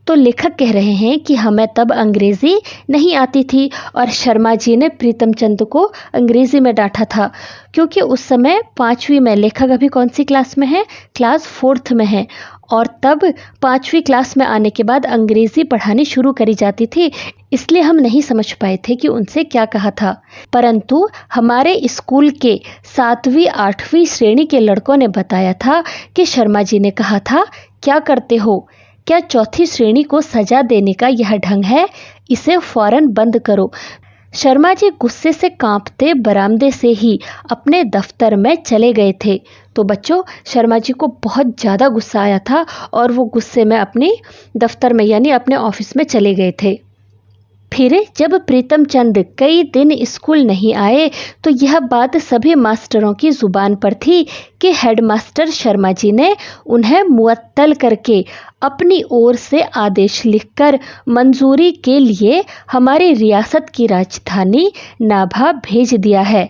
तो लेखक कह रहे हैं कि हमें तब अंग्रेज़ी नहीं आती थी और शर्मा जी ने प्रीतम चंद को अंग्रेज़ी में डांटा था क्योंकि उस समय 5वीं में, लेखक अभी कौन सी क्लास में है? क्लास 4th में है। और तब 5वीं क्लास में आने के बाद अंग्रेज़ी पढ़ानी शुरू करी जाती थी, इसलिए हम नहीं समझ पाए थे कि उनसे क्या कहा था। परंतु हमारे स्कूल के 7वीं 8वीं श्रेणी के लड़कों ने बताया था कि शर्मा जी ने कहा था, क्या करते हो? क्या 4थी श्रेणी को सजा देने का यह ढंग है? इसे फौरन बंद करो। शर्मा जी गुस्से से कांपते बरामदे से ही अपने दफ्तर में चले गए थे। तो बच्चों, शर्मा जी को बहुत ज़्यादा गुस्सा आया था और वो गुस्से में अपने दफ्तर में यानी अपने ऑफिस में चले गए थे। फिर जब प्रीतम चंद कई दिन स्कूल नहीं आए तो यह बात सभी मास्टरों की ज़ुबान पर थी कि हेडमास्टर शर्मा जी ने उन्हें मुअत्तल करके अपनी ओर से आदेश लिखकर मंजूरी के लिए हमारी रियासत की राजधानी नाभा भेज दिया है।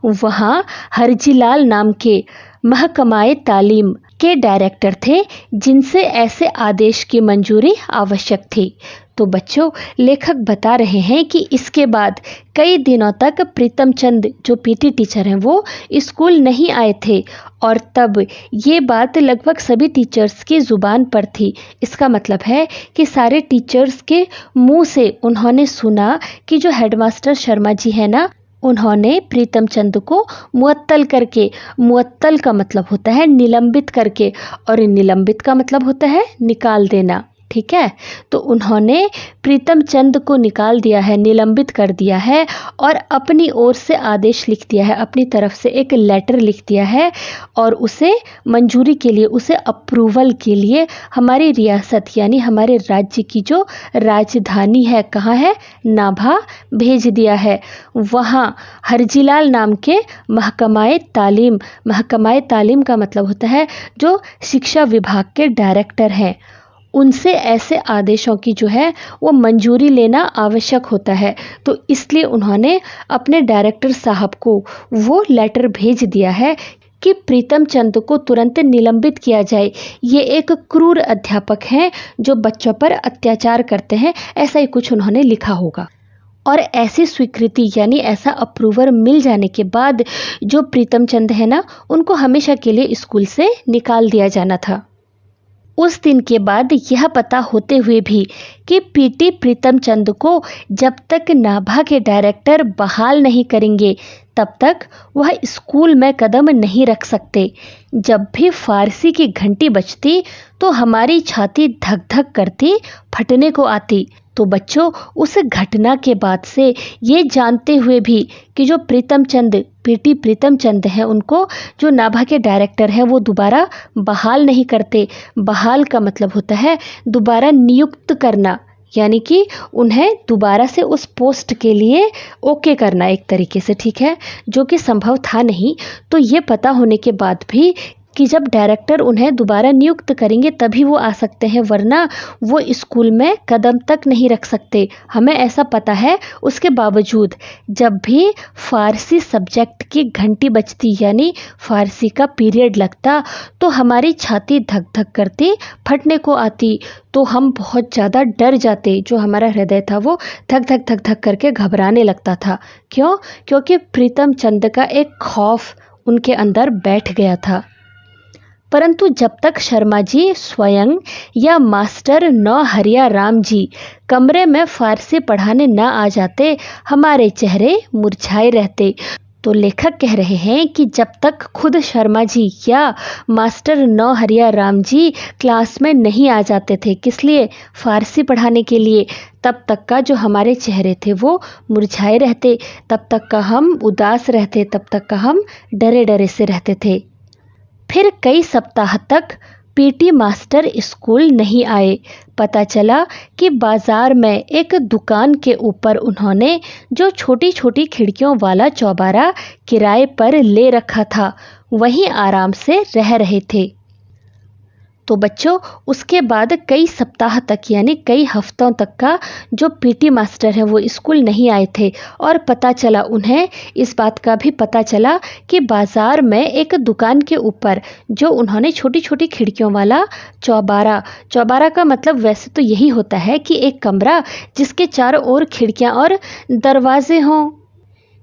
वहाँ हरजीलाल नाम के महकमाए तालीम के डायरेक्टर थे जिनसे ऐसे आदेश की मंजूरी आवश्यक थी। तो बच्चों, लेखक बता रहे हैं कि इसके बाद कई दिनों तक प्रीतम चंद जो पीटी टीचर हैं वो स्कूल नहीं आए थे और तब ये बात लगभग सभी टीचर्स की ज़ुबान पर थी। इसका मतलब है कि सारे टीचर्स के मुंह से उन्होंने सुना कि जो हेडमास्टर शर्मा जी है ना, उन्होंने प्रीतम चंद को मुअत्तल करके, मुअत्तल का मतलब होता है निलंबित करके और निलंबित का मतलब होता है निकाल देना, ठीक है। तो उन्होंने प्रीतम चंद को निकाल दिया है, निलंबित कर दिया है और अपनी ओर से आदेश लिख दिया है, अपनी तरफ से एक लेटर लिख दिया है और उसे मंजूरी के लिए, उसे अप्रूवल के लिए हमारी रियासत यानी हमारे राज्य की जो राजधानी है, कहाँ है? नाभा भेज दिया है। वहाँ हरजीलाल नाम के महकमाए तालीम, महकमाए तालीम का मतलब होता है जो शिक्षा विभाग के डायरेक्टर हैं, उनसे ऐसे आदेशों की जो है वो मंजूरी लेना आवश्यक होता है। तो इसलिए उन्होंने अपने डायरेक्टर साहब को वो लेटर भेज दिया है कि प्रीतम चंद को तुरंत निलंबित किया जाए। ये एक क्रूर अध्यापक हैं जो बच्चों पर अत्याचार करते हैं, ऐसा ही कुछ उन्होंने लिखा होगा। और ऐसी स्वीकृति यानी ऐसा अप्रूवल मिल जाने के बाद जो प्रीतम चंद है ना, उनको हमेशा के लिए स्कूल से निकाल दिया जाना था। उस दिन के बाद यह पता होते हुए भी कि पीटी प्रीतम चंद को जब तक नाभा के डायरेक्टर बहाल नहीं करेंगे तब तक वह स्कूल में कदम नहीं रख सकते। जब भी फारसी की घंटी बजती तो हमारी छाती धक धक करती, फटने को आती। तो बच्चों, उस घटना के बाद से ये जानते हुए भी कि जो प्रीतम चंद, पीटी प्रीतम चंद हैं, उनको जो नाभा के डायरेक्टर हैं वो दोबारा बहाल नहीं करते। बहाल का मतलब होता है दोबारा नियुक्त करना, यानी कि उन्हें दोबारा से उस पोस्ट के लिए ओके करना एक तरीके से, ठीक है, जो कि संभव था नहीं। तो ये पता होने के बाद भी कि जब डायरेक्टर उन्हें दोबारा नियुक्त करेंगे तभी वो आ सकते हैं, वरना वो स्कूल में कदम तक नहीं रख सकते, हमें ऐसा पता है। उसके बावजूद जब भी फारसी सब्जेक्ट की घंटी बजती यानी फारसी का पीरियड लगता तो हमारी छाती धक धक करती, फटने को आती। तो हम बहुत ज़्यादा डर जाते, जो हमारा हृदय था वो धक धक धक धक करके घबराने लगता था। क्यों? क्योंकि प्रीतम चंद का एक खौफ उनके अंदर बैठ गया था। परंतु जब तक शर्मा जी स्वयं या मास्टर नौहरिया राम जी कमरे में फारसी पढ़ाने न आ जाते, हमारे चेहरे मुरझाए रहते। तो लेखक कह रहे हैं कि जब तक खुद शर्मा जी या मास्टर नौहरिया राम जी क्लास में नहीं आ जाते थे, किस लिए? फारसी पढ़ाने के लिए, तब तक का जो हमारे चेहरे थे वो मुरझाए रहते, तब तक का हम उदास रहते, तब तक का हम डरे डरे से रहते थे। फिर कई सप्ताह तक पीटी मास्टर स्कूल नहीं आए। पता चला कि बाजार में एक दुकान के ऊपर उन्होंने जो छोटी छोटी खिड़कियों वाला चौबारा किराए पर ले रखा था, वहीं आराम से रह रहे थे। तो बच्चों, उसके बाद कई सप्ताह तक यानी कई हफ्तों तक का जो पीटी मास्टर है वो स्कूल नहीं आए थे, और पता चला उन्हें इस बात का भी पता चला कि बाज़ार में एक दुकान के ऊपर जो उन्होंने छोटी छोटी खिड़कियों वाला चौबारा का मतलब वैसे तो यही होता है कि एक कमरा जिसके चारों ओर खिड़कियां और दरवाजे हों,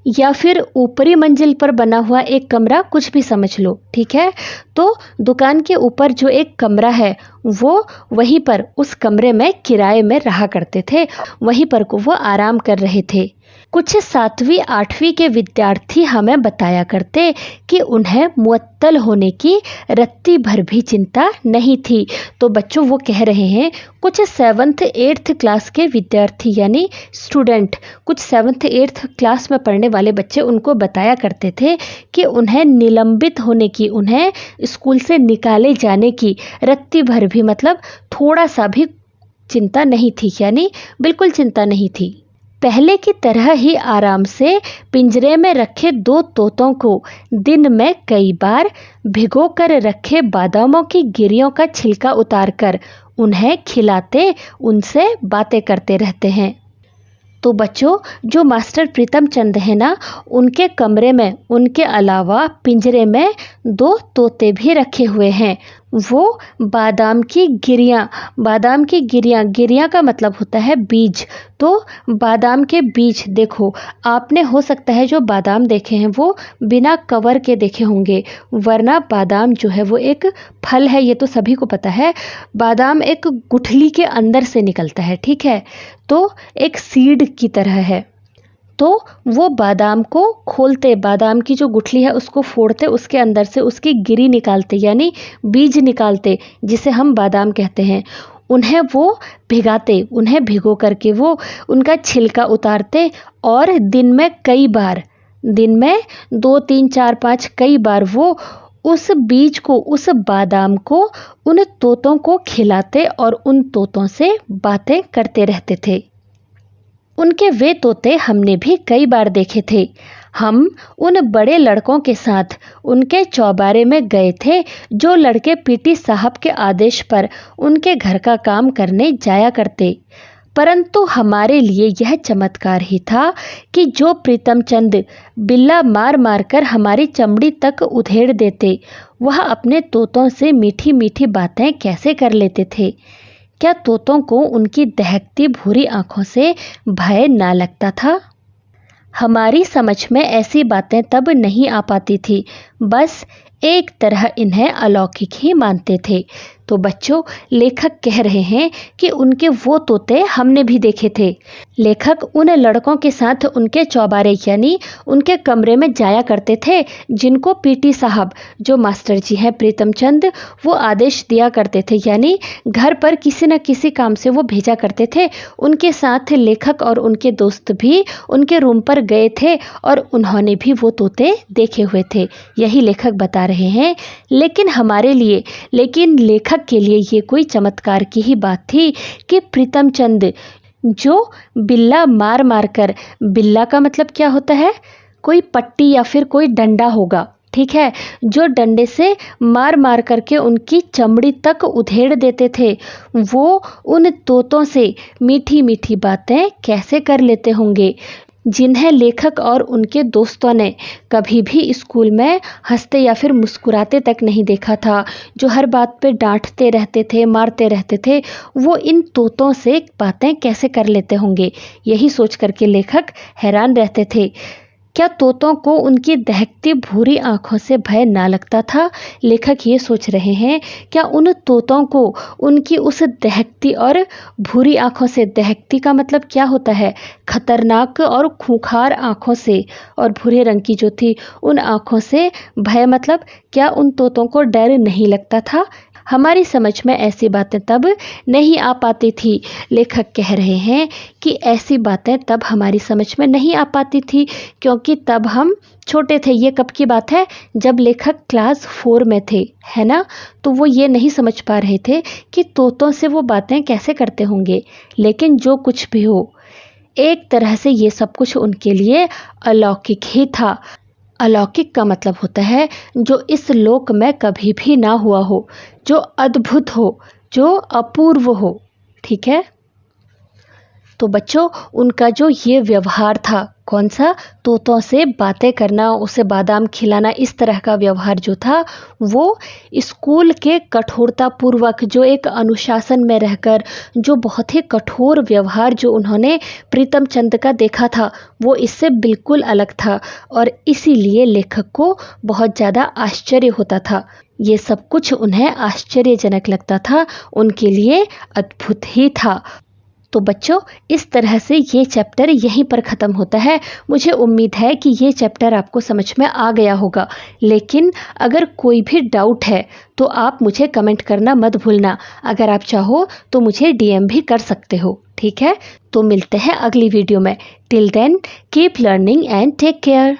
या फिर ऊपरी मंजिल पर बना हुआ एक कमरा, कुछ भी समझ लो, ठीक है। तो दुकान के ऊपर जो एक कमरा है वो वहीं पर उस कमरे में किराए में रहा करते थे, वहीं पर को वो आराम कर रहे थे। कुछ 7वीं 8वीं के विद्यार्थी हमें बताया करते कि उन्हें मुअत्तल होने की रत्ती भर भी चिंता नहीं थी। तो बच्चों, वो कह रहे हैं कुछ 7th 8th क्लास के विद्यार्थी यानी स्टूडेंट, कुछ 7th 8th क्लास में पढ़ने वाले बच्चे उनको बताया करते थे कि उन्हें निलंबित होने की, उन्हें स्कूल से निकाले जाने की रत्ती भर भी मतलब थोड़ा सा भी चिंता नहीं थी, यानी बिल्कुल चिंता नहीं थी। पहले की तरह ही आराम से पिंजरे में रखे 2 तोतों को दिन में कई बार भिगोकर रखे बादामों की गिरियों का छिलका उतारकर उन्हें खिलाते, उनसे बातें करते रहते हैं। तो बच्चों, जो मास्टर प्रीतम चंद है ना, उनके कमरे में उनके अलावा पिंजरे में 2 तोते भी रखे हुए हैं। वो बादाम की गिरियाँ का मतलब होता है बीज। तो बादाम के बीज, देखो आपने हो सकता है जो बादाम देखे हैं वो बिना कवर के देखे होंगे, वरना बादाम जो है वो एक फल है, ये तो सभी को पता है। बादाम एक गुठली के अंदर से निकलता है, ठीक है, तो एक सीड की तरह है। तो वो बादाम को खोलते, बादाम की जो गुठली है उसको फोड़ते, उसके अंदर से उसकी गिरी निकालते यानी बीज निकालते, जिसे हम बादाम कहते हैं। उन्हें वो भिगाते, उन्हें भिगो करके वो उनका छिलका उतारते, और दिन में 2 3 4 5 कई बार वो उस बीज को, उस बादाम को उन तोतों को खिलाते और उन तोतों से बातें करते रहते थे। उनके वे तोते हमने भी कई बार देखे थे। हम उन बड़े लड़कों के साथ उनके चौबारे में गए थे, जो लड़के पीटी साहब के आदेश पर उनके घर का काम करने जाया करते। परंतु हमारे लिए यह चमत्कार ही था कि जो प्रीतम चंद बिल्ला मार मार कर हमारी चमड़ी तक उधेड़ देते, वह अपने तोतों से मीठी मीठी बातें कैसे कर लेते थे। क्या तोतों को उनकी दहकती भूरी आंखों से भय ना लगता था? हमारी समझ में ऐसी बातें तब नहीं आ पाती थी, बस एक तरह इन्हें अलौकिक ही मानते थे। तो बच्चों, लेखक कह रहे हैं कि उनके वो तोते हमने भी देखे थे। लेखक उन लड़कों के साथ उनके चौबारे यानी उनके कमरे में जाया करते थे, जिनको पीटी साहब, जो मास्टर जी हैं प्रीतम चंद, वो आदेश दिया करते थे, यानी घर पर किसी न किसी काम से वो भेजा करते थे। उनके साथ लेखक और उनके दोस्त भी उनके रूम पर गए थे और उन्होंने भी वो तोते देखे हुए थे, यही लेखक बता रहे हैं। लेकिन लेखक के लिए ये कोई चमत्कार की ही बात थी कि प्रीतम चंद जो बिल्ला मार मार कर, बिल्ला का मतलब क्या होता है, कोई पट्टी या फिर कोई डंडा होगा, ठीक है, जो डंडे से मार मार करके उनकी चमड़ी तक उधेड़ देते थे, वो उन तोतों से मीठी मीठी बातें कैसे कर लेते होंगे, जिन्हें लेखक और उनके दोस्तों ने कभी भी स्कूल में हंसते या फिर मुस्कुराते तक नहीं देखा था, जो हर बात पे डांटते रहते थे, मारते रहते थे, वो इन तोतों से बातें कैसे कर लेते होंगे। यही सोच करके लेखक हैरान रहते थे। क्या तोतों को उनकी दहकती भूरी आंखों से भय ना लगता था? लेखक ये सोच रहे हैं, क्या उन तोतों को उनकी उस दहकती और भूरी आंखों से, दहकती का मतलब क्या होता है? खतरनाक और खूंखार आंखों से, और भूरे रंग की जो थी उन आंखों से भय, मतलब क्या उन तोतों को डर नहीं लगता था? हमारी समझ में ऐसी बातें तब नहीं आ पाती थी। लेखक कह रहे हैं कि ऐसी बातें तब हमारी समझ में नहीं आ पाती थी क्योंकि तब हम छोटे थे। ये कब की बात है? जब लेखक क्लास 4 में थे, है ना? तो वो ये नहीं समझ पा रहे थे कि तोतों से वो बातें कैसे करते होंगे। लेकिन जो कुछ भी हो, एक तरह से ये सब कुछ उनके लिए अलौकिक ही था। अलौकिक का मतलब होता है जो इस लोक में कभी भी ना हुआ हो, जो अद्भुत हो, जो अपूर्व हो। ठीक है? तो बच्चों, उनका जो ये व्यवहार था, कौन सा? तोतों से बातें करना, उसे बादाम खिलाना, इस तरह का व्यवहार जो था वो स्कूल के कठोरतापूर्वक, जो एक अनुशासन में रहकर, जो बहुत ही कठोर व्यवहार जो उन्होंने प्रीतम चंद का देखा था, वो इससे बिल्कुल अलग था। और इसीलिए लेखक को बहुत ज़्यादा आश्चर्य होता था। ये सब कुछ उन्हें आश्चर्यजनक लगता था, उनके लिए अद्भुत ही था। तो बच्चों, इस तरह से ये चैप्टर यहीं पर ख़त्म होता है। मुझे उम्मीद है कि ये चैप्टर आपको समझ में आ गया होगा। लेकिन अगर कोई भी डाउट है तो आप मुझे कमेंट करना मत भूलना। अगर आप चाहो तो मुझे DM भी कर सकते हो। ठीक है? तो मिलते हैं अगली वीडियो में। Till then, keep learning and take care.